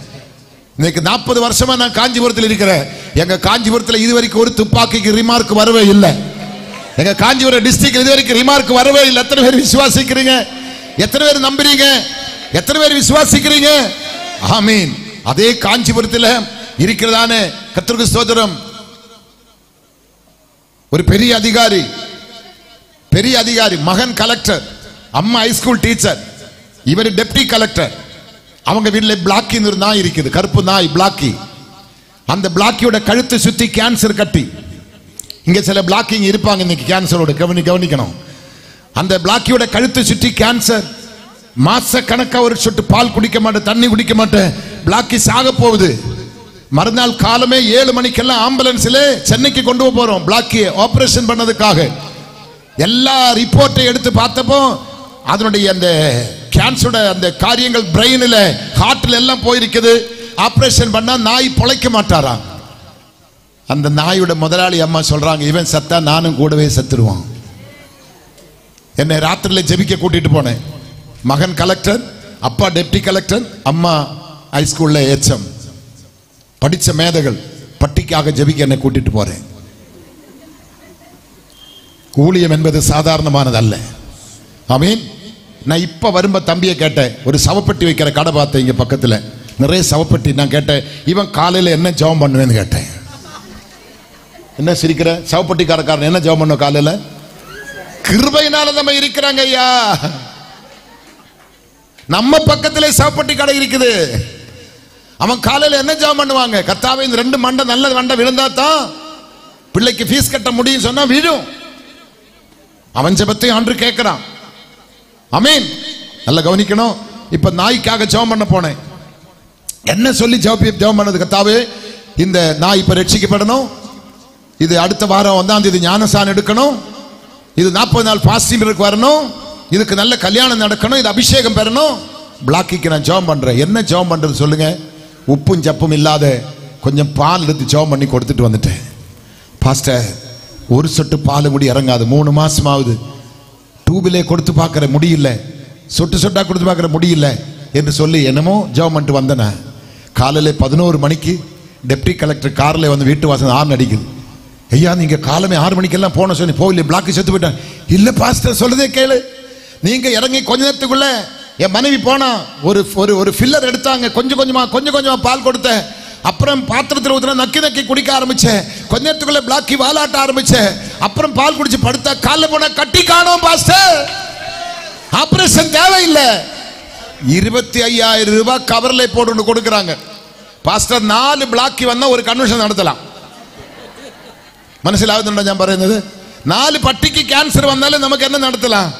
இன்னைக்கு 40 வருஷமா நான் காஞ்சிபுரத்தில் இருக்கிறேன். எங்க காஞ்சிபுரத்தில் இதுவரைக்கும் ஒரு துப்பாக்கிக்கு ரிமார்க் வரவே இல்லை. எங்க காஞ்சிபுரம் டிஸ்ட்ரிக்ட் இதுவரைக்கும் ரிமார்க் வரவே இல்லை. எத்தனை பேர் விசுவாசிக்கிறீங்க? எத்தனை பேர் நம்புறீங்க? எத்தனை பேர் விசுவாசிக்கிறீங்க? ஆமீன். அதே காஞ்சிபுரத்தில் இருக்கிறதானே கர்த்தருக்கு ஸ்தோத்திரம், ஒரு பெரிய அதிகாரி, மகன் கலெக்டர், அம்மா ஹைஸ்கூல் டீச்சர், இவர் டெப்டி கலெக்டர். அவங்க வீட்டில் பிளாக்கின்னு ஒரு நாய் இருக்குது, கருப்பு நாய் பிளாக்கி. அந்த பிளாக்கியோட கழுத்தை சுத்தி கேன்சர் கட்டி, இங்க சில பிளாக்கிங் இருப்பாங்க இன்னைக்கு கேன்சரோட, கவனிக்கணும். அந்த பிளாக்கியோட கழுத்தை சுற்றி கேன்சர். மாச கணக்கா ஒரு சொட்டு பால் குடிக்க மாட்டேன், தண்ணி குடிக்க மாட்டேன். பிளாக்கி சாக போகுது. மறுநாள் காலமே 7 மணிக்கெல்லாம் ஆம்புலன்ஸ்ல சென்னைக்கு கொண்டு போறோம் பிளாக்கியை ஆபரேஷன் பண்ணதுக்காக. எல்லா ரிப்போர்ட்டை எடுத்து பார்த்தப்போ அதனுடைய அந்த கேன்சரோட அந்த காரியங்கள் பிரெயின்ல, ஹார்ட்ல எல்லாம் போயிருக்குது. ஆபரேஷன் பண்ணா நாய் பொழைக்க மாட்டாராம். அந்த நாயோட முதலாளி அம்மா சொல்றாங்க, இவன் சத்தா நானும் கூடவே செத்துருவான். என்னை ராத்திரில ஜெபிக்க கூட்டிட்டு போனேன். மகன் கலெக்டர், அப்பா டெப்டி கலெக்டர், அம்மா ஹைஸ்கூல்ல HM, படிச்ச மேதைகள். பட்டிக்காக ஜெபிக்க என்னை கூட்டிட்டு போறேன். ஊழியம் என்பது சாதாரணமானது அல்ல. ஆமீன். நான் இப்ப வரும்ப தம்பியை கேட்டேன், ஒரு சவப்பட்டி வைக்கிற கடை பார்த்தேன் இங்க பக்கத்துல. நிறைய சவப்பெட்டி. நான் கேட்டேன், இவன் காலையில் என்ன ஜெபம் பண்ணுவேன்னு கேட்டேன். என்ன சிரிக்கிற? சவப்பட்டி காரக்காரன் என்ன ஜெபம் பண்ணுவோம் காலையில்? கிருபையினால நம்ம இருக்கிறாங்க ஐயா. நம்ம பக்கத்திலே சவப்பட்டி கடை இருக்குது. அவன் காலையில் என்ன ஜெபம் பண்ணுவாங்க? கர்த்தாவே, இந்த 2 மண்டை நல்ல மண்டை விழுந்தா தான் பிள்ளைக்கு ஃபீஸ் கட்ட முடியும் சொன்னா விழும். அவன் ஜெபத்தை ஆண்டு கேட்கிறான். ஆமென். நல்லா கவனிக்கணும். இப்ப நாய்க்காக ஜெபம் பண்ண போனேன். என்ன சொல்லி ஜெபம் பண்ணது? கர்த்தாவே, இந்த நாய் இப்ப ரட்சிக்கப்படணும், இது அடுத்த வாரம் 1ஆம் தேதி ஞானசானம் எடுக்கணும், இது 40 நாள் ஃபாஸ்டிங் வரணும், இதுக்கு நல்ல கல்யாணம் நடக்கணும், இது அபிஷேகம் பெறணும். பிளாக்கிக்கு நான் ஜெபம் பண்றேன். என்ன ஜெபம் பண்றது சொல்லுங்க? உப்பும் சப்பும் இல்லாத கொஞ்சம் பால் எடுத்து ஜெபம் பண்ணி கொடுத்துட்டு வந்துட்டேன். பாஸ்டர், ஒரு சொட்டு பால் கூட இறங்காது, 3 மாசமாவது. டியூபிலே கொடுத்து பார்க்கற முடியல, சொட்டு சொட்டா கொடுத்து பார்க்கற முடியல என்று சொல்லி என்னமோ ஜெபம் பண்ணிட்டு வந்தேன். காலையில் 11 மணிக்கு டெப்டி கலெக்டர் காரில் வந்து வீட்டு வாசல் ஹார்ன் அடிக்குது. ஐயா, நீங்க காலமே 6 மணிக்கெல்லாம் போன சொல்லி போகல, பிளாக்கு செத்து போயிட்டேன். இல்ல பாஸ்டர், சொல்றதே கேளு. நீங்க இறங்கி கொஞ்ச நேரத்துக்குள்ள என் மனைவி போனா ஒரு ஃபில்லர் எடுத்தாங்க, கொஞ்சம் கொஞ்சமா பால் கொடுத்தேன். அப்புறம் பாத்திரத்தில் ஊத்துனா நக்கி குடிக்க ஆரம்பிச்சேன். கொஞ்ச நேரத்துக்குள்ள பிளாக்கி வாலாட்ட ஆரம்பிச்சேன். அப்புறம் பால் குடிச்சு படுத்தா காலைல போனா கட்டி காணோம் பாஸ்டர். ஆபரேஷன் தேவையில்லை. 25,000 ரூபாய் கவர்ல போட்டு கொடுக்குறாங்க. பாஸ்டர், 4 பிளாக்கி வந்தா ஒரு கன்வென்ஷன் நடத்தலாம். മനസ്സിലാവുന്നുണ്ടോ ഞാൻ പറയുന്നത്? 4 പട്ടിക്ക് ക്യാൻസർ വന്നാലും നമുക്ക് என்ன நடத்தலாம்?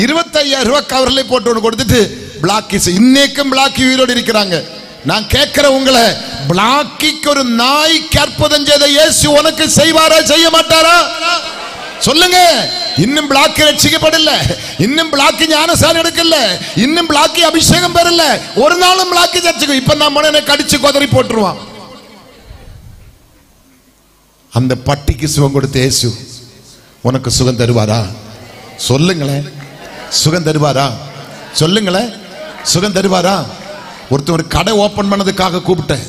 25,000 ரூபாய் கவர்ல போட்டு கொடுத்துட்டு பிளாக்கிஸ் இன்னைக்கும் பிளாக்கி உயிரோடு இருக்கிறாங்க. நான் கேட்கிற உங்களை, பிளாக்கிக்கு ஒரு நாய்க்கு அற்புதம் செய்த இயேசு உனக்கு செய்வாரா செய்ய மாட்டாரா சொல்லுங்க. இன்னும் பிளாக்கி ரட்சிக்கப்படல, இன்னும் பிளாக்கி ஞானசானம் எடுக்கல, இன்னும் பிளாக்கி அபிஷேகம் பெறல. ஒரு நாளும் பிளாக்கி சர்ச்சுக்கு இப்ப நம்ம மனனை கடிச்சு கொதறி போட்டுருவான். அந்த பட்டிக்கு சுகம் கொடுத்த இயேசு உனக்கு சுகம் தருவாரா சொல்லுங்களேன்? சுகம் தருவாரா சொல்லுங்களேன்? சுகம் தருவாரா? ஒருத்தர் ஒரு கடை ஓபன் பண்ணதுக்காக கூப்பிட்டேன்.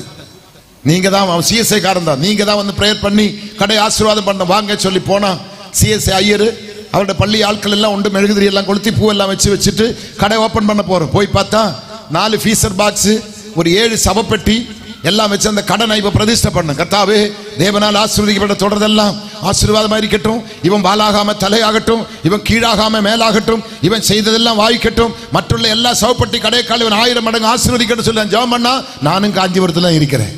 நீங்க தான் சிஎஸ்ஐ காரன் தான், நீங்க தான் வந்து பிரேயர் பண்ணி கடை ஆசீர்வாதம் பண்ண வாங்க சொல்லி போனா சிஎஸ்ஐ ஐயர் அவரோட பள்ளி ஆட்கள் எல்லாம் உண்டு மெழுகுதிரி எல்லாம் கொளுத்தி பூ எல்லாம் வச்சுட்டு கடை ஓபன் பண்ண போறோம். போய் பார்த்தா 4 ஃபீசர் பாக்ஸ், ஒரு 7 சவப்பெட்டி எல்லாம் வச்சு அந்த கடனை இப்ப பிரதிஷ்டை பண்ண. கர்த்தாவே, தேவனால் ஆசீர்வதிக்கப்பட்ட தொடர்தெல்லாம் ஆசீர்வாதமா இருக்கட்டும். இவன் வாலாகாம தலையாகட்டும், இவன் கீழாகாம மேலாகட்டும், இவன் செய்ததெல்லாம் வாய்க்கட்டும், மற்றுள்ள எல்லா சவப்பட்டி கடைக்கால் இவன் 1000 மடங்கு ஆசீர்வதிக்கட்டும் சொல்லி ஜெபம் பண்ணா. நானும் காஞ்சிபுரத்துல இருக்கிறேன்.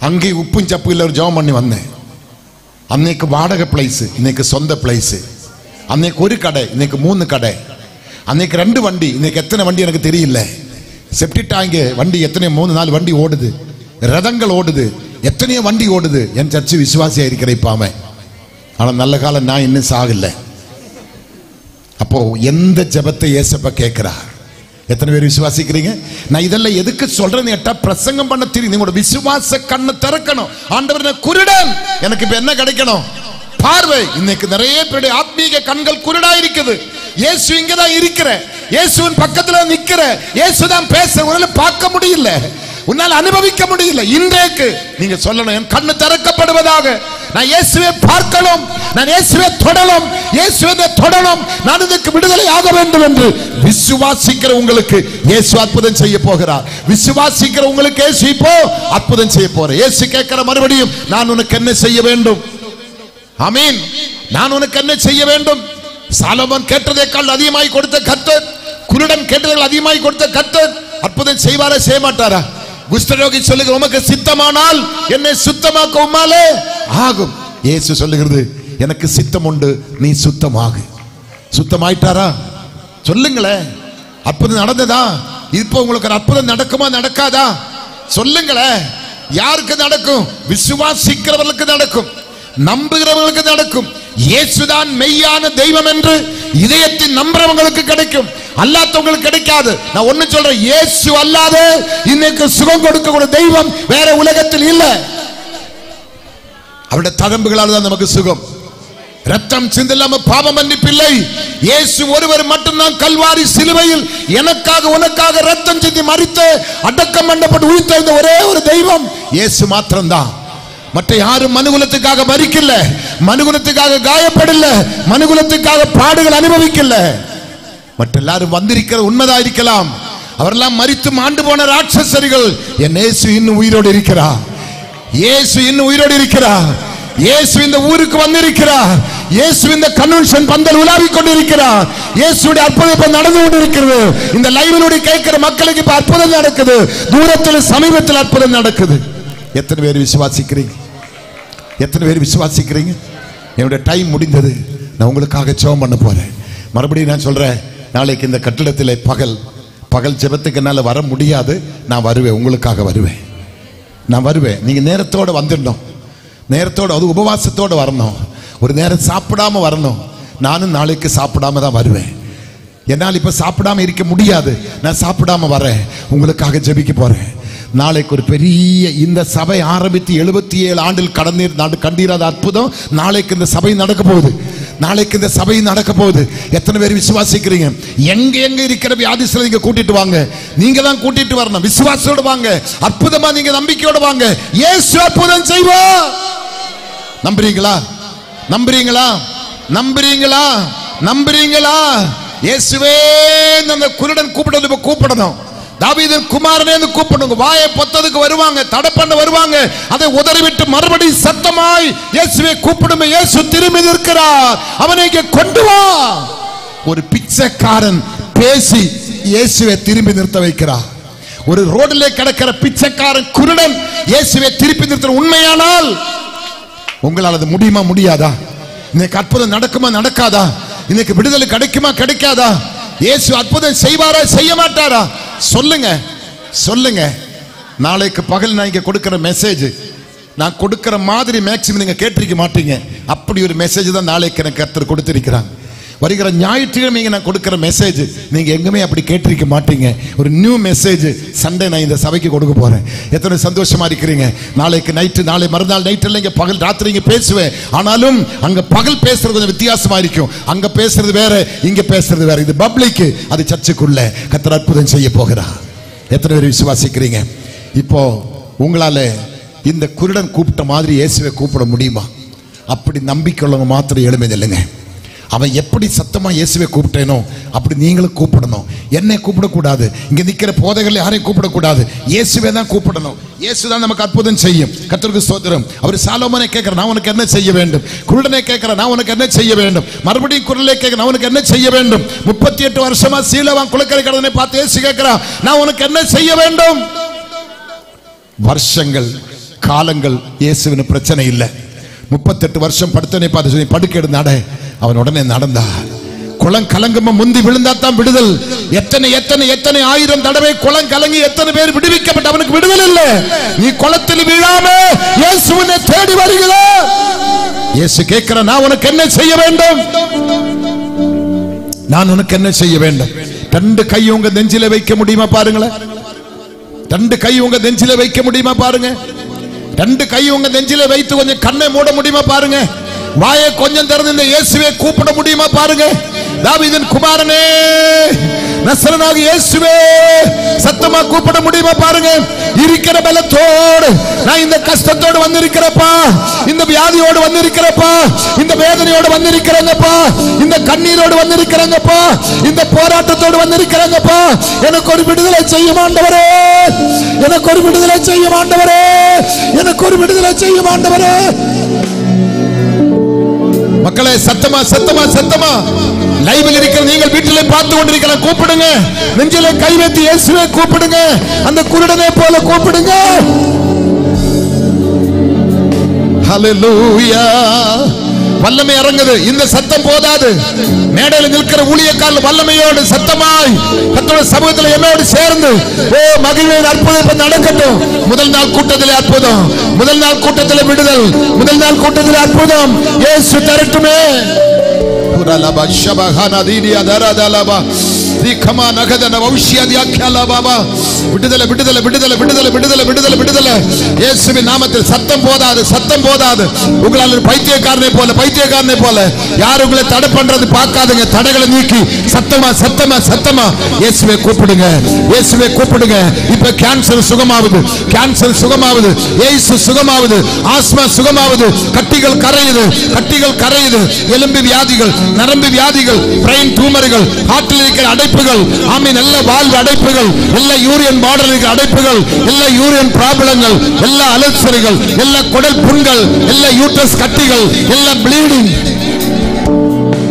அங்கே உப்பும் சப்பு இல்ல ஒரு ஜெபம் பண்ணி வந்தேன். அன்னைக்கு வாடகை பிளேஸ், இன்னைக்கு சொந்த பிளேஸ். அன்னைக்கு ஒரு கடை, இன்னைக்கு 3 கடை. அன்னைக்கு 2 வண்டி, இன்னைக்கு எத்தனை வண்டி எனக்கு தெரியல. செப்டி டேங்க் வண்டி எத்தனை 3-4 வண்டி ஓடுது, ரதங்கள் ஓடுது, எத்தனையோ வண்டி ஓடுது. என் சர்ச்சு விசுவாசியா இருக்கிற இப்பாம. ஆனா நல்ல காலம் நான் இன்னும் சாகல. அப்போ எந்த ஜெபத்தை ஏசப்பா கேட்கிறார்? எத்தனை பேர் விசுவாசிக்கிறீங்க? நான் இதெல்லாம் எதுக்கு சொல்றேன்னு கேட்டா, பிரசங்கம் பண்ண தெரியும். உங்களோட விசுவாச கண்ணை திறக்கணும். ஆண்டவர் குருடன், எனக்கு இப்ப என்ன கிடைக்கணும்? பார்வை. இன்னைக்கு நிறைய பேருடைய ஆத்மீக கண்கள் குருடா இருக்குது. இயேசு இங்கதான் இருக்கிற, இயேசுவின் பக்கத்துல நிக்கிற, இயேசுதான் பேச, உன்னால பார்க்க முடியல, உன்னால அனுபவிக்க முடியல. இன்றைக்கு நீங்க சொல்லணும், என் கண்ணு திறக்கப்படுவதாக. நான் இயேசுவை பார்க்கணும், நான் இயேசுவை தொடணும், இயேசுவை தொடணும், நான் இதுக்கு விடுதலை ஆக வேண்டும் என்று விசுவாசிக்கிற உங்களுக்கு இயேசு அற்புதம் செய்ய போகிறார். விசுவாசிக்கிற உங்களுக்கு இயேசு இப்போ அற்புதம் செய்ய போற. இயேசு கேட்கிற மறுபடியும், நான் உனக்கு என்ன செய்ய வேண்டும்? ஆமென். நான் உனக்கு என்ன செய்ய வேண்டும்? சாலமோன் கேட்டதைக்கால் அதிகமாய் கொடுத்த கர்த்தர், குருடன் கேட்டதை அதிகமாய் கொடுத்த கர்த்தர் அற்புதம் செய்வாரா செய்ய மாட்டாரா? குஷ்டரோகி சொல்லுங்க, உமக்கு சித்தமானால் என்னை சுத்தமாக்க உம்மாலே ஆகும். இயேசு சொல்லுகிறது, எனக்கு சித்தம் உண்டு, நீ சுத்தமாகு. சுத்தமாயிட்டாரா சொல்லுங்களேன். அற்புதம் நடந்ததா? இப்போ உங்களுக்கு ஒரு அற்புதம் நடக்குமா நடக்காதா சொல்லுங்களேன். யாருக்கு நடக்கும்? விசுவாசிக்கிறவர்களுக்கு நடக்கும், நம்புகிறவர்களுக்கு நடக்கும். இயேசுதான் மெய்யான தெய்வம் என்று இதயத்தின் நம்புறவங்களுக்கு கிடைக்கும், அல்லாதவங்களுக்கு கிடைக்காது. நான் ஒண்ணு சொல்றேன், இயேசு அல்லாத இன்னைக்கு சுகம் கொடுக்கக்கூடிய தெய்வம் வேற உலகத்தில் இல்ல. அவருடைய தழும்புகளால் தான் நமக்கு சுகம். ரத்தம் சிந்தலாம பாவம் மன்னிப்பில்லை. இயேசு ஒருவர் மட்டும்தான் கல்வாரி சிலுவையில் எனக்காக உனக்காக ரத்தம் சிந்தி மரித்து அடக்கம் பண்ணப்பட்டு உயிர்த்தெழுந்த ஒரே ஒரு தெய்வம் இயேசு மாத்திரம்தான். மற்ற யாரும் மனுகுலத்துக்காக மரிக்கல, மனுகுலத்துக்காக காயப்படல, மனுகுலத்துக்காக பாடுகள் அனுபவிக்கல. மற்ற எல்லாரும் வந்திருக்கிற உண்மைதான் இருக்கலாம், அவரெல்லாம் மரித்து மாண்டு போன ராட்சசர்கள். என் இயேசு இன்னும் உயிரோடு இருக்கிறார். இயேசு இன்னும் உயிரோடு இருக்கிறார். இயேசு இந்த ஊருக்கு வந்திருக்கிறார். இயேசு இந்த கன்வென்ஷன் பந்தல் உலாவிக் கொண்டிருக்கிறார். இயேசுடைய அற்புதம் நடந்து கொண்டிருக்கிறது. இந்த லைவிலோடு கேட்கிற மக்களுக்கு இப்ப அற்புதம் நடக்குது. தூரத்தில் சமீபத்தில் அற்புதம் நடக்குது. எத்தனை பேர் விசுவாசிக்கிறீங்க? எத்தனை பேர் விசுவாசிக்கிறீங்க? என்னுடைய டைம் முடிந்தது. நான் உங்களுக்காக ஜெபம் பண்ண போறேன். மறுபடியும் நான் சொல்றேன், நாளைக்கு இந்த கட்டிடத்தில் பகல் ஜெபத்துக்கு என்னால வர முடியாது. நான் வருவேன், உங்களுக்காக வருவேன். நான் வருவேன். நீங்க நேரத்தோடு வந்துடணும். நேரத்தோடு, அது உபவாசத்தோடு வரணும். ஒரு நேரம் சாப்பிடாம வரணும். நானும் நாளைக்கு சாப்பிடாம தான் வருவேன். என்னால் இப்ப சாப்பிடாம இருக்க முடியாது. நான் சாப்பிடாம வரேன், உங்களுக்காக ஜெபிக்க போறேன். நாளைக்கு ஒரு பெரிய, இந்த சபை ஆரம்பித்து 77 ஆண்டில் கண்டீராத அற்புதம் நாளைக்கு இந்த சபை நடக்க போகுது. நாளைக்கு இந்த சபை நடக்க போகுது. எத்தனை பேர் விசுவாசிக்கிறீங்க? எங்க எங்க இருக்கிற வியாதிஸ்தரை நீங்க கூட்டிட்டு வாங்க. நீங்க தான் கூட்டிட்டு வரணும். விசுவாசத்தோட வாங்க. அற்புதமா நீங்க நம்பிக்கையோட வாங்க. இயேசு அற்புதம் செய்வார். நம்புறீங்களா? நம்புறீங்களா? நம்புறீங்களா? நம்புறீங்களா? இயேசுவே அந்த குருடன் கூப்பிடணும். தாவீதின் குமாரனே கூப்பிடுங்க. வாயை பொத்ததுக்கு வருவாங்க, தடை பண்ண வருவாங்க. அதை உதறிவிட்டு மறுபடியும் சத்தமாய் இயேசுவை கூப்பிடுங்க. இயேசு திரும்பி நிற்கிறார். அவனை இங்கே கொண்டு வா. ஒரு பிச்சைக்காரன் பேசி இயேசுவை திரும்பி நிறுத்த வைக்கிறார். ஒரு ரோடிலே கிடக்கிற பிச்சைக்காரன் குருடன் இயேசுவை திருப்பி நிறுத்த உண்மையானால் உங்களால் அது முடியுமா? முடியாதா? இன்னைக்கு அற்புதம் நடக்குமா? நடக்காதா? இன்னைக்கு விடுதலை கிடைக்குமா? கிடைக்காதா? இயேசு அற்புதம் செய்வாரா? செய்ய மாட்டாரா? சொல்லுங்க, சொல்லுங்க. நாளைக்கு பகல் நான் இங்க கொடுக்கிற மெசேஜ், நான் கொடுக்கிற மாதிரி மேக்சிமம் நீங்க கேட்டிருக்க மாட்டீங்க. அப்படி ஒரு மெசேஜ் தான் நாளைக்கு எனக்கு கர்த்தர் கொடுத்திருக்கிறாங்க. வருகிற ஞாயிற்றுக்கிழமை நான் கொடுக்கிற மெசேஜ் நீங்க எங்குமே அப்படி கேட்டிருக்க மாட்டீங்க. ஒரு நியூ மெசேஜ் சண்டே நான் இந்த சபைக்கு கொடுக்க போறேன். எத்தனை சந்தோஷமா இருக்கிறீங்க? நாளைக்கு நைட்டு, நாளை மறுநாள் நைட்டு எல்லாம் இங்க பகல் ராத்திரி இங்க பேசுவேன். ஆனாலும் அங்க பகல் பேசுறது கொஞ்சம் வித்தியாசமா இருக்கும். அங்க பேசுறது வேற, இங்க பேசுறது வேற. இது பப்ளிக், அது சர்ச்சுக்குள்ள. கர்த்தர் அற்புதம் செய்ய போகிறார். எத்தனை பேர் விசுவாசிக்கிறீங்க? இப்போ உங்களால இந்த குருடன் கூப்பிட்ட மாதிரி இயேசுவை கூப்பிட முடியுமா? அப்படி நம்பிக்கையுள்ளவங்க மாத்திரம் எழுமை இல்லைங்க. அவன் எப்படி சத்தமா இயேசுவை கூப்பிட்டேனோ அப்படி நீங்களும் கூப்பிடணும். என்னை கூப்பிடக்கூடாது. இங்க நிக்கிற போதைகள் யாரையும் கூப்பிடக்கூடாது. இயேசுவை தான் கூப்பிடணும். இயேசு தான் நமக்கு அற்புதம் செய்யும். கர்த்தருக்கு ஸ்தோத்திரம். அவர் சாலோமோனை கேட்கிற, நான் உனக்கு என்ன செய்ய வேண்டும்? குருடனை கேட்கிற, நான் உனக்கு என்ன செய்ய வேண்டும்? மறுபடியும் குருடனை கேட்கிற, நான் உனக்கு என்ன செய்ய வேண்டும்? 38 வருஷமா சீலவான் குளக்கரை கடனை பார்த்து இயேசு கேட்கிறான், நான் உனக்கு என்ன செய்ய வேண்டும்? வருஷங்கள், காலங்கள் இயேசுவின் பிரச்சனை இல்லை. 38 வருஷம் படுத்தனை பார்த்து சொல்லி படுக்க எடுத்து அவன் உடனே நடந்தான். குளம் கலங்கமா முந்தி விழுந்தா தான் விடுதல். எத்தனை எத்தனை எத்தனை ஆயிரம் தடவை குளம் கலங்கி எத்தனை பேர் விடுவிக்கப்பட்ட அவனுக்கு விடுதல் இல்லை. நீ குளத்தில் விழாம இயேசுவினை தேடி வருகிறார். இயேசு கேட்கிற, நான் உனக்கு என்ன செய்ய வேண்டும்? நான் உனக்கு என்ன செய்ய வேண்டும்? 2 கை உங்க நெஞ்சில வைக்க முடியுமா பாருங்களேன். 2 கை உங்க நெஞ்சில வைக்க முடியுமா பாருங்க. 2 கை உங்க நெஞ்சில வைத்து கொஞ்சம் கண்ணை மூட முடியுமா பாருங்க. வாயை கொஞ்சம் திறந்து இந்த இயேசுவை கூப்பிட முடியுமா பாருங்க. தாவீதின் குமாரனே, நசரேயனாகிய இயேசுவே, சத்தமா கூப்பிட முடியுமா பாருங்க. இருக்கிற பலத்தோடு நான் இந்த கஷ்டத்தோடு வந்திருக்கிறப்பா, இந்த வியாதியோடு வந்திருக்கிறப்பா, இந்த வேதனையோடு வந்திருக்கிறேங்கப்பா, இந்த கண்ணீரோடு வந்திருக்கிறேங்கப்பா, இந்த போராட்டத்தோடு வந்திருக்கிறேங்கப்பா. எனக்கு ஒரு விடுதலை செய்யும் ஆண்டவரே, எனக்கு ஒரு விடுதலை செய்யும் ஆண்டவரே, எனக்கு ஒரு விடுதலை செய்யும் ஆண்டவரே. மக்களே, சத்தமா சத்தமா சத்தமா லைவில் இருக்கிற நீங்கள் வீட்டிலே பார்த்து கொண்டிருக்கலாம். கூப்பிடுங்க. நெஞ்சிலே கை வைத்து இயேசுவை கூப்பிடுங்க. அந்த குருடனை போல கூப்பிடுங்க. ஹல்லேலூயா. வல்லமை இறங்குது. இந்த சத்தம் போதாது. மேடையில் நிற்கிற ஊழியக்காரர்கள் வல்லமையோடு சத்தமாய் கர்த்தருடைய சமூகத்தில் என்னோடு சேர்ந்து மகிழ்வின் அற்புதம் நடக்கட்டும். முதல் நாள் கூட்டத்திலே அற்புதம், முதல் நாள் கூட்டத்திலே விடுதல், முதல் நாள் கூட்டத்திலே அற்புதம் இயேசு தரட்டுமே. புரலபா ஷபஹானா தீடியா தரதலபா திகமா நகதன வௌஷியா தியாக்கலபா விடுதலை விடுதலை விடுதலை விடுதலை விடுதலை விடுதலை விடுதலை இயேசுவின் நாமத்தில். சத்தம் போதாது, சத்தம் போதாது. உங்களால் பைத்தியக்காரனை போல யார் உங்களை தடை பண்றது பார்க்காதுங்க. தடைகளை நீக்கி சத்தமா சத்தமா சத்தமா இயேசுவை கூப்பிடுங்க, இயேசுவை கூப்பிடுங்க. இப்ப கேன்சர் சுகமாகுது, கேன்சர் சுகமாகுது, இயேசு சுகமாகுது, ஆஸ்மா சுகமாகுது, கட்டிகள் கரையுது, கட்டிகள் கரையுது, எலும்பு வியாதிகள், நரம்பு வியாதிகள், பிரெயின் டியூமர்கள், ஹார்ட்டில் இருக்கிற அடைப்புகள், ஆமீன், எல்லா வால்வு அடைப்புகள், எல்லா யூரியன் பார்டர் இருக்கிற அடைப்புகள், எல்லா யூரியன் ப்ராப்ளங்கள், எல்லா அலர்சரிகள், எல்லா குடல் புண்கள், எல்லா யூட்ரஸ் கட்டிகள், எல்லா ப்ளீடிங்.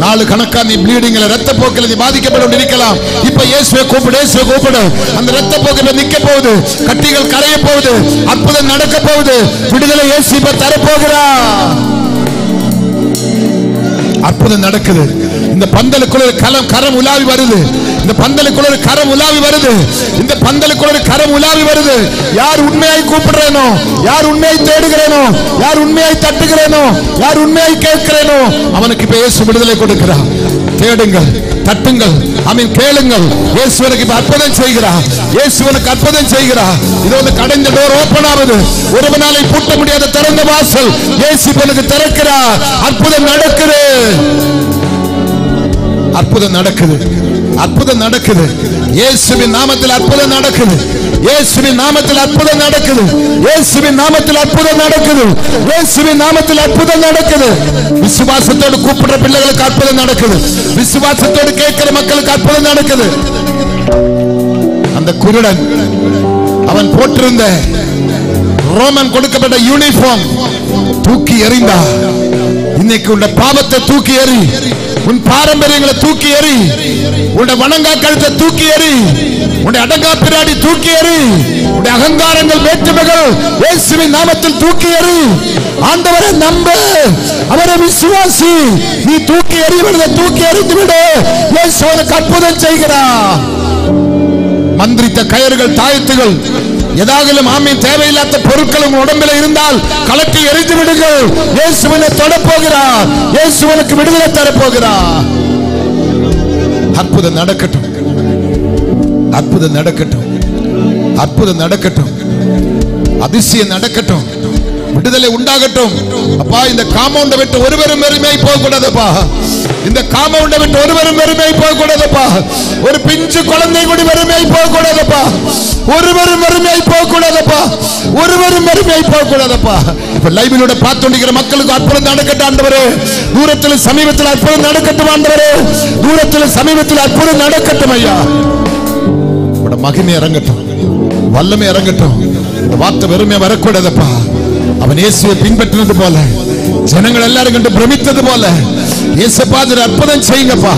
நாலு கணக்கா நீ ப்ளீடிங்ல ரத்த போக்கில் நீ பாதிக்கப்பட்டு இருக்கலாம். இப்ப இயேசுவை கூப்பிடு, இயேசுவை கூப்பிடு. அந்த ரத்த போக்கு நிக்க போகுது, கட்டிகள் கரைய போகுது, அற்புதம் நடக்க போகுது, விடுதலை இயேசு இப்ப தரப்போகிறார். அற்புதம் நடக்குது. இந்த பந்தலுக்குள்ள கரம் உலாவி வருது, இந்த பந்தலுக்குள்ள கரம் உலாவி வருது, இந்த பந்தலுக்குள்ள கரம் உலாவி வருது. யார் உண்மையாய் கூப்பிடுறேனோ, யார் உண்மையாய் தேடுகிறேனோ, யார் உண்மையாய் தட்டுகிறேனோ, யார் உண்மையாய் கேட்கிறேனோ அவனுக்கு இப்ப இயேசு விடுதலை கொடுக்கிறார். தேடுங்கள், தட்டுங்கள், ஆமென், கேளுங்கள். இயேசுவுக்கு இப்ப அற்புதம் செய்கிறார், இயேசுவுக்கு அற்புதம் செய்கிறார். இது வந்து கடைந்த டோர் ஓபன் ஆகுது, ஒருவனாலே பூட்ட முடியாத திறந்த வாசல் இயேசு உனக்கு திறக்கிறார். அற்புதம் நடக்குது, அற்புதம் நடக்குது, அற்புதம் நடக்குது. இயேசுவின் நாமத்தில் அற்புதம் நடக்குது, இயேசுவின் நாமத்தில் அற்புதம் நடக்குது, இயேசுவின் நாமத்தில் அற்புதம் நடக்குது, இயேசுவின் நாமத்தில் அற்புதம் நடக்குது. விசுவாசத்தோடு கூப்பிடுற பிள்ளைகளுக்கு அற்புதம் நடக்குது, விசுவாசத்தோடு கேட்கிற மக்களுக்கு அற்புதம் நடக்குது. அந்த குருடன் அவன் போட்டிருந்த ரோமன் கொடுக்கப்பட்ட யூனிஃபார்ம் தூக்கி எறிந்தா. இன்னைக்கு உள்ள பாவத்தை தூக்கி எறி, உன் பாரம்பரியங்களை தூக்கி எறி, உன்னுடைய வணங்கா கழுத்தை தூக்கி எறி, உன்னுடைய அடங்கா பிராடி தூக்கி எறி, உன்னுடைய அகங்காரங்கள் வேற்றுமைகள் இயேசுவின் நாமத்தில் தூக்கி எறி. ஆண்டவரை நம்பு, அவரை விசுவாசி. நீ தூக்கி எறிவதை தூக்கி எறிந்து விடு. இயேசு உனக்கு அற்புதம் செய்கிறார். மந்திரித்த கயிறுகள், தாயத்துகள், ஏதாகிலும் ஆமீன் தேவையில்லாத பொருட்களும் உடம்பில் இருந்தால் கலட்டி எரிந்து விடுங்கள். இயேசுவினை தொடப்போகிறார், இயேசுவனுக்கு விடுதலை தரப்போகிறார். அற்புதம் நடக்கட்டும், அற்புதம் நடக்கட்டும், அற்புதம் நடக்கட்டும், அதிசயம் நடக்கட்டும், விடுதலை உண்டாகட்டும். அப்பா, இந்த காம்பவுண்டை விட்டு ஒருவரும் வெறுமையாய் போக கூடாதப்பா, இந்த காம்பவுண்டை விட்டு ஒருவரும் வெறுமையாய் போக கூடாதப்பா, ஒரு பிஞ்சு குழந்தை கூட வெறுமையாய் போக கூடாதப்பா, ஒருவரும் வெறுமையாய் போக கூடாதப்பா, ஒருவரும் வெறுமையாய் போக கூடாதப்பா. இப்ப லைவிலோட பார்த்துண்டிருக்கிற மக்களுக்கு அற்புதம் நடக்கட்டும் ஆண்டவரே. தூரத்தில் சமீபத்தில் அற்புதம் நடக்கட்டும் ஆண்டவரே, தூரத்தில் சமீபத்தில் அற்புதம் நடக்கட்டும் ஐயா. மகிமை இறங்கட்டும், வல்லமை இறங்கட்டும். இந்த வார்த்தை வெறுமையா வரக்கூடாதப்பா. அவன் இயேசுவை பின்பற்றினது போல, ஜனங்கள் எல்லாரும் கண்டு பிரமித்தது போல இயேசுப்பா அற்புதம் செய்யுங்கப்பா.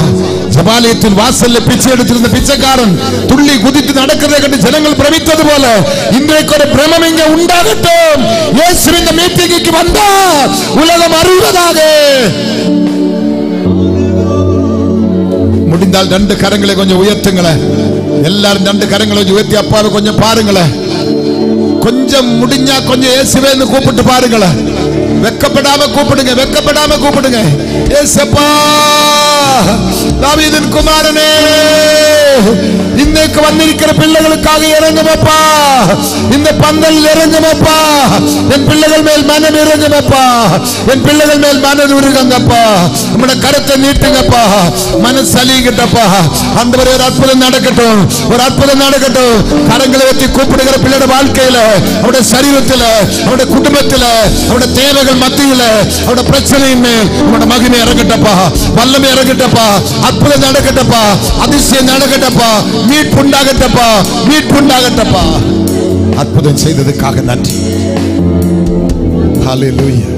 ஜபாலயத்தின் வாசல்ல பிச்சை எடுத்திருந்த பிச்சைக்காரன் துள்ளி குதித்து நடக்கிறதை கண்டு ஜனங்கள் பிரமித்தது போல இன்றைக்கு ஒரு பிரமம் இங்க உண்டாகட்டும். இயேசு இந்த மீட்டிங்குக்கு வந்தார், உலகம் அறிவதாக. முடிந்தால் ரெண்டு கரங்களை கொஞ்சம் உயர்த்துங்களேன். எல்லாரும் ரெண்டு கரங்களை கொஞ்சம் உயர்த்தி அப்பாவை கொஞ்சம் பாருங்களேன். கொஞ்சம் முடிஞ்சா கொஞ்சம் இயேசுவே கூப்பிட்டு பாருங்களேன். வெக்கப்படாம கூப்பிடுங்க, வெக்கப்படாம கூப்பிடுங்க. இயேசுப்பா, தாவீதின் குமாரனே, இன்னைக்கு வந்திருக்கிற பிள்ளைகளுக்காக இறங்குமப்பா. இந்த பந்தல் இறங்குமப்பா. என் பிள்ளைகள் மேல் மனம் இறங்குமப்பா. என் பிள்ளைகள் மேல் மனம் உருகங்கப்பா. நம்முடைய கருத்தை நீட்டுங்கப்பா. மனசு அழியுங்கட்டப்பா. ஆண்டவரே, ஒரு அற்புதம் நடக்கட்டும், ஒரு அற்புதம் நடக்கட்டும். கரங்களை வச்சு கூப்பிடுகிற பிள்ளையோட வாழ்க்கையில, அவருடைய சரீரத்தில், அவருடைய குடும்பத்தில், அவருடைய தேவைகள் மத்தியில், அவருடைய பிரச்சனையின் மேல் அவருடைய மகிமை இறங்கட்டப்பா, வல்லமை இறங்கட்டப்பா, அற்புதம் நடக்கட்டப்பா, அதிசயம் நடக்கட்டப்பா, மீட்புண்டாகட்டப்பா, மீட்புண்டாகட்டப்பா. அற்புதம் செய்ததுக்காக நன்றி. ஹல்லேலூயா.